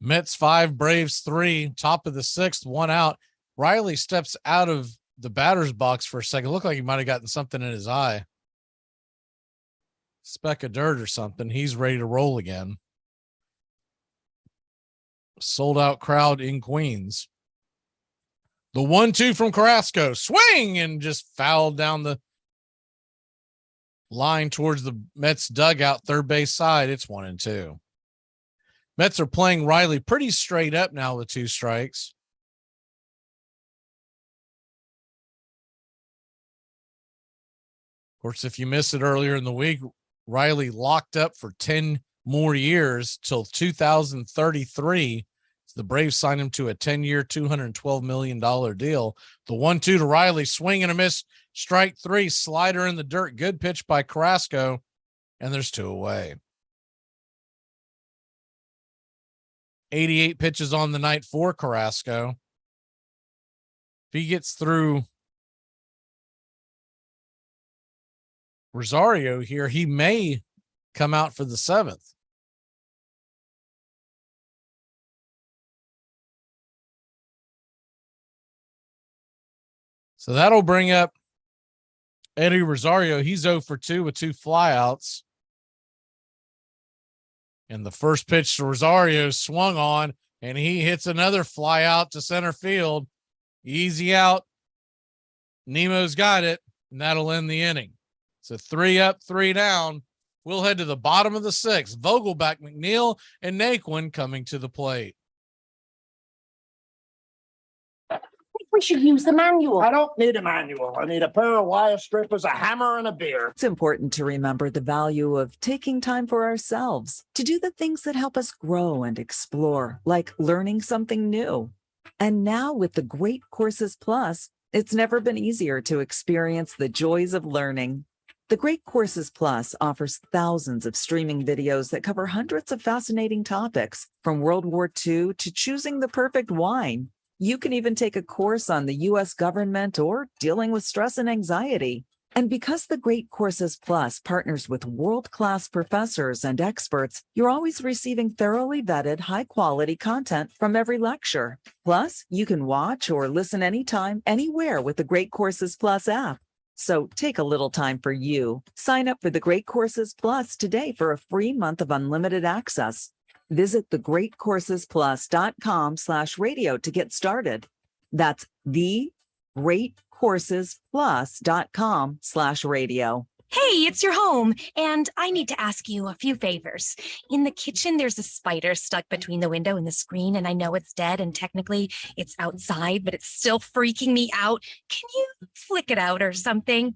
Mets 5, Braves 3, top of the 6th, 1 out. Riley steps out of the batter's box for a second. Looked like he might have gotten something in his eye. Speck of dirt or something. He's ready to roll again. Sold out crowd in Queens. The 1-2 from Carrasco. Swing and just fouled down the line towards the Mets dugout, third base side. It's 1-2. Mets are playing Riley pretty straight up now with 2 strikes. Of course, if you missed it earlier in the week, Riley locked up for 10 more years till 2033. The Braves signed him to a 10-year, $212 million deal. The 1-2 to Riley, swing and a miss, strike 3, slider in the dirt. Good pitch by Carrasco, and there's 2 away. 88 pitches on the night for Carrasco. If he gets through Rosario here, he may come out for the 7th. So that'll bring up Eddie Rosario. He's 0 for 2 with 2 flyouts. And the first pitch to Rosario swung on, and he hits another fly out to center field. Easy out. Nemo's got it, and that'll end the inning. So 3 up, 3 down. We'll head to the bottom of the 6th. Vogelback, McNeil, and Naquin coming to the plate. We should use the manual. I don't need a manual. I need a pair of wire strippers, a hammer, and a beer. It's important to remember the value of taking time for ourselves to do the things that help us grow and explore, like learning something new. And now with the Great Courses Plus, it's never been easier to experience the joys of learning. The Great Courses Plus offers thousands of streaming videos that cover hundreds of fascinating topics, from World War II to choosing the perfect wine. You can even take a course on the U.S. government or dealing with stress and anxiety. And because the Great Courses Plus partners with world-class professors and experts, you're always receiving thoroughly vetted, high-quality content from every lecture. Plus, you can watch or listen anytime, anywhere with the Great Courses Plus app. So take a little time for you. Sign up for the Great Courses Plus today for a free month of unlimited access. Visit thegreatcoursesplus.com/radio to get started. That's thegreatcoursesplus.com/radio. Hey, it's your home, and I need to ask you a few favors. In the kitchen, there's a spider stuck between the window and the screen, and I know it's dead, and technically it's outside, but it's still freaking me out. Can you flick it out or something?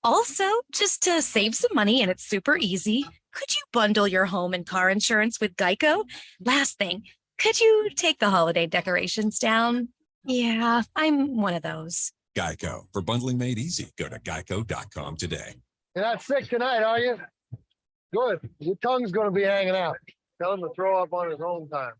Also, just to save some money, and it's super easy, could you bundle your home and car insurance with Geico? Last thing, could you take the holiday decorations down? Yeah, I'm one of those. Geico. For bundling made easy, go to geico.com today. You're not sick tonight, are you? Good. Your tongue's going to be hanging out. Tell him to throw up on his own time.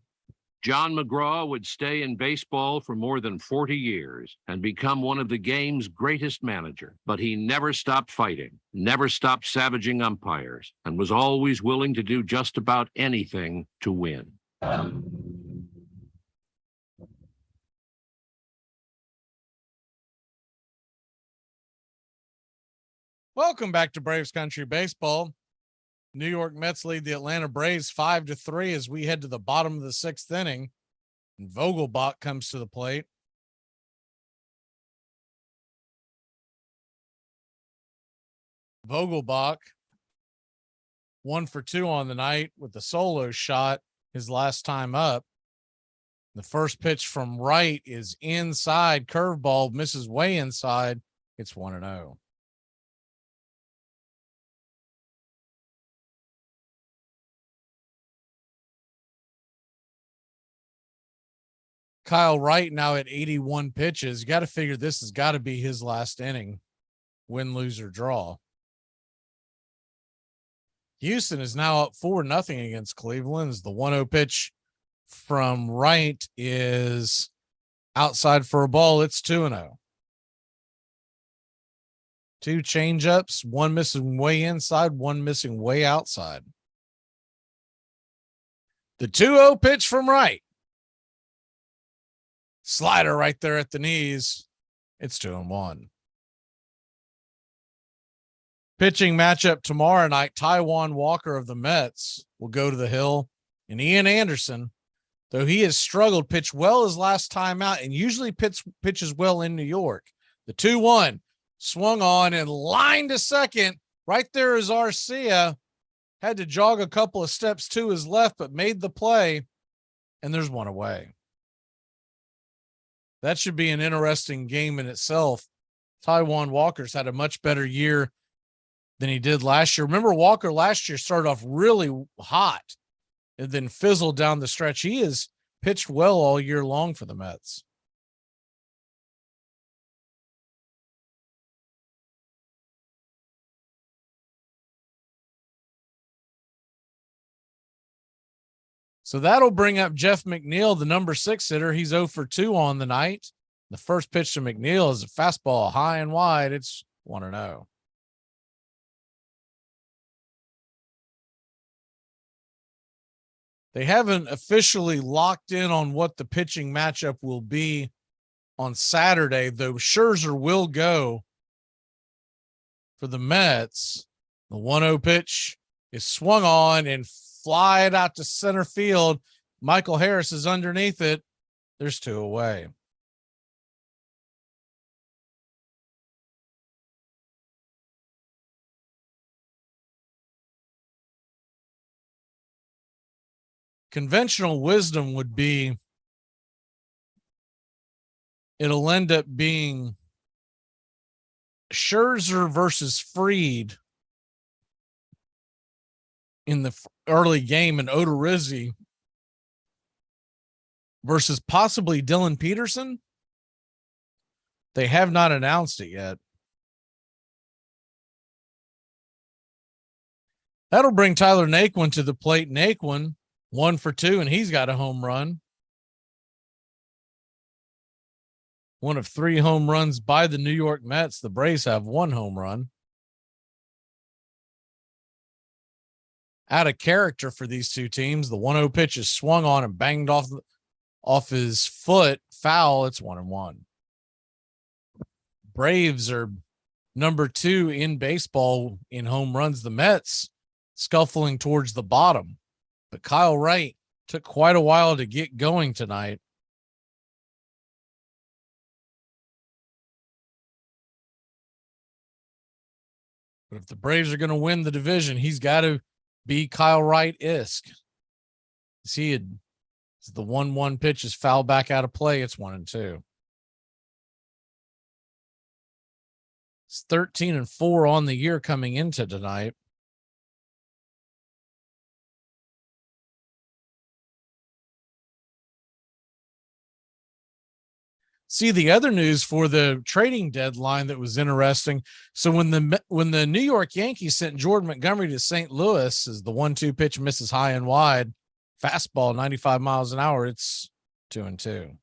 John McGraw would stay in baseball for more than 40 years and become one of the game's greatest manager. But he never stopped fighting, never stopped savaging umpires, and was always willing to do just about anything to win. Welcome back to Braves Country Baseball. New York Mets lead the Atlanta Braves 5-3 as we head to the bottom of the sixth inning. And Vogelbach comes to the plate. Vogelbach 1 for 2 on the night with the solo shot his last time up. The first pitch from right is inside, curveball, misses way inside. It's 1-0. Kyle Wright now at 81 pitches. You got to figure this has got to be his last inning. Win, lose, or draw. Houston is now up 4-0 against Cleveland. As the 1-0 pitch from Wright is outside for a ball. It's 2-0. Two changeups, one missing way inside, one missing way outside. The 2-0 pitch from Wright. Slider right there at the knees. It's 2-1. Pitching matchup tomorrow night. Taijuan Walker of the Mets will go to the hill, and Ian Anderson, though he has struggled, pitched well his last time out and usually pitches well in New York. The 2-1 swung on and lined to second. Right there is Arcia. Had to jog a couple of steps to his left, but made the play, and there's one away. That should be an interesting game in itself. Taijuan Walker's had a much better year than he did last year. Remember, Walker last year started off really hot and then fizzled down the stretch. He has pitched well all year long for the Mets. So that'll bring up Jeff McNeil, the number 6 hitter. He's 0 for 2 on the night. The first pitch to McNeil is a fastball high and wide. It's 1-0. They haven't officially locked in on what the pitching matchup will be on Saturday, though Scherzer will go for the Mets. The 1-0 pitch is swung on and fly it out to center field. Michael Harris is underneath it. There's 2 away. Conventional wisdom would be it'll end up being Scherzer versus Fried in the early game, and Odorizzi versus possibly Dylan Peterson. They have not announced it yet. That'll bring Tyler Naquin to the plate. Naquin 1 for 2, and he's got a home run. One of 3 home runs by the New York Mets. The Braves have 1 home run. out of character for these two teams. The 1-0 pitch is swung on and banged off his foot. Foul. It's 1-1. Braves are number 2 in baseball in home runs. The Mets scuffling towards the bottom, but Kyle Wright took quite a while to get going tonight. But if the Braves are going to win the division, he's got to be Kyle Wright-esque. The 1-1 pitch is fouled back out of play. It's 1-2. It's 13-4 on the year coming into tonight. See, the other news for the trading deadline that was interesting. So when the New York Yankees sent Jordan Montgomery to St. Louis, as the 1-2 pitch misses high and wide, fastball 95 miles an hour, it's 2-2.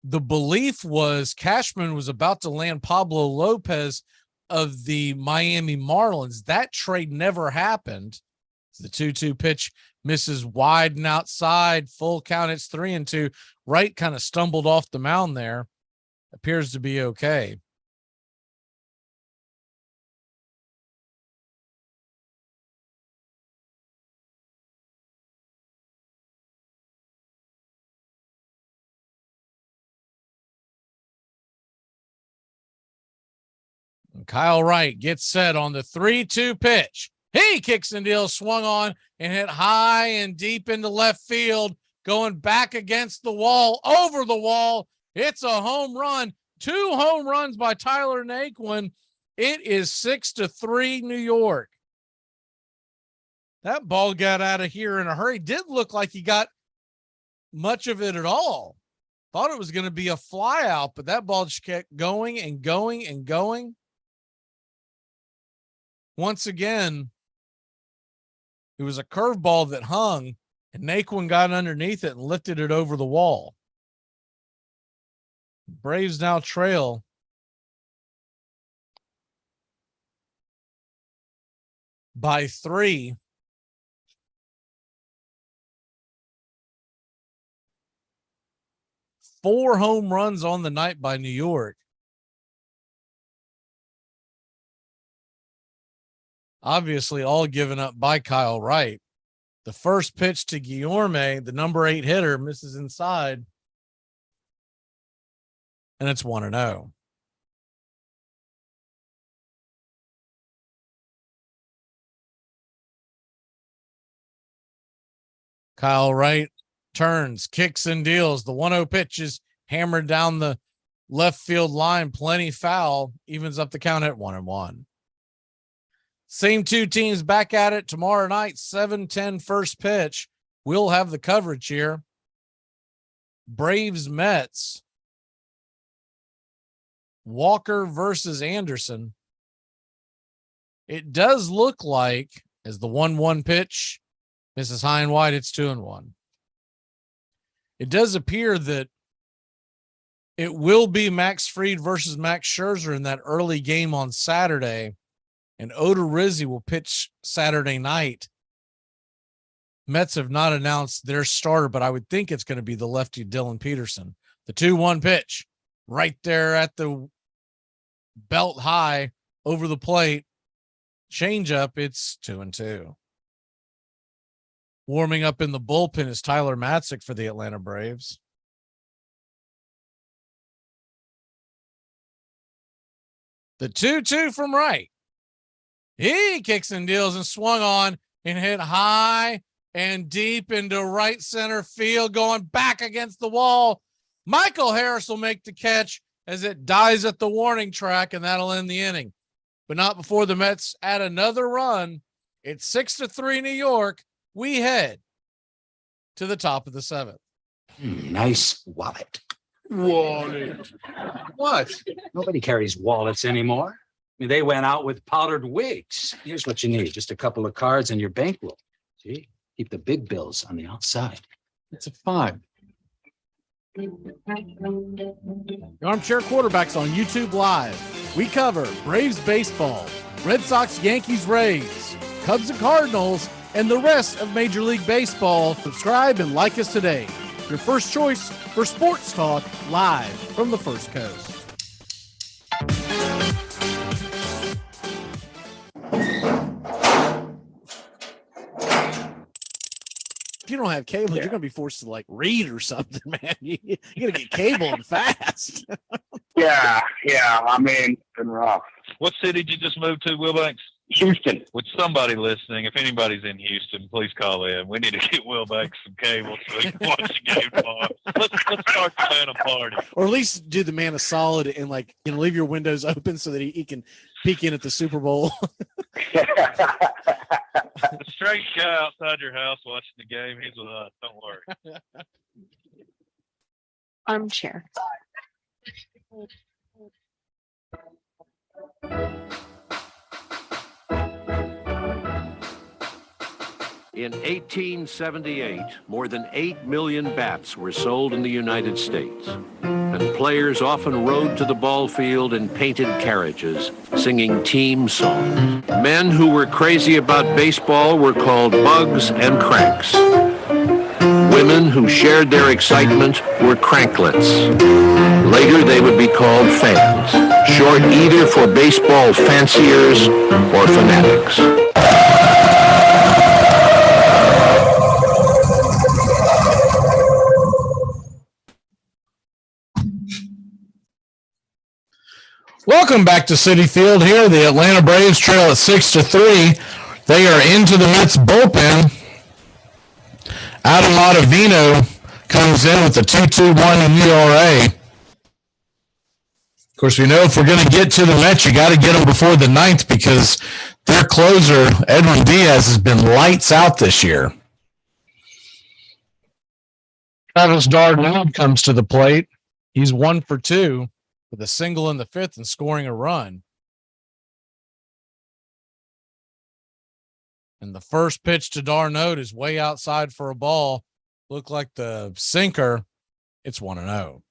The belief was Cashman was about to land Pablo Lopez of the Miami Marlins. That trade never happened. The 2-2 pitch misses wide and outside, full count. It's 3-2. Wright kind of stumbled off the mound there. Appears to be okay. And Kyle Wright gets set on the 3-2 pitch. He kicks and deals, swung on and hit high and deep into left field, going back against the wall, over the wall. It's a home run. 2 home runs by Tyler Naquin. It is 6-3 New York. That ball got out of here in a hurry. Didn't look like he got much of it at all. Thought it was going to be a fly out, but that ball just kept going and going and going. Once again, it was a curveball that hung, and Naquin got underneath it and lifted it over the wall. Braves now trail by 3. Four home runs on the night by New York. Obviously, all given up by Kyle Wright. The first pitch to Guillorme, the number 8 hitter, misses inside. And it's 1-0. Kyle Wright turns, kicks and deals. The 1-0 pitch is hammered down the left field line. Plenty foul. Evens up the count at 1-1. Same two teams back at it tomorrow night, 7:10 first pitch. We'll have the coverage here. Braves Mets. Walker versus Anderson. It does look like, as the 1-1 pitch misses high and wide, it's 2-1. It does appear that it will be Max Fried versus Max Scherzer in that early game on Saturday. And Odorizzi will pitch Saturday night. Mets have not announced their starter, but I would think it's going to be the lefty Dylan Peterson. The 2-1 pitch right there at the belt high over the plate. Change up. It's 2-2. Warming up in the bullpen is Tyler Matzik for the Atlanta Braves. The 2-2 from Wright. He kicks and deals and swung on and hit high and deep into right center field, going back against the wall. Michael Harris will make the catch as it dies at the warning track, and that'll end the inning. But not before the Mets add another run. It's 6-3 New York. We head to the top of the 7th. Nice wallet. Wallet. What? Nobody carries wallets anymore. I mean, they went out with powdered wigs. Here's what you need. Just a couple of cards and your bankroll. See? Keep the big bills on the outside. It's a 5. The Armchair Quarterbacks on YouTube Live. We cover Braves baseball Red Sox, Yankees, Rays, Cubs and Cardinals, and the rest of Major League Baseball. Subscribe and like us today. Your first choice for sports talk live from the First Coast. If you don't have cable, you're going to be forced to read or something, man. You got to get cable fast. Yeah. I mean, it's been rough. What city did you just move to, Wilbanks? Houston. With somebody listening, if anybody's in Houston, please call in. We need to get Wilbanks some cable so he can watch the game tomorrow. Let's start the man a party. Or at least do the man a solid and leave your windows open so that he can peek in at the Super Bowl. The straight guy outside your house watching the game, he's with us. Don't worry. Armchair. In 1878, more than 8 million bats were sold in the United States, and players often rode to the ball field in painted carriages, singing team songs. Men who were crazy about baseball were called bugs and cranks. Women who shared their excitement were cranklets. Later, they would be called fans, short either for baseball fanciers or fanatics. Welcome back to Citi Field here. The Atlanta Braves trail at 6-3. They are into the Mets bullpen. Adam Ottavino comes in with a 2.21 ERA. Of course, we know if we're going to get to the Mets, you got to get them before the ninth because their closer, Edwin Diaz, has been lights out this year. Travis Darnell comes to the plate. He's 1 for 2. With a single in the fifth and scoring a run. And the first pitch to Darno is way outside for a ball. Looked like the sinker. It's 1-0.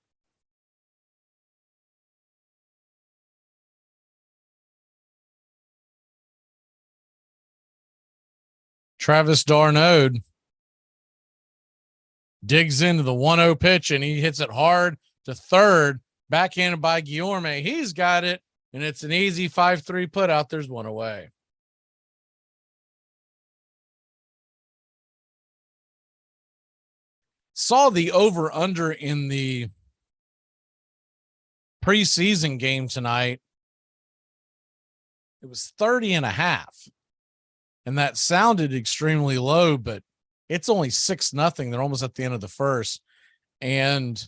Travis Darno digs into the 1-0 pitch and he hits it hard to third. Backhanded by Guillorme. He's got it, and it's an easy 5-3 put out. There's one away. Saw the over-under in the preseason game tonight. It was 30.5. And that sounded extremely low, but it's only 6-0. They're almost at the end of the first. And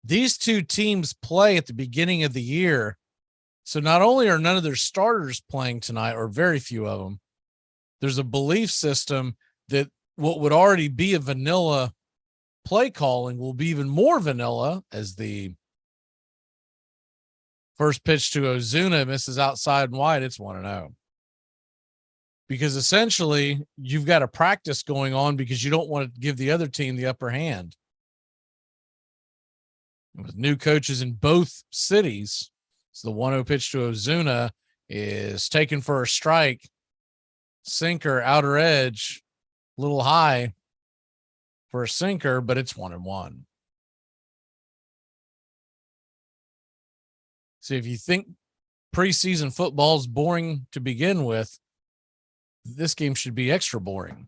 these two teams play at the beginning of the year. So not only are none of their starters playing tonight, or very few of them, there's a belief system that what would already be a vanilla play calling will be even more vanilla as the first pitch to Ozuna misses outside and wide. It's 1-0. Because essentially you've got a practice going on because you don't want to give the other team the upper hand. With new coaches in both cities, so the 1-0 pitch to Ozuna is taken for a strike. Sinker, outer edge, a little high for a sinker, but it's 1-1. So if you think preseason football is boring to begin with, this game should be extra boring.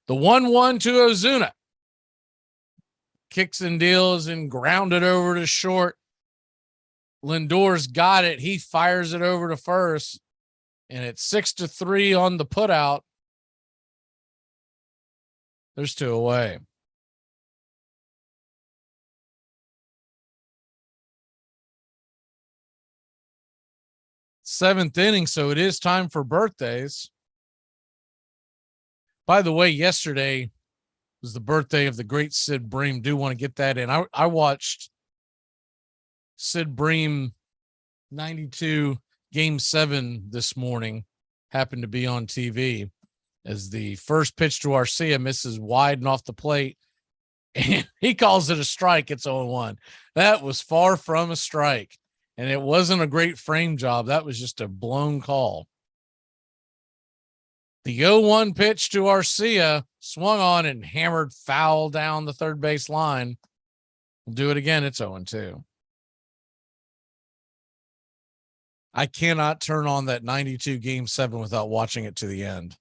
The 1-1 to Ozuna. Kicks and deals and grounded over to short. Lindor's got it. He fires it over to first, and it's 6-3 on the putout. There's 2 away. Seventh inning, so it is time for birthdays. By the way, yesterday was the birthday of the great Sid Bream. Do want to get that in. I watched Sid Bream 92 Game 7 this morning. Happened to be on TV as the first pitch to Arcia misses wide and off the plate. And he calls it a strike. It's 0-1. That was far from a strike. And it wasn't a great frame job. That was just a blown call. The 0-1 pitch to Arcia, swung on and hammered foul down the third base line. We'll do it again. It's 0-2. I cannot turn on that 92 Game 7 without watching it to the end.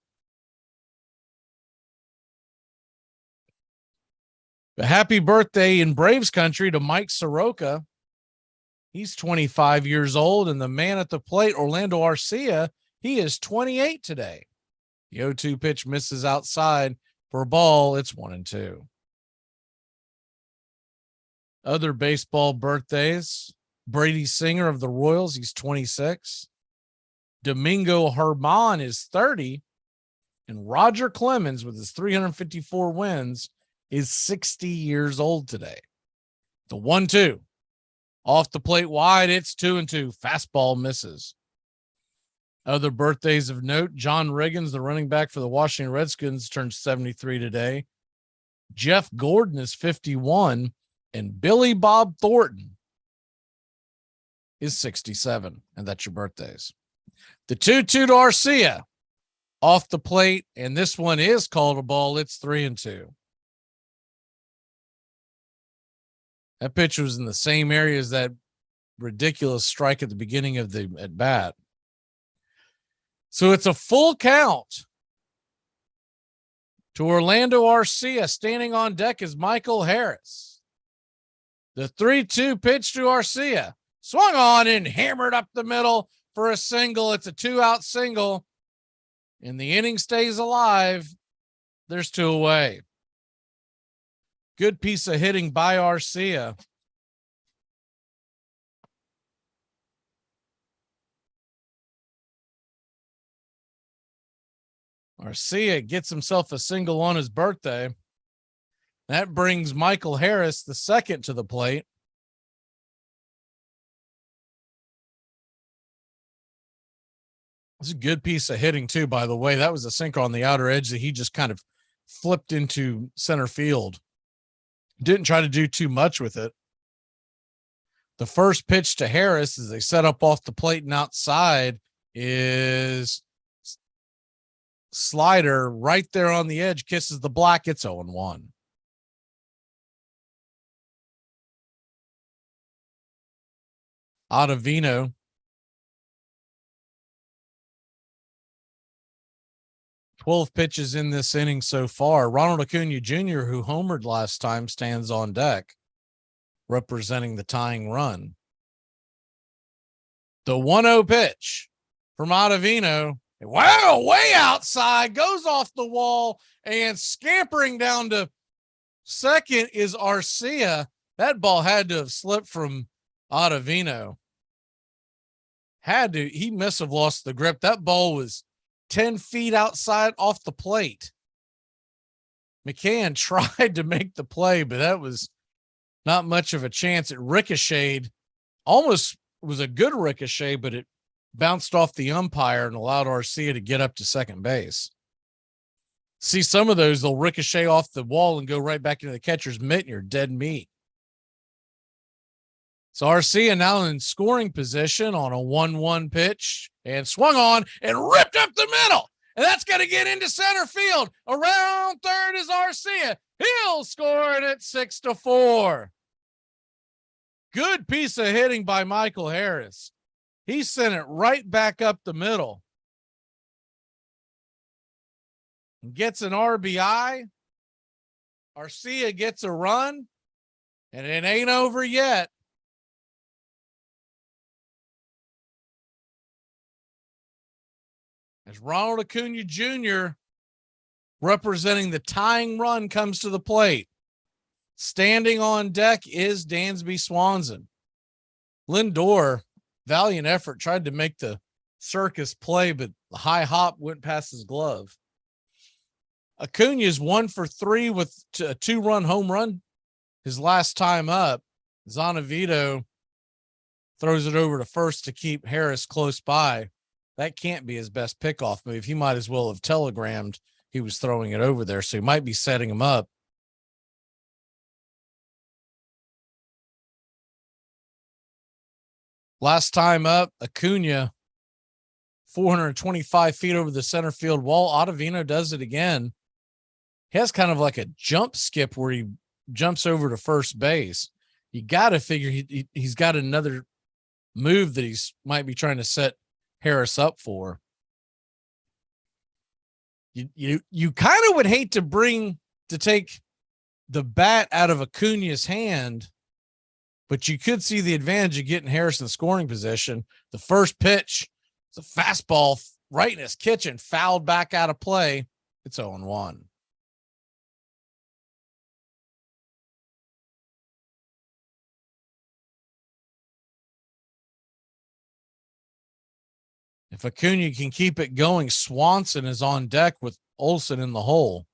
But happy birthday in Braves country to Mike Soroka. He's 25 years old, and the man at the plate, Orlando Arcia, he is 28 today. The 0-2 pitch misses outside for a ball. It's 1-2. Other baseball birthdays. Brady Singer of the Royals, he's 26. Domingo Germán is 30. And Roger Clemens, with his 354 wins, is 60 years old today. The 1-2. Off the plate wide, it's 2-2. Fastball misses. Other birthdays of note, John Riggins, the running back for the Washington Redskins, turned 73 today. Jeff Gordon is 51. And Billy Bob Thornton is 67. And that's your birthdays. The 2-2 to Arcia. Off the plate, and this one is called a ball. It's 3-2. That pitch was in the same area as that ridiculous strike at the beginning of the at bat. So it's a full count to Orlando Arcia. Standing on deck is Michael Harris. The 3-2 pitch to Arcia. Swung on and hammered up the middle for a single. It's a 2-out single. And the inning stays alive. There's 2 away. Good piece of hitting by Arcia. Arcia gets himself a single on his birthday. That brings Michael Harris, the second, to the plate. It's a good piece of hitting, too, by the way. That was a sinker on the outer edge that he just kind of flipped into center field. Didn't try to do too much with it. The first pitch to Harris as they set up off the plate and outside is slider right there on the edge, kisses the black. It's 0-1. Ottavino. Twelve pitches in this inning so far. Ronald Acuna Jr., who homered last time, stands on deck, representing the tying run. The 1-0 pitch from Ottavino. Wow, way outside, goes off the wall, and scampering down to second is Arcia. That ball had to have slipped from Ottavino. Had to. He must have lost the grip. That ball was 10 feet outside off the plate. McCann tried to make the play, but that was not much of a chance. It ricocheted. Almost was a good ricochet, but it bounced off the umpire and allowed Arcia to get up to second base. See, some of those, they'll ricochet off the wall and go right back into the catcher's mitt, and you're dead meat. So Arcia now in scoring position on a 1-1 pitch and swung on and ripped up the middle. And that's going to get into center field. Around third is Arcia. He'll score it at 6-4. Good piece of hitting by Michael Harris. He sent it right back up the middle. And gets an RBI. Arcia gets a run. And it ain't over yet. As Ronald Acuna Jr., representing the tying run, comes to the plate. Standing on deck is Dansby Swanson. Lindor, valiant effort, tried to make the circus play, but the high hop went past his glove. Acuna's 1 for 3 with a 2-run home run his last time up. Zonavito throws it over to first to keep Harris close by. That can't be his best pickoff move. He might as well have telegrammed he was throwing it over there, so he might be setting him up. Last time up, Acuna 425 feet over the center field wall. Ottavino does it again. He has kind of like a jump skip where he jumps over to first base. You got to figure he's got another move that he's might be trying to set Harris up for. You kind of would hate to take the bat out of Acuna's hand, but you could see the advantage of getting Harris in scoring position. The first pitch, it's a fastball right in his kitchen, fouled back out of play. It's 0-1. If Acuna can keep it going, Swanson is on deck with Olsen in the hole.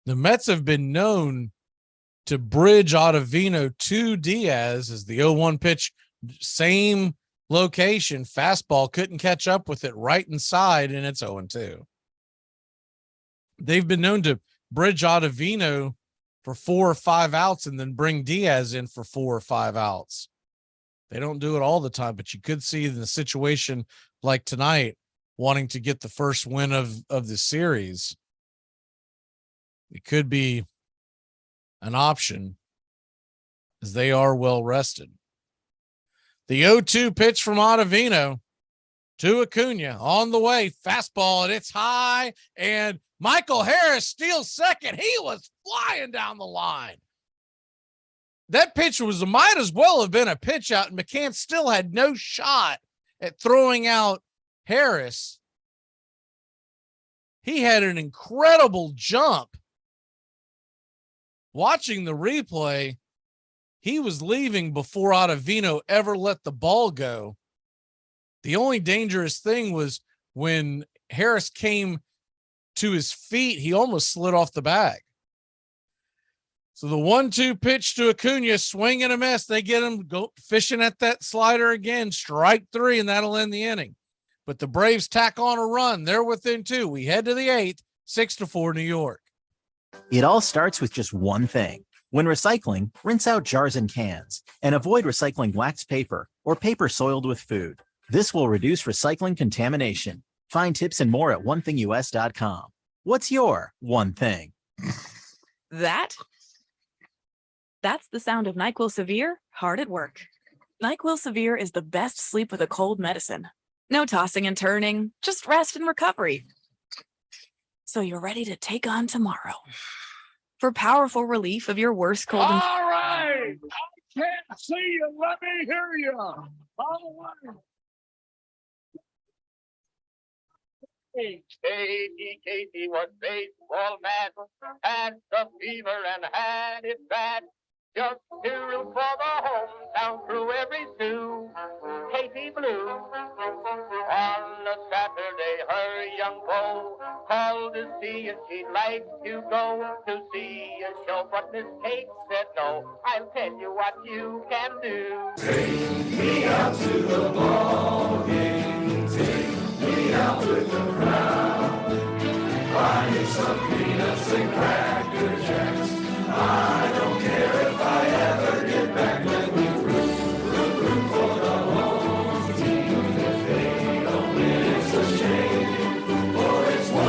The Mets have been known to bridge Ottavino to Diaz as the 0-1 pitch, same location, fastball, couldn't catch up with it right inside, and it's 0-2. They've been known to bridge Ottavino for 4 or 5 outs and then bring Diaz in for 4 or 5 outs. They don't do it all the time, but you could see in the situation like tonight, wanting to get the first win of the series, it could be an option as they are well rested. The 0-2 pitch from Ottavino to Acuna on the way, fastball, and it's high, and Michael Harris steals second. He was flying down the line. That pitch might as well have been a pitch out, and McCann still had no shot at throwing out Harris. He had an incredible jump. Watching the replay, he was leaving before Ottavino ever let the ball go. The only dangerous thing was when Harris came to his feet, he almost slid off the bag. So the 1-2 pitch to Acuna, swing and a miss. They get him go fishing at that slider again, strike 3, and that'll end the inning. But the Braves tack on a run. They're within 2. We head to the 8th, 6-4 New York. It all starts with just one thing. When recycling, rinse out jars and cans and avoid recycling wax paper or paper soiled with food. This will reduce recycling contamination. Find tips and more at onethingus.com. What's your one thing? That's the sound of NyQuil Severe hard at work. NyQuil Severe is the best sleep with a cold medicine. No tossing and turning, just rest and recovery. So you're ready to take on tomorrow. For powerful relief of your worst cold. All right. I can't see you. Let me hear you. All right. Katie was baseball mad, had the fever and had it bad. Just to root for the hometown through every stew. Katie Blue. On a Saturday, her young beau called to see if she'd like to go to see a show, but Miss Kate said no. I'll tell you what you can do. Take me out to the ball game. Take me out with the crowd. Buy me some peanuts and Cracker Jacks. I don't care if I ever get back. Let me root for the home team. If they don't win, it's a shame. For it's 1,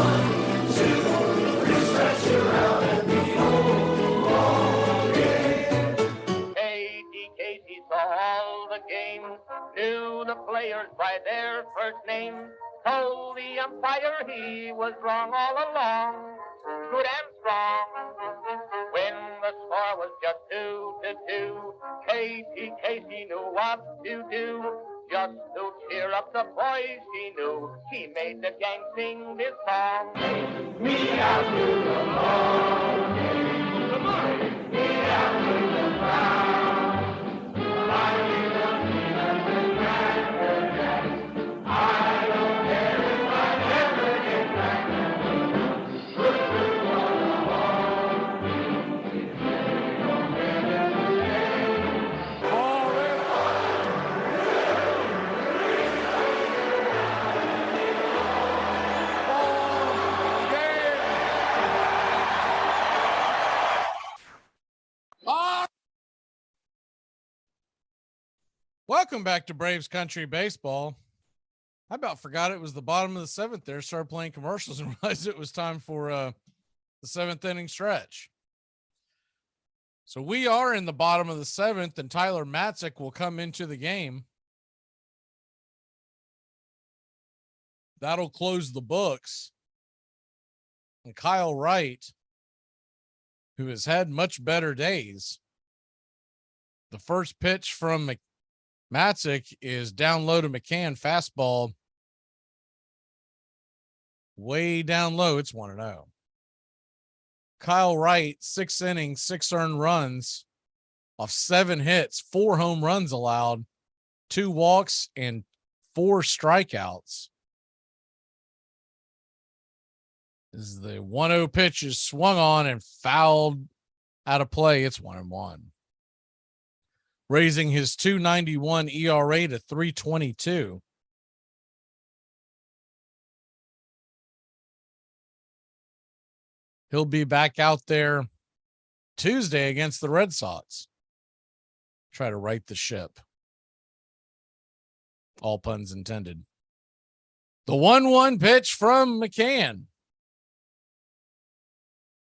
2, 3, stretch around and the old ball game. Casey saw all the games, knew the players by their first name. Told the umpire he was wrong all along, good and strong. When the score was just 2-2, Casey knew what to do. Just to cheer up the boys he knew, he made the gang sing this song. Take me out to the ball game. Come on. Take me out to the crowd. Buy me the peanuts and Cracker Jacks. I don't care if I never get back. Root for the home team. If they don't win, it's a shame. Welcome back to Braves Country Baseball. I about forgot it was the bottom of the seventh there. Started playing commercials and realized it was time for the seventh inning stretch. So we are in the bottom of the seventh, and Tyler Matzik will come into the game. That'll close the books. And Kyle Wright, who has had much better days, the first pitch from Matzik is down low to McCann, fastball way down low. It's 1-0. Kyle Wright, 6 innings, 6 earned runs off 7 hits, 4 home runs allowed, 2 walks, and 4 strikeouts. As the 1-0 pitch is swung on and fouled out of play, it's 1-1. Raising his 2.91 ERA to 3.22. He'll be back out there Tuesday against the Red Sox. Try to right the ship. All puns intended. The 1-1 pitch from McCann.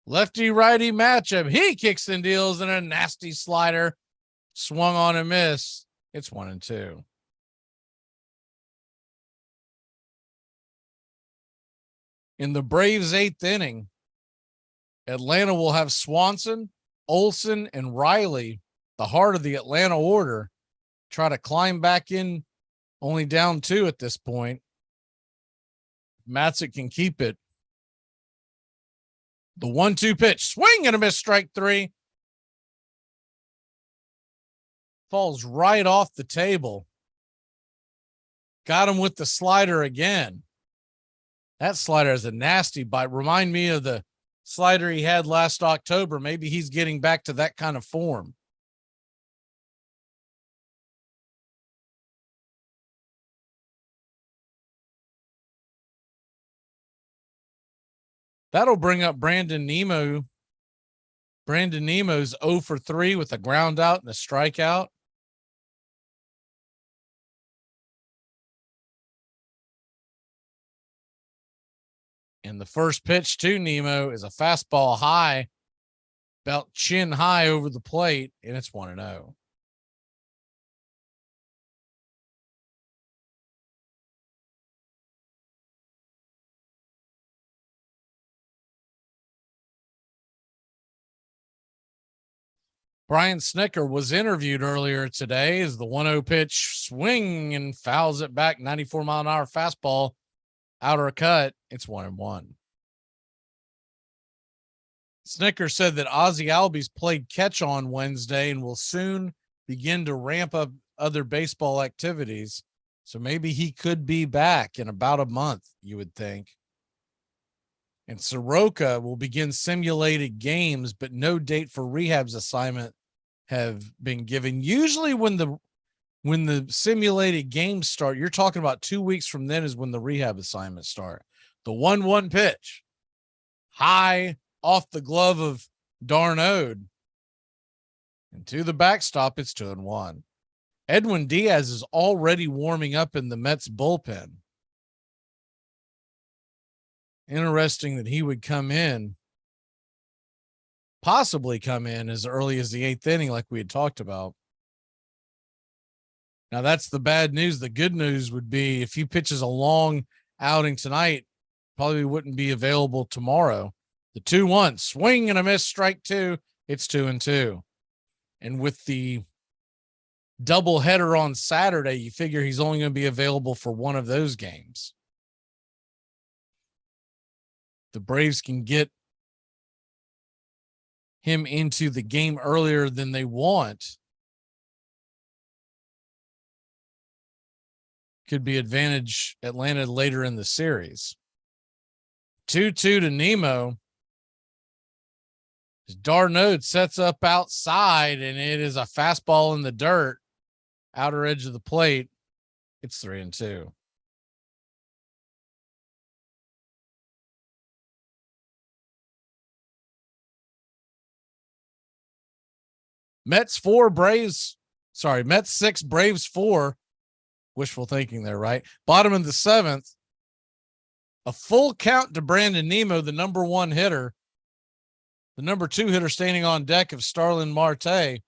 Lefty-righty matchup. He kicks and deals in a nasty slider. Swung on and miss. It's 1-2. In the Braves' 8th inning, Atlanta will have Swanson, Olson, and Riley, the heart of the Atlanta order, try to climb back in, only down 2 at this point. Matzik can keep it. The 1-2 pitch, swing and a miss, strike 3. Falls right off the table. Got him with the slider again. That slider is a nasty bite. Remind me of the slider he had last October. Maybe he's getting back to that kind of form. That'll bring up Brandon Nemo. Brandon Nemo's 0 for 3 with a ground out and a strikeout. And the first pitch to Nemo is a fastball high, about chin high over the plate, and it's 1-0. Brian Snitker was interviewed earlier today as the 1-0 pitch swing and fouls it back, 94-mile-an-hour fastball, outer cut. It's 1-1. Snitker said that Ozzie Albies played catch on Wednesday and will soon begin to ramp up other baseball activities. So maybe he could be back in about a month, you would think. And Soroka will begin simulated games, but no date for rehab's assignment have been given. Usually when the simulated games start, you're talking about 2 weeks from then is when the rehab assignments start. The 1-1 pitch, high off the glove of Darnode. And to the backstop, it's 2-1. Edwin Diaz is already warming up in the Mets bullpen. Interesting that he would possibly come in as early as the 8th inning, like we had talked about. Now, that's the bad news. The good news would be if he pitches a long outing tonight, probably wouldn't be available tomorrow. The 2-1 swing and a miss, strike 2. It's 2-2. And with the double header on Saturday, you figure he's only going to be available for one of those games. The Braves can get him into the game earlier than they want. Could be advantage Atlanta later in the series. 2-2 to Nemo. Darnode sets up outside, and it is a fastball in the dirt, outer edge of the plate. It's 3-2. Mets 4, Braves Mets 6, Braves 4. Wishful thinking there, right? Bottom of the 7th. A full count to Brandon Nimmo, the number 1 hitter. The number 2 hitter standing on deck of Starlin Marte.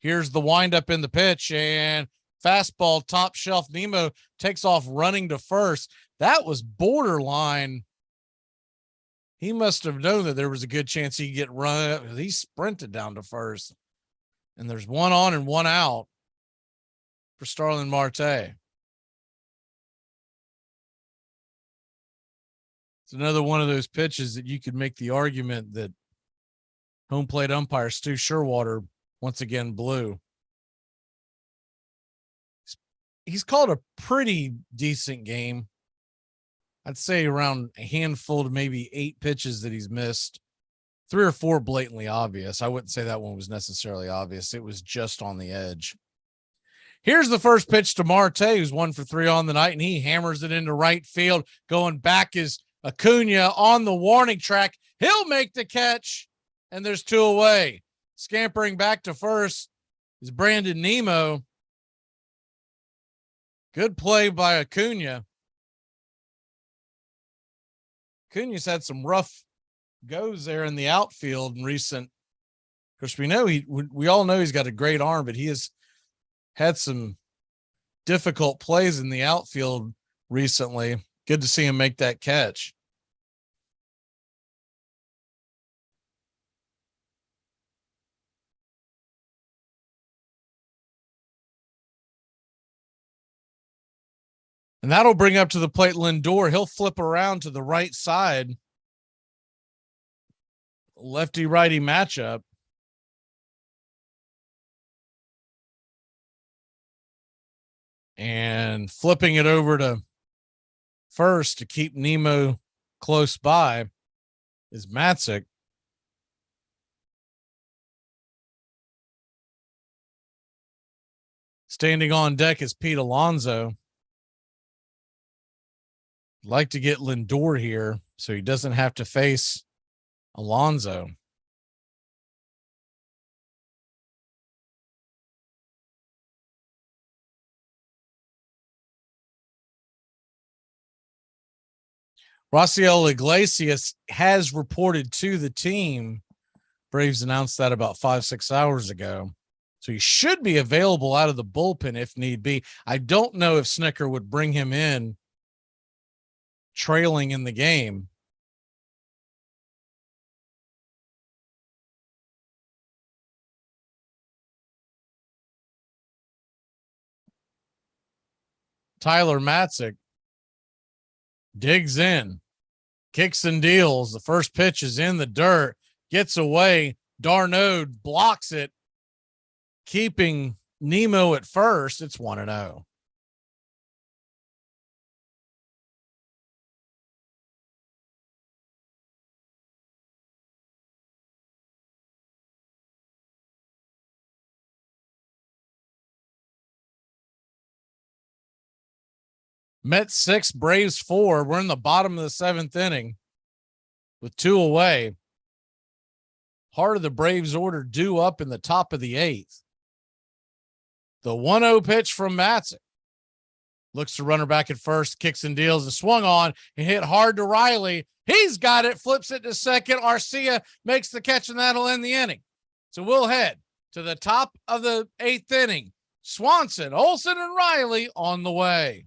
Here's the windup in the pitch, and fastball top shelf. Nimmo takes off running to first. That was borderline. He must have known that there was a good chance he'd get run. He sprinted down to first. And there's 1 on and 1 out for Starlin Marte. It's another one of those pitches that you could make the argument that home plate umpire Stu Sherwater once again blew. He's called a pretty decent game. I'd say around a handful to maybe 8 pitches that he's missed. 3 or 4 blatantly obvious. I wouldn't say that one was necessarily obvious. It was just on the edge. Here's the first pitch to Marte, who's 1 for 3 on the night, and he hammers it into right field. Going back is Acuna on the warning track. He'll make the catch, and there's 2 away. Scampering back to first is Brandon Nimmo. Good play by Acuna. Acuna's had some rough goes there in the outfield in recent. Of course, we all know he's got a great arm, but he has had some difficult plays in the outfield recently. Good to see him make that catch. And that'll bring up to the plate Lindor. He'll flip around to the right side. Lefty-righty matchup. And flipping it over to first to keep Nimmo close by is Matzik. Standing on deck is Pete Alonso. Like to get Lindor here so he doesn't have to face Alonso. Raciel Iglesias has reported to the team. Braves announced that about 5-6 hours ago. So he should be available out of the bullpen if need be. I don't know if Snicker would bring him in trailing in the game. Tyler Matzik digs in, kicks and deals. The first pitch is in the dirt, gets away. Darno blocks it, keeping Nimmo at first. It's 1-0. Mets 6, Braves 4. We're in the bottom of the 7th inning with 2 away. Heart of the Braves order due up in the top of the 8th. The 1-0 pitch from Matzik. Looks to runner back at first, kicks and deals, and swung on and hit hard to Riley. He's got it, flips it to second. Arcia makes the catch, and that'll end the inning. So we'll head to the top of the 8th inning. Swanson, Olsen, and Riley on the way.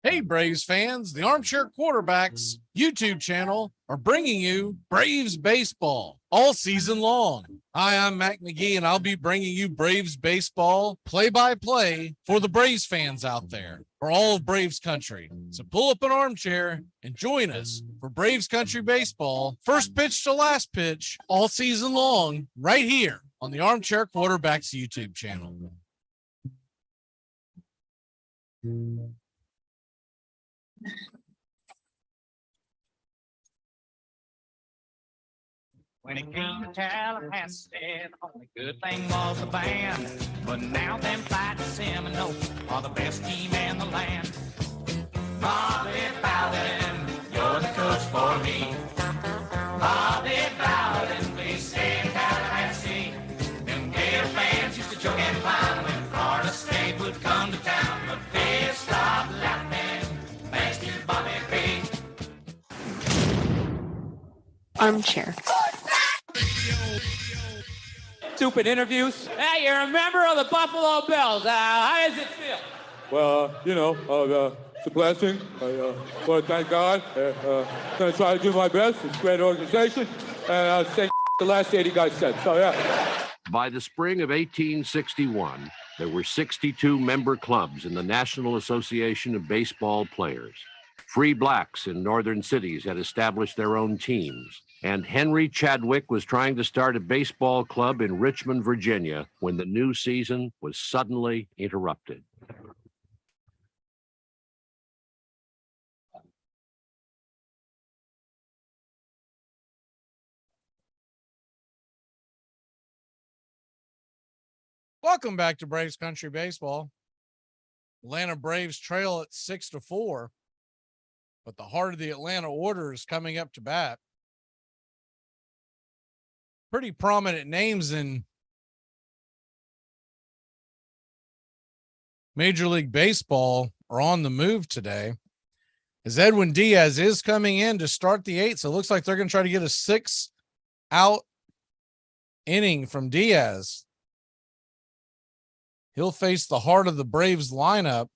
Hey, Braves fans, the Armchair Quarterbacks YouTube channel are bringing you Braves baseball all season long. Hi, I'm Mac McGee, and I'll be bringing you Braves baseball play-by-play for the Braves fans out there, for all of Braves country. So pull up an armchair and join us for Braves country baseball, first pitch to last pitch, all season long, right here on the Armchair Quarterbacks YouTube channel. When it came to Tallahassee, the only good thing was the band. But now them fighting Seminoles are the best team in the land. Bobby Bowden, you're the coach for me. Bobby Bowden, please stay in Tallahassee. Them Gator fans used to joke and clown when Florida State would come to town. But they stopped laughing thanks to Bobby B. Armchair. Stupid interviews. Hey, you're a member of the Buffalo Bills. How does it feel? Well, it's a blessing. I want to thank God. Going to try to do my best. It's a great organization. And I'll say the last 80 guys said. So, yeah. By the spring of 1861, there were 62 member clubs in the National Association of Baseball Players. Free blacks in northern cities had established their own teams. And Henry Chadwick was trying to start a baseball club in Richmond, Virginia, when the new season was suddenly interrupted. Welcome back to Braves Country Baseball. Atlanta Braves trail at 6-4, but the heart of the Atlanta order is coming up to bat. Pretty prominent names in Major League Baseball are on the move today, as Edwin Diaz is coming in to start the 8th. So it looks like they're going to try to get a 6-out inning from Diaz. He'll face the heart of the Braves lineup,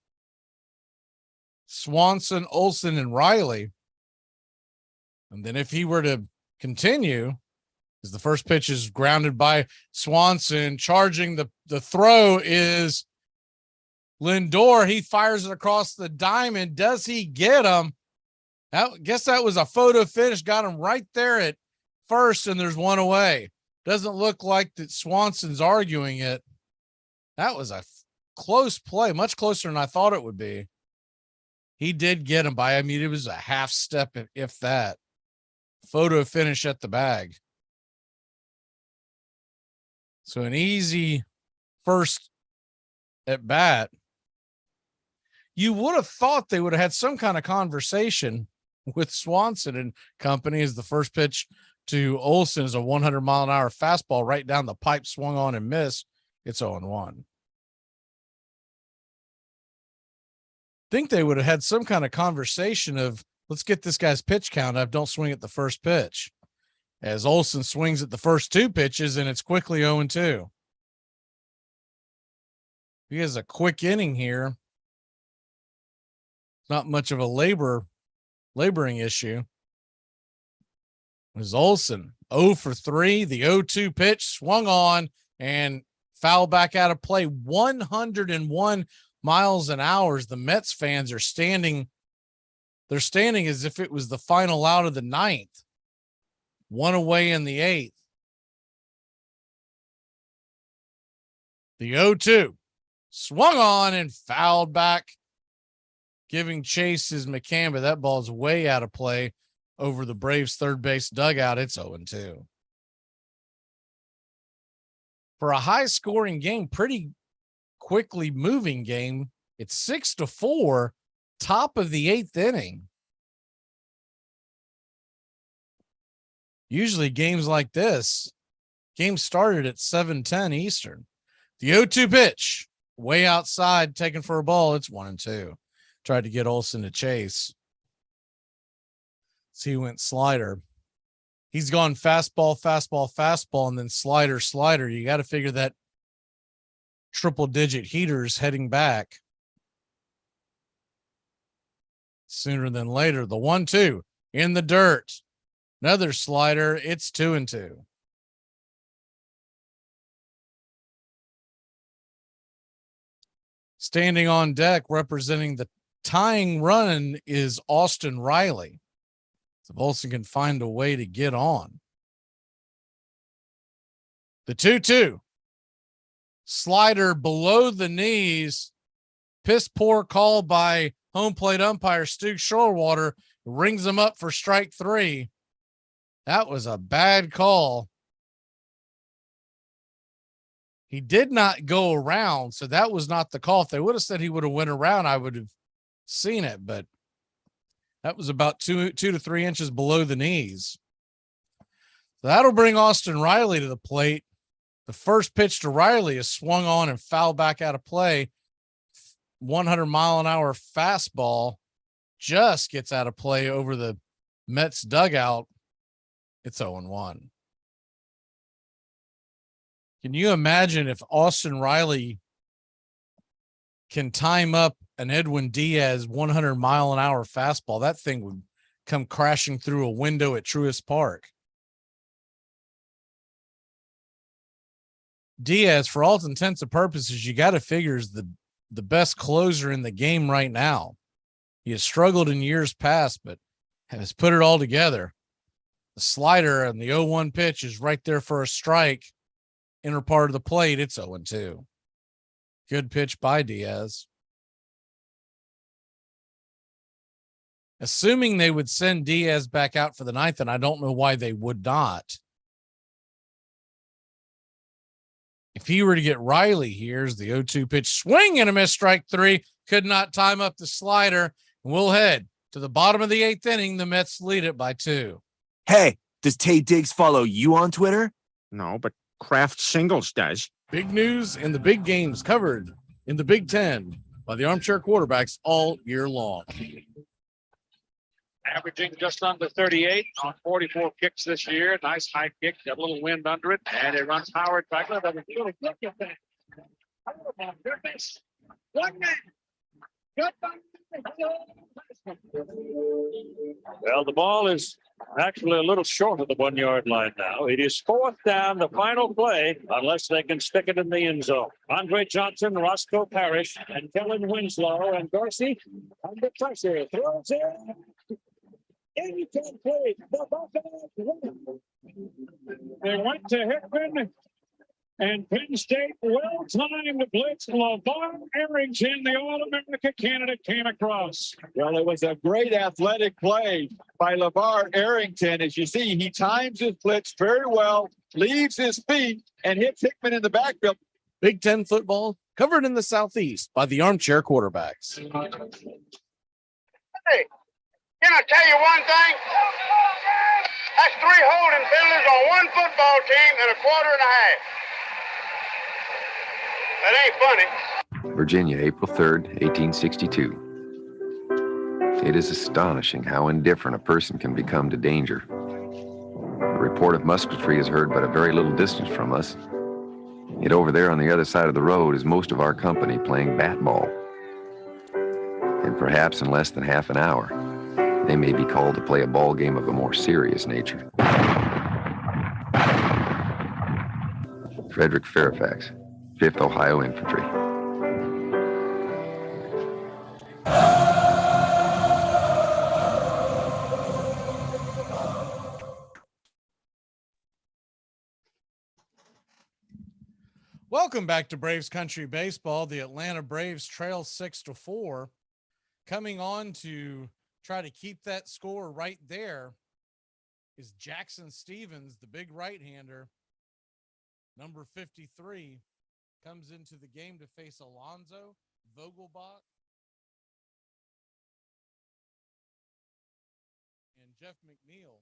Swanson, Olson, and Riley. And then if he were to continue, as the first pitch is grounded by Swanson, charging the throw is Lindor. He fires it across the diamond. Does he get him? I guess that was a photo finish. Got him right there at first, and there's one away. Doesn't look like that Swanson's arguing it. That was a close play, much closer than I thought it would be. He did get him by, it was a half step, if that. Photo finish at the bag. So an easy first at bat. You would have thought they would have had some kind of conversation with Swanson and company as the first pitch to Olson is a 100-mile-an-hour fastball right down the pipe, swung on and missed. It's 0-1. Think they would have had some kind of conversation of, let's get this guy's pitch count up. Don't swing at the first pitch. As Olson swings at the first 2 pitches, and it's quickly 0-2. He has a quick inning here. Not much of a laboring issue. It was Olson 0 for 3. The 0-2 pitch swung on and foul back out of play. 101 miles an hour. The Mets fans are standing. They're standing as if it was the final out of the 9th. 1 away in the 8th. The 0-2 swung on and fouled back, giving chase is McCann, but that ball is way out of play over the Braves third base dugout. It's 0-2. For a high scoring game, pretty quickly moving game, it's 6-4, top of the 8th inning. Usually games like this, game started at 7:10 Eastern. The 0-2 pitch, way outside, taken for a ball. It's 1-2. Tried to get Olson to chase. So he went slider. He's gone fastball, fastball, fastball, and then slider, slider. You got to figure that triple-digit heaters heading back sooner than later. The 1-2 in the dirt. Another slider. It's 2-2. Standing on deck representing the tying run is Austin Riley. So Olson can find a way to get on. The 2-2. Slider below the knees. Piss poor call by home plate umpire Stu Shorewater. Rings him up for strike 3. That was a bad call. He did not go around, so that was not the call. If they would have said he would have went around, I would have seen it, but That was about 2 to 3 inches below the knees. So that'll bring Austin Riley to the plate. The first pitch to Riley is swung on and fouled back out of play. 100-mile-an-hour fastball just gets out of play over the Mets dugout. It's 0-1. Can you imagine if Austin Riley can time up an Edwin Diaz 100-mile-an-hour fastball? That thing would come crashing through a window at Truist Park. Diaz, for all intents and purposes, you got to figure is the best closer in the game right now. He has struggled in years past, but has put it all together. The slider and the 0-1 pitch is right there for a strike. Inner part of the plate, it's 0-2. Good pitch by Diaz. Assuming they would send Diaz back out for the ninth, and I don't know why they would not. If he were to get Riley, here's the 0-2 pitch, swing and a miss, strike three. Could not time up the slider. And we'll head to the bottom of the eighth inning. The Mets lead it by 2. Hey, does Tay Diggs follow you on Twitter? No, but Kraft Singles does. Big news and the big games covered in the Big Ten by the Armchair Quarterbacks all year long. Averaging just under 38 on 44 kicks this year. Nice high kick, got a little wind under it, and it runs Howard back. Look at that. Oh my goodness. One man. Well, the ball is actually a little short of the 1 yard line now. It is 4th down, the final play, unless they can stick it in the end zone. Andre Johnson, Roscoe Parrish, and Kellen Winslow and Dorsey under pressure. Throws in. Anytime play. They went to Hickman, and Penn State, well-timed blitz. LeVar Arrington, the All-America candidate, came across. Well, it was a great athletic play by LeVar Arrington. As you see, he times his blitz very well, leaves his feet, and hits Hickman in the backfield. Big Ten football covered in the Southeast by the Armchair Quarterbacks. Hey, can I tell you one thing? That's 3 holding penalties on one football team in a quarter and a half. That ain't funny. Virginia, April 3rd, 1862. It is astonishing how indifferent a person can become to danger. The report of musketry is heard but a very little distance from us. Yet over there on the other side of the road is most of our company playing bat ball. And perhaps in less than half an hour, they may be called to play a ball game of a more serious nature. Frederick Fairfax, 5th Ohio Infantry. Welcome back to Braves Country Baseball. The Atlanta Braves trail 6-4. Coming on to try to keep that score right there is Jackson Stevens, the big right-hander. Number 53 comes into the game to face Alonzo Vogelbach and Jeff McNeil.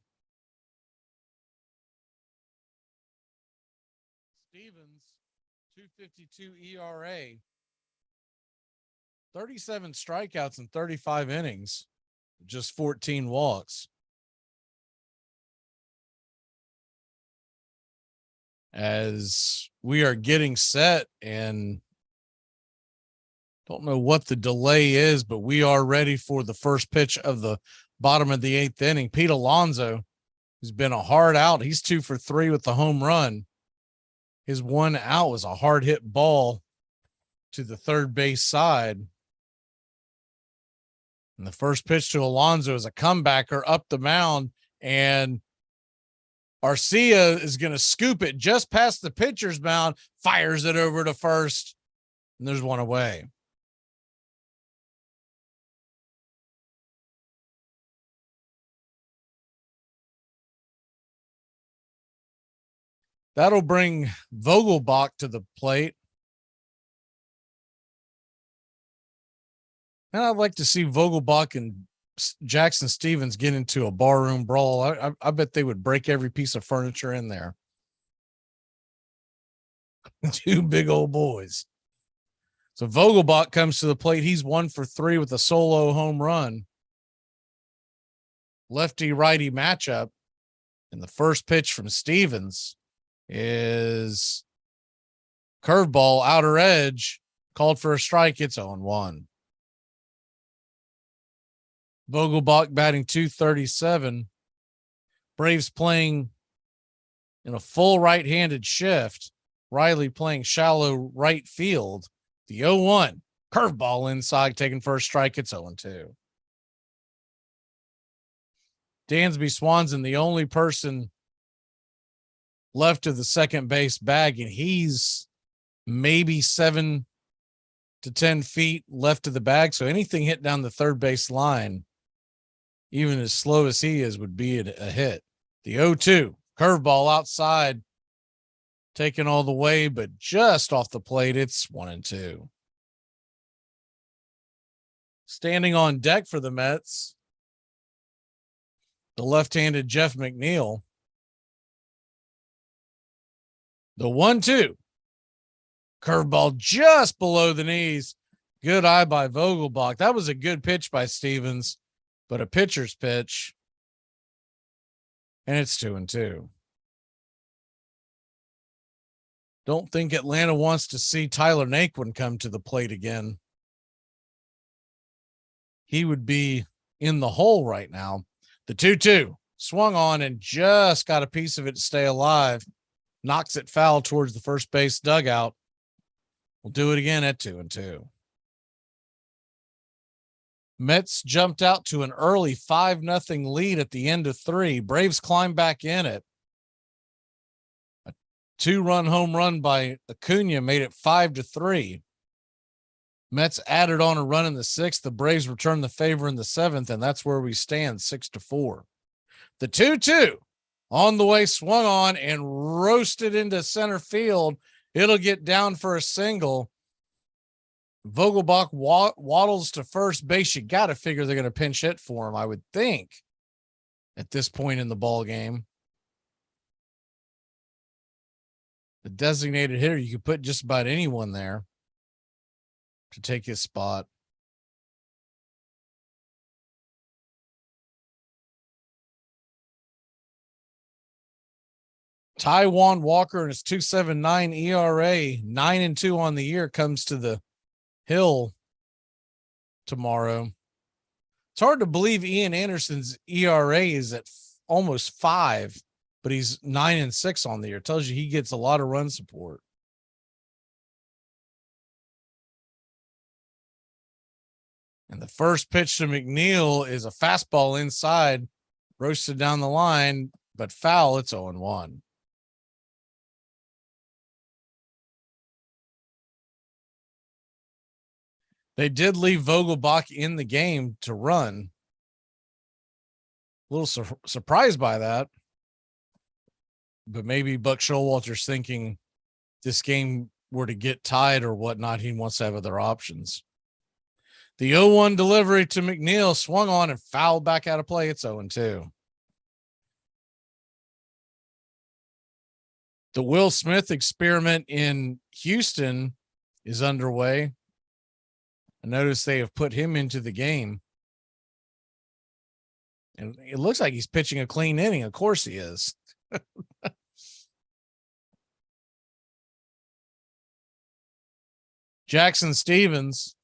Stevens, 2.52 ERA, 37 strikeouts in 35 innings, just 14 walks. As we are getting set, and don't know what the delay is, but we are ready for the first pitch of the bottom of the 8th inning. Pete Alonso has been a hard out. He's 2 for 3 with the home run. His one out was a hard hit ball to the third base side. And the first pitch to Alonso is a comebacker up the mound, and Arcia is going to scoop it just past the pitcher's mound, fires it over to first, and there's one away. That'll bring Vogelbach to the plate. And I'd like to see Vogelbach and Jackson Stevens get into a barroom brawl, I bet they would break every piece of furniture in there. Two big old boys. So Vogelbach comes to the plate. He's 1 for 3 with a solo home run. Lefty righty matchup. And the first pitch from Stevens is curveball, outer edge, called for a strike. It's 0-1. Vogelbach batting .237. Braves playing in a full right-handed shift. Riley playing shallow right field. The 0-1 curveball inside, taking first strike. It's 0-2. Dansby Swanson, the only person left of the second base bag, and he's maybe 7 to 10 feet left of the bag. So anything hit down the third base line, even as slow as he is, would be a hit. The 0-2 curveball outside, taken all the way, but just off the plate. It's 1-2. Standing on deck for the Mets, the left-handed Jeff McNeil. The 1-2 curveball just below the knees. Good eye by Vogelbach. That was a good pitch by Stevens, but a pitcher's pitch. And it's 2-2. Don't think Atlanta wants to see Tyler Naquin come to the plate again. He would be in the hole right now. The 2-2 swung on and just got a piece of it to stay alive. Knocks it foul towards the first base dugout. We'll do it again at 2-2. Mets jumped out to an early 5-0 lead at the end of 3. Braves climbed back in it. A 2-run home run by Acuna made it 5-3. Mets added on a run in the 6th. The Braves returned the favor in the 7th, and that's where we stand, 6-4. The 2-2 on the way, swung on and roasted into center field. It'll get down for a single. Vogelbach waddles to first base. You got to figure they're going to pinch hit for him, I would think, at this point in the ball game. The designated hitter, you could put just about anyone there to take his spot. Taijuan Walker and his 2.79 ERA, 9-2 on the year, comes to the hill tomorrow. It's hard to believe Ian Anderson's ERA is at almost 5, but he's 9-6 on the year. Tells you he gets a lot of run support. And the first pitch to McNeil is a fastball inside, roasted down the line, but foul. It's 0-1. They did leave Vogelbach in the game to run. A little surprised by that. But maybe Buck Showalter's thinking this game were to get tied or whatnot, he wants to have other options. The 0-1 delivery to McNeil, swung on and fouled back out of play. It's 0-2. The Will Smith experiment in Houston is underway. I notice they have put him into the game. And it looks like he's pitching a clean inning. Of course he is. Jackson Stevens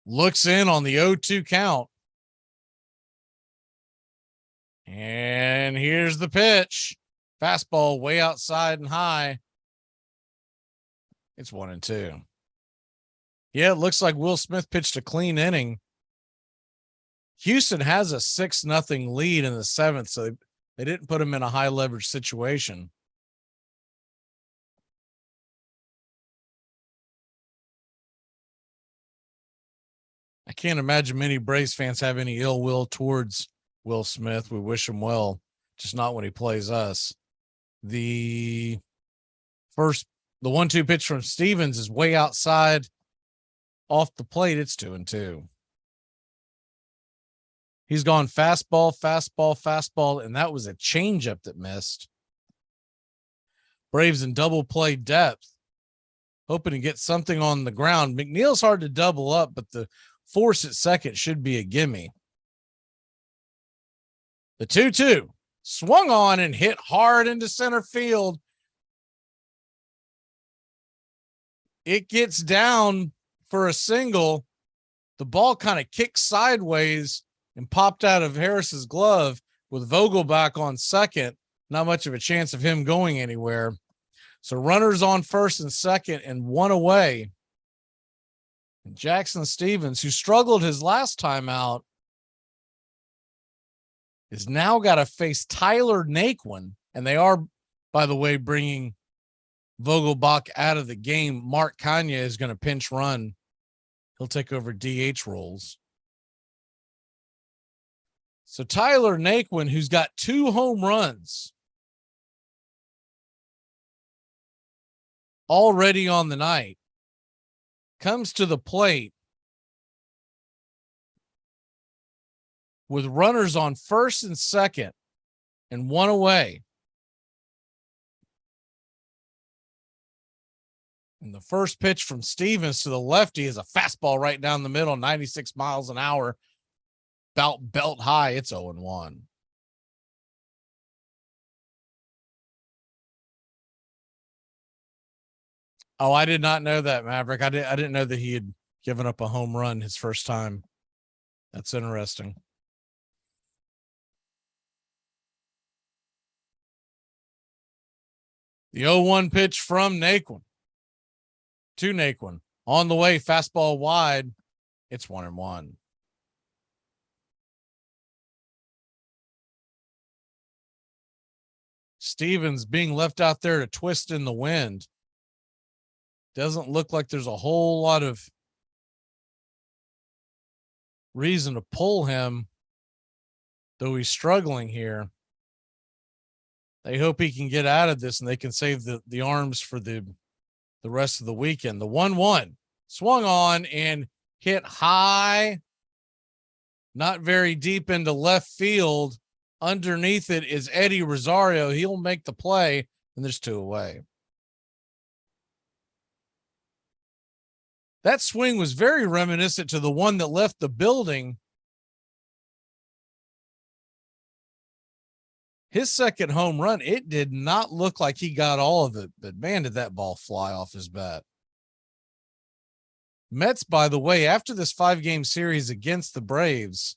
looks in on the 0-2 count. And here's the pitch. Fastball way outside and high. It's 1-2. Yeah, it looks like Will Smith pitched a clean inning. Houston has a 6-0 lead in the 7th, so they didn't put him in a high leverage situation. I can't imagine many Braves fans have any ill will towards Will Smith. We wish him well, just not when he plays us. The 1-2 pitch from Stevens is way outside off the plate. It's 2-2. He's gone fastball, fastball, fastball, and that was a changeup that missed. Braves in double play depth, hoping to get something on the ground. McNeil's hard to double up, but the force at second should be a gimme. The 2-2 swung on and hit hard into center field. It gets down for a single. The ball kind of kicked sideways and popped out of Harris's glove with Vogelbach on second. Not much of a chance of him going anywhere. So runners on first and second and one away. And Jackson Stevens, who struggled his last time out, is now got to face Tyler Naquin. And they are, by the way, bringing Vogelbach out of the game. Mark Kanye is going to pinch run. He'll take over DH roles. So Tyler Naquin, who's got 2 home runs already on the night, comes to the plate with runners on first and second and one away. And the first pitch from Stevens to the lefty is a fastball right down the middle, 96 miles an hour, about belt high. It's 0-1. Oh, I did not know that, Maverick. I didn't know that he had given up a home run his first time. That's interesting. The 0-1 pitch from Naquin to Naquin. On the way, fastball wide. It's 1-1. Stevens being left out there to twist in the wind. Doesn't look like there's a whole lot of reason to pull him, though he's struggling here. They hope he can get out of this and they can save the arms for the rest of the weekend. The 1-1 swung on and hit high, not very deep into left field. Underneath it is Eddie Rosario. He'll make the play, and there's 2 away. That swing was very reminiscent to the one that left the building. His second home run, it did not look like he got all of it, but man, did that ball fly off his bat. Mets, by the way, after this 5-game series against the Braves,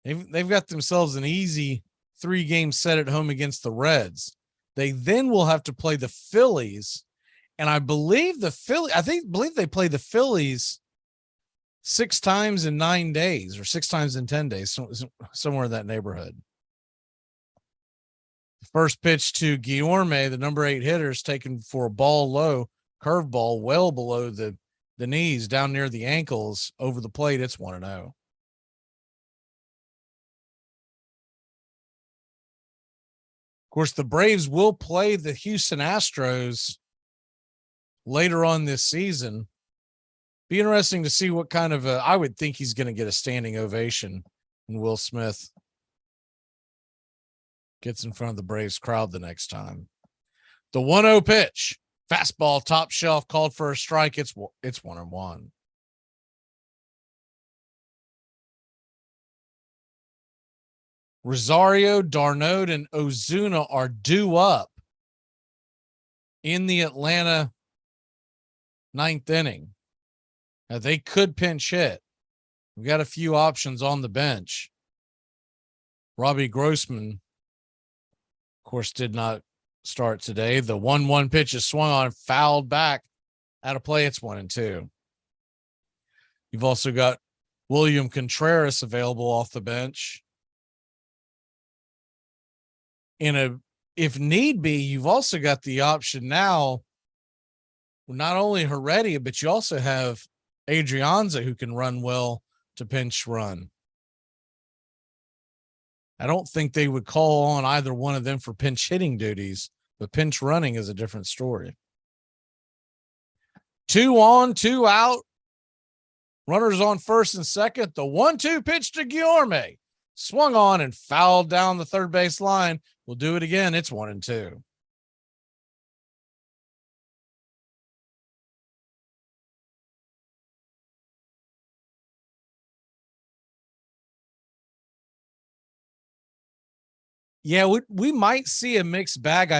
they've got themselves an easy 3-game set at home against the Reds. They then will have to play the Phillies. And I believe believe they play the Phillies 6 times in 9 days or 6 times in 10 days, somewhere in that neighborhood. The first pitch to Guillorme, the number 8 hitter, is taken for a ball low, curveball well below the knees, down near the ankles, over the plate. It's 1-0. Of course, the Braves will play the Houston Astros later on this season. Be interesting to see what kind of I would think he's going to get a standing ovation when Will Smith gets in front of the Braves crowd the next time. The 1-0 pitch, fastball, top shelf, called for a strike. It's 1-1. Rosario, Darnold, and Ozuna are due up in the Atlanta 9th inning. Now, they could pinch hit. We've got a few options on the bench. Robbie Grossman, of course, did not start today. The 1-1 pitch is swung on, fouled back out of play. It's 1-2. You've also got William Contreras available off the bench. If need be, you've also got the option now, not only Heredia, but you also have Adrianza, who can run well to pinch run. I don't think they would call on either one of them for pinch hitting duties, but pinch running is a different story. 2 on, 2 out. Runners on first and second. The 1-2 pitch to Guillorme. swung on and fouled down the third base line. We'll do it again. It's 1-2. Yeah, we might see a mixed bag.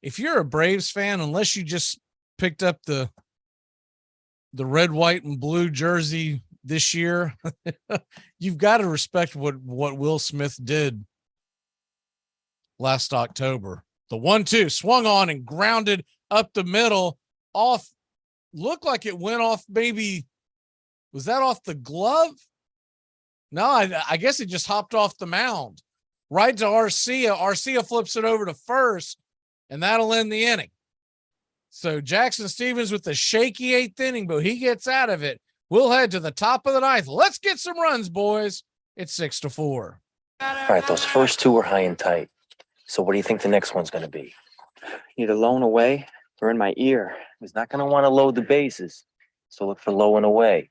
If you're a Braves fan, unless you just picked up the red, white, and blue jersey this year, you've got to respect what Will Smith did last October. The 1-2 swung on and grounded up the middle, off, looked like it went off. Maybe was that off the glove? No, I guess it just hopped off the mound right to Arcia. Arcia flips it over to first, and that'll end the inning. So Jackson Stevens with the shaky 8th inning, but he gets out of it. We'll head to the top of the 9th. Let's get some runs, boys. It's 6-4. All right, those first two were high and tight. So what do you think the next one's going to be? Either low and away or in my ear. He's not going to want to load the bases. So look for low and away.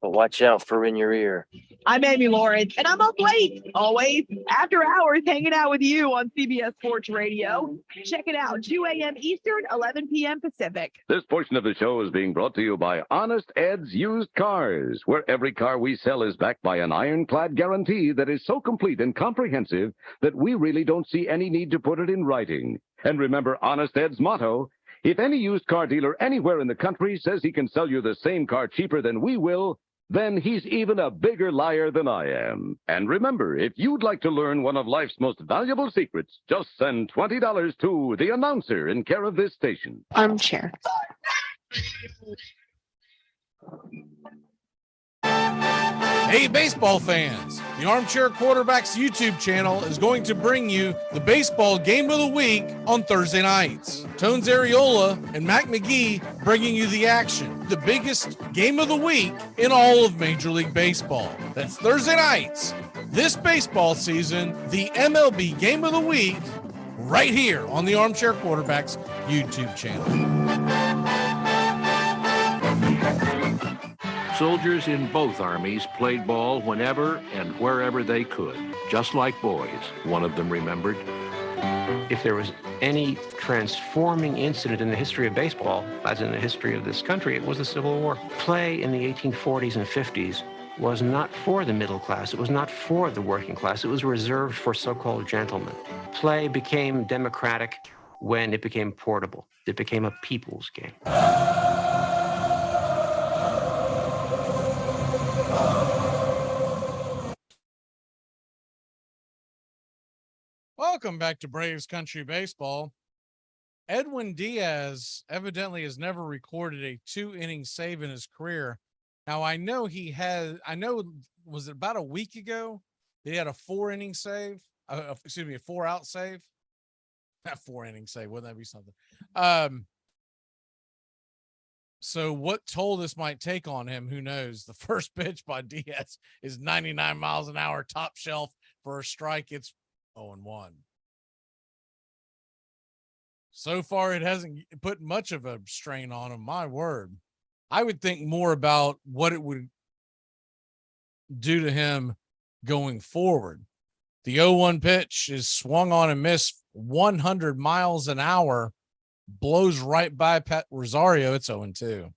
But watch out for in your ear. I'm Amy Lawrence, and I'm up late, always, after hours, hanging out with you on CBS Sports Radio. Check it out, 2 a.m. Eastern, 11 p.m. Pacific. This portion of the show is being brought to you by Honest Ed's Used Cars, where every car we sell is backed by an ironclad guarantee that is so complete and comprehensive that we really don't see any need to put it in writing. And remember Honest Ed's motto, if any used car dealer anywhere in the country says he can sell you the same car cheaper than we will, then he's even a bigger liar than I am. And remember, if you'd like to learn one of life's most valuable secrets, just send $20 to the announcer in care of this station. Armchair. Hey, baseball fans, the Armchair Quarterbacks YouTube channel is going to bring you the baseball game of the week on Thursday nights. Tones Areola and Mac McGee bringing you the action, the biggest game of the week in all of Major League Baseball. That's Thursday nights, this baseball season, the MLB game of the week, right here on the Armchair Quarterbacks YouTube channel. Soldiers in both armies played ball whenever and wherever they could, just like boys, one of them remembered. If there was any transforming incident in the history of baseball, as in the history of this country, it was the Civil War. Play in the 1840s and 50s was not for the middle class. It was not for the working class. It was reserved for so-called gentlemen. Play became democratic when it became portable. It became a people's game. Welcome back to Braves Country Baseball. Edwin Diaz evidently has never recorded a 2-inning save in his career. Now, I know was it about a week ago he had a 4-inning save? A 4-out save? Not 4-inning save. Wouldn't that be something? So what toll this might take on him, who knows? The first pitch by Diaz is 99 miles an hour, top shelf for a strike. It's 0-1. So far, it hasn't put much of a strain on him. My word. I would think more about what it would do to him going forward. The 0-1 pitch is swung on and missed 100 miles an hour, blows right by Pat Rosario. It's 0-2.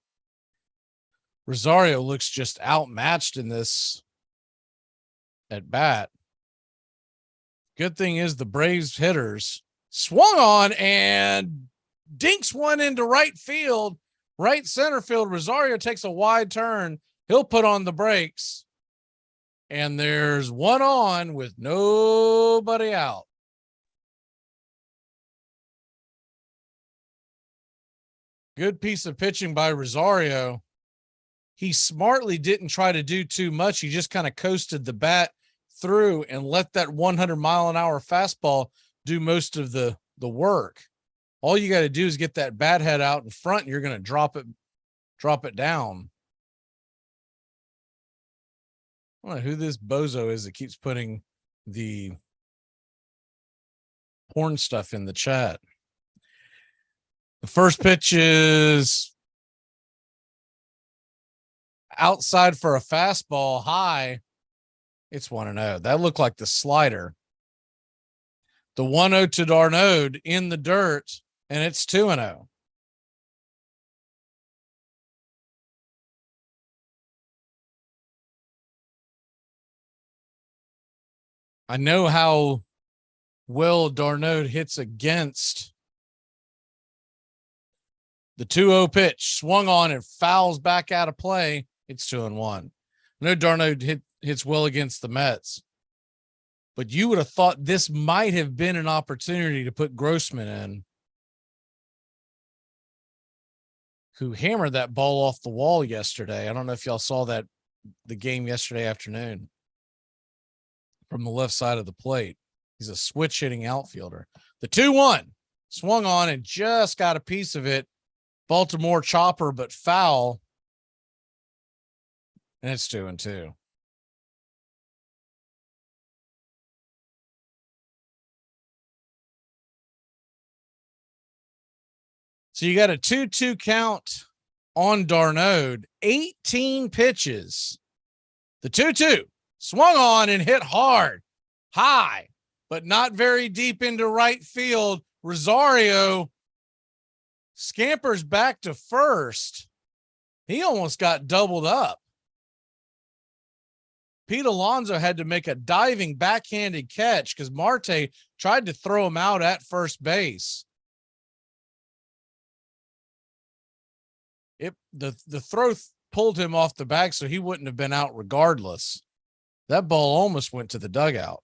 Rosario looks just outmatched in this at bat. Good thing is the Braves hitters swung on and dinks one into right field, right center field. Rosario takes a wide turn. He'll put on the brakes. And there's one on with nobody out. Good piece of pitching by Rosario. He smartly didn't try to do too much. He just kind of coasted the bat through and let that 100-mile-an-hour fastball do most of the work. All you got to do is get that bat head out in front, and you're going to drop it down. I don't know who this bozo is that keeps putting the porn stuff in the chat. The first pitch is outside for a fastball high. It's 1-0. That looked like the slider. The 1-0 to d'Arnaud in the dirt, and it's 2-0. I know how well d'Arnaud hits against the 2-0 pitch. Swung on and fouls back out of play. It's 2-1. I know d'Arnaud hits well against the Mets, but you would have thought this might have been an opportunity to put Grossman in, who hammered that ball off the wall yesterday. I don't know if y'all saw that, the game yesterday afternoon, from the left side of the plate. He's a switch hitting outfielder. The 2-1 swung on and just got a piece of it. Baltimore chopper, but foul. And it's 2-2. So you got a 2-2 count on d'Arnaud, 18 pitches. The 2-2 swung on and hit hard, high, but not very deep into right field. Rosario scampers back to first. He almost got doubled up. Pete Alonso had to make a diving backhanded catch because Marte tried to throw him out at first base. The throw pulled him off the back, so he wouldn't have been out regardless. That ball almost went to the dugout.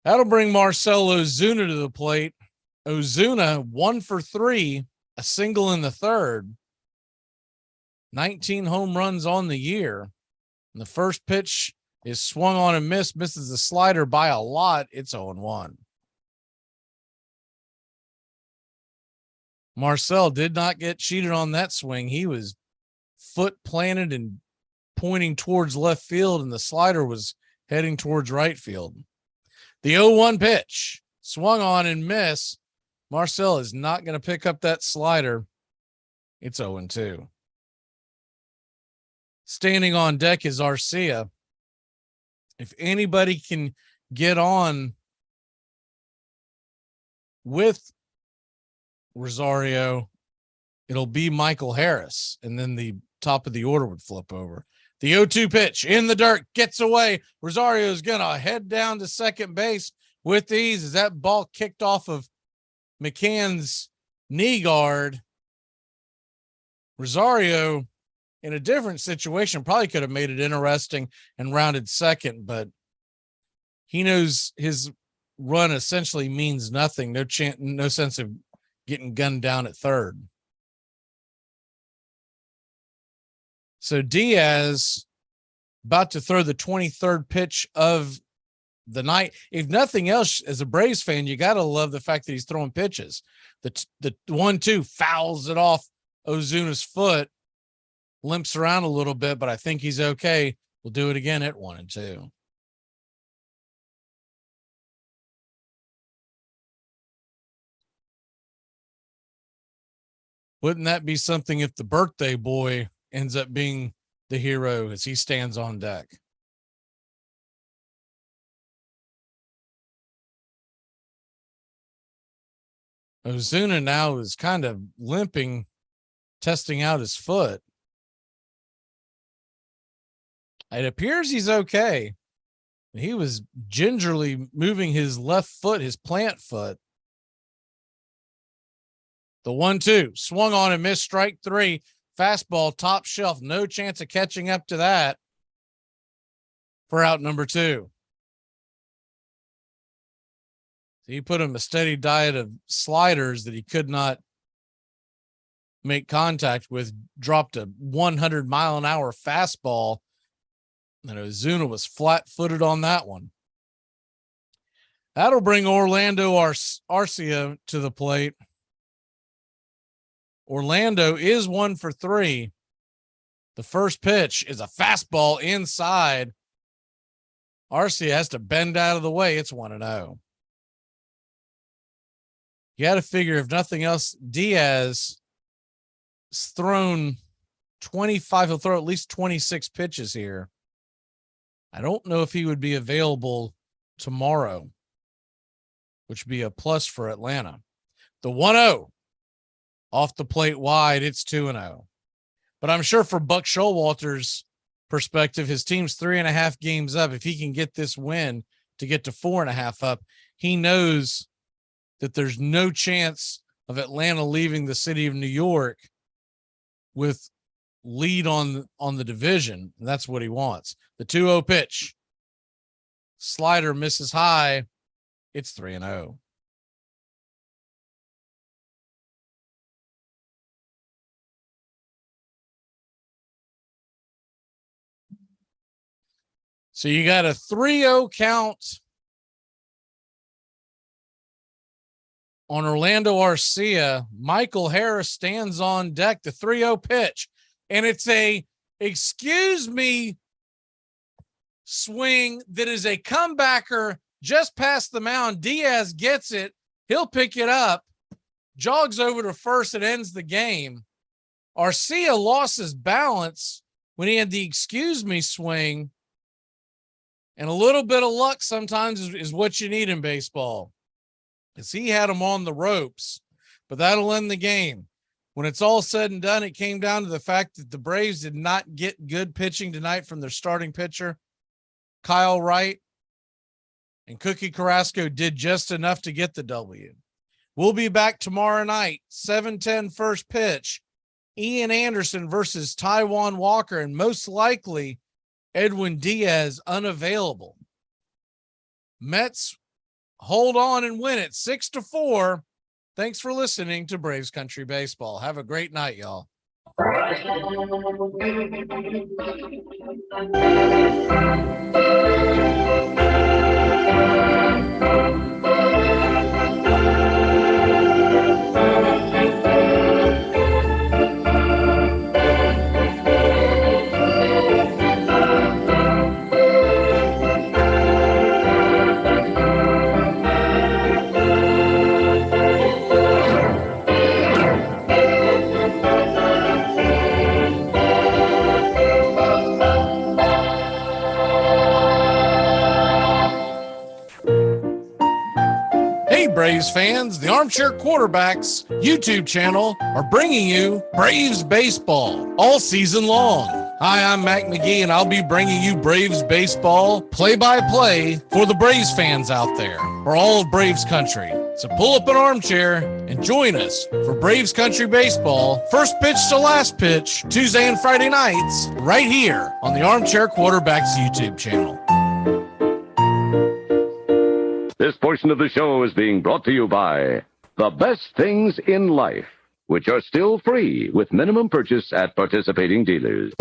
That'll bring Marcell Ozuna to the plate. Ozuna 1 for 3, a single in the third, 19 home runs on the year. And the first pitch is swung on and misses the slider by a lot. It's 0-1. Marcell did not get cheated on that swing. He was foot planted and pointing towards left field, and the slider was heading towards right field. The 0-1 pitch swung on and missed. Marcell is not going to pick up that slider. It's 0-2. Standing on deck is Arcia. If anybody can get on with Rosario, it'll be Michael Harris, and then the top of the order would flip over. The 0-2 pitch in the dirt, gets away. Rosario is going to head down to second base with ease as that ball kicked off of McCann's knee guard. Rosario, in a different situation, probably could have made it interesting and rounded second, but he knows his run essentially means nothing. No sense of getting gunned down at third. So Diaz about to throw the 23rd pitch of the night. If nothing else, as a Braves fan, you got to love the fact that he's throwing pitches. The 1-2 fouls it off Ozuna's foot, limps around a little bit, but I think he's okay. We'll do it again at 1-2. Wouldn't that be something if the birthday boy ends up being the hero as he stands on deck? Ozuna now is kind of limping, testing out his foot. It appears he's okay. He was gingerly moving his left foot, his plant foot. The 1-2 swung on and missed, strike 3. Fastball, top shelf. No chance of catching up to that for out number 2. He put him a steady diet of sliders that he could not make contact with, dropped a 100-mile-an-hour fastball, and Ozuna was flat-footed on that one. That'll bring Orlando Arcia to the plate. Orlando is 1 for 3. The first pitch is a fastball inside. Arcia has to bend out of the way. It's 1-0. You got to figure, if nothing else, Diaz has thrown 25. He'll throw at least 26 pitches here. I don't know if he would be available tomorrow, which would be a plus for Atlanta. The 1-0 off the plate wide. It's 2-0. But I'm sure for Buck Showalter's perspective, his team's 3.5 games up. If he can get this win to get to 4.5 up, he knows that there's no chance of Atlanta leaving the city of New York with lead on the division. And that's what he wants. The 2-0 pitch. Slider misses high. It's 3-0. So you got a 3-0 count on Orlando Arcia. Michael Harris stands on deck. The 3-0 pitch. And it's a excuse me swing that is a comebacker just past the mound. Diaz gets it. He'll pick it up, jogs over to first, and ends the game. Arcia lost his balance when he had the excuse me swing. And a little bit of luck sometimes is what you need in baseball, because he had him on the ropes, but that'll end the game. When it's all said and done, it came down to the fact that the Braves did not get good pitching tonight from their starting pitcher, Kyle Wright, and Cookie Carrasco did just enough to get the W. We'll be back tomorrow night, 7:10 first pitch, Ian Anderson versus Taijuan Walker, and most likely Edwin Diaz unavailable. Mets hold on and win it 6-4. Thanks for listening to Braves Country Baseball. Have a great night, y'all. Braves fans, the Armchair Quarterbacks YouTube channel are bringing you Braves baseball all season long. Hi, I'm Mac McGee, and I'll be bringing you Braves baseball play-by-play for the Braves fans out there, for all of Braves country. So pull up an armchair and join us for Braves Country Baseball, first pitch to last pitch, Tuesday and Friday nights, right here on the Armchair Quarterbacks YouTube channel. This portion of the show is being brought to you by The Best Things in Life, which are still free with minimum purchase at participating dealers.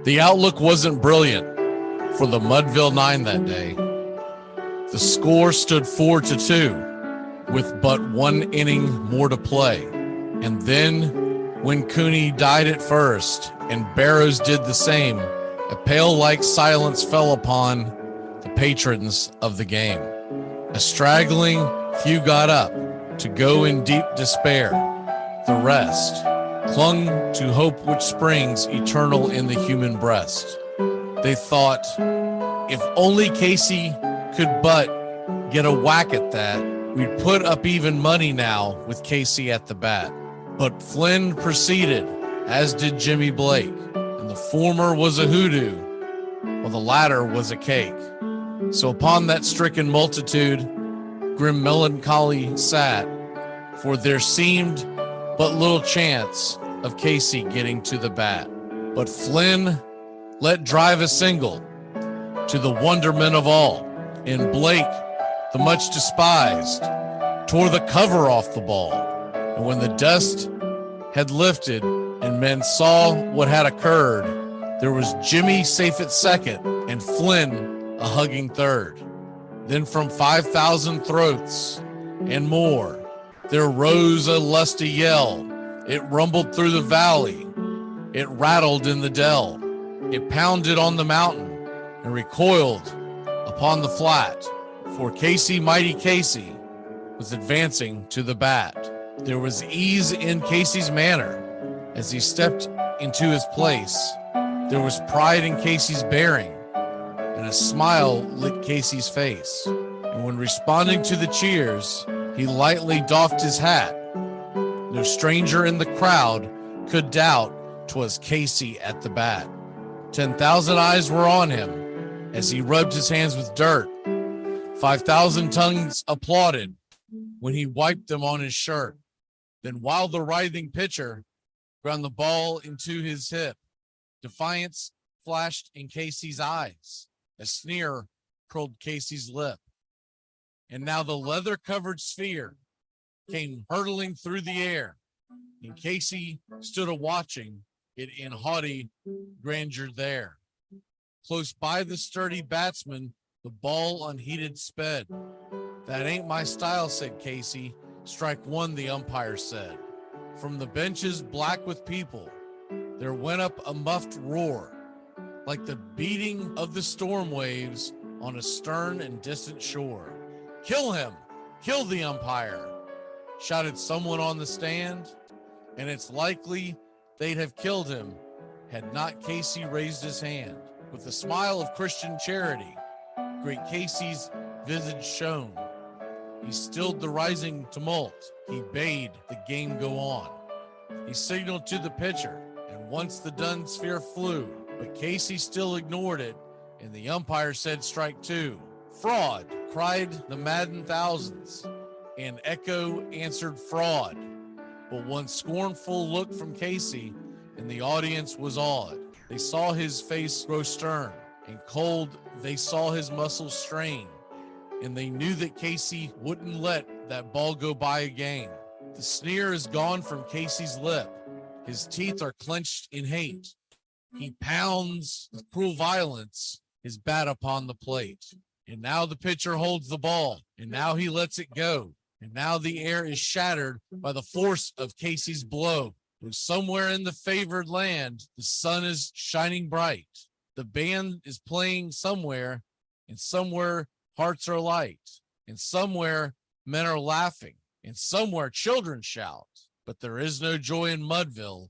The outlook wasn't brilliant for the Mudville Nine that day. The score stood 4-2 with but one inning more to play. And then when Cooney died at first and Barrows did the same, a pale-like silence fell upon the patrons of the game. A straggling few got up to go in deep despair. The rest clung to hope which springs eternal in the human breast. They thought, if only Casey could but get a whack at that, we'd put up even money now with Casey at the bat. But Flynn proceeded, as did Jimmy Blake, and the former was a hoodoo, while the latter was a cake. So upon that stricken multitude, grim melancholy sat, for there seemed but little chance of Casey getting to the bat. But Flynn let drive a single to the wonderment of all, and Blake, the much despised, tore the cover off the ball. And when the dust had lifted and men saw what had occurred, there was Jimmy safe at second and Flynn a hugging third. Then from 5,000 throats and more, there rose a lusty yell. It rumbled through the valley. It rattled in the dell. It pounded on the mountain and recoiled upon the flat. For Casey, mighty Casey, was advancing to the bat. There was ease in Casey's manner as he stepped into his place. There was pride in Casey's bearing, and a smile lit Casey's face. And when responding to the cheers, he lightly doffed his hat. No stranger in the crowd could doubt 'twas Casey at the bat. 10,000 eyes were on him as he rubbed his hands with dirt. 5,000 tongues applauded when he wiped them on his shirt. Then while the writhing pitcher ground the ball into his hip, defiance flashed in Casey's eyes. A sneer curled Casey's lip. And now the leather-covered sphere came hurtling through the air, and Casey stood a-watching it in haughty grandeur there. Close by the sturdy batsman, the ball unheeded sped. That ain't my style, said Casey. Strike one, the umpire said. From the benches black with people, there went up a muffled roar, like the beating of the storm waves on a stern and distant shore. Kill him! Kill the umpire! Shouted someone on the stand, and it's likely they'd have killed him had not Casey raised his hand. With a smile of Christian charity, great Casey's visage shone. He stilled the rising tumult. He bade the game go on. He signaled to the pitcher, and once the dun sphere flew, but Casey still ignored it, and the umpire said strike two. Fraud, cried the maddened thousands, and echo answered fraud. But one scornful look from Casey, and the audience was awed. They saw his face grow stern, and cold they saw his muscles strain, and they knew that Casey wouldn't let that ball go by again. The sneer is gone from Casey's lip. His teeth are clenched in hate. He pounds with cruel violence his bat upon the plate. And now the pitcher holds the ball, and now he lets it go. And now the air is shattered by the force of Casey's blow. And somewhere in the favored land, the sun is shining bright. The band is playing somewhere, and somewhere hearts are light. And somewhere men are laughing, and somewhere children shout. But there is no joy in Mudville.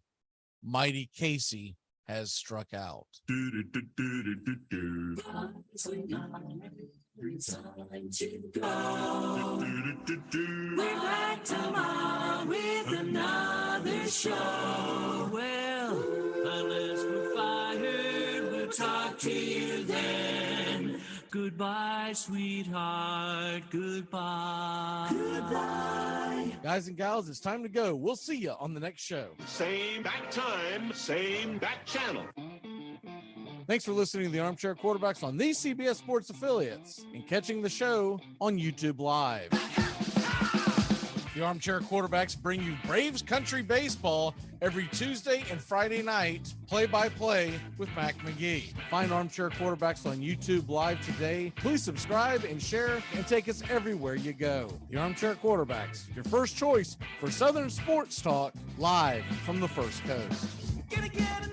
Mighty Casey has struck out. We're back tomorrow with another show. Well, unless we're fired, we'll talk to you then. Goodbye, sweetheart. Goodbye. Goodbye. Guys and gals, it's time to go. We'll see you on the next show. Same back time, same back channel. Thanks for listening to the Armchair Quarterbacks on these CBS Sports affiliates and catching the show on YouTube Live. The Armchair Quarterbacks bring you Braves Country Baseball every Tuesday and Friday night, play-by-play with Mac McGee. Find Armchair Quarterbacks on YouTube Live today. Please subscribe and share and take us everywhere you go. The Armchair Quarterbacks, your first choice for Southern sports talk, live from the First Coast. Gonna get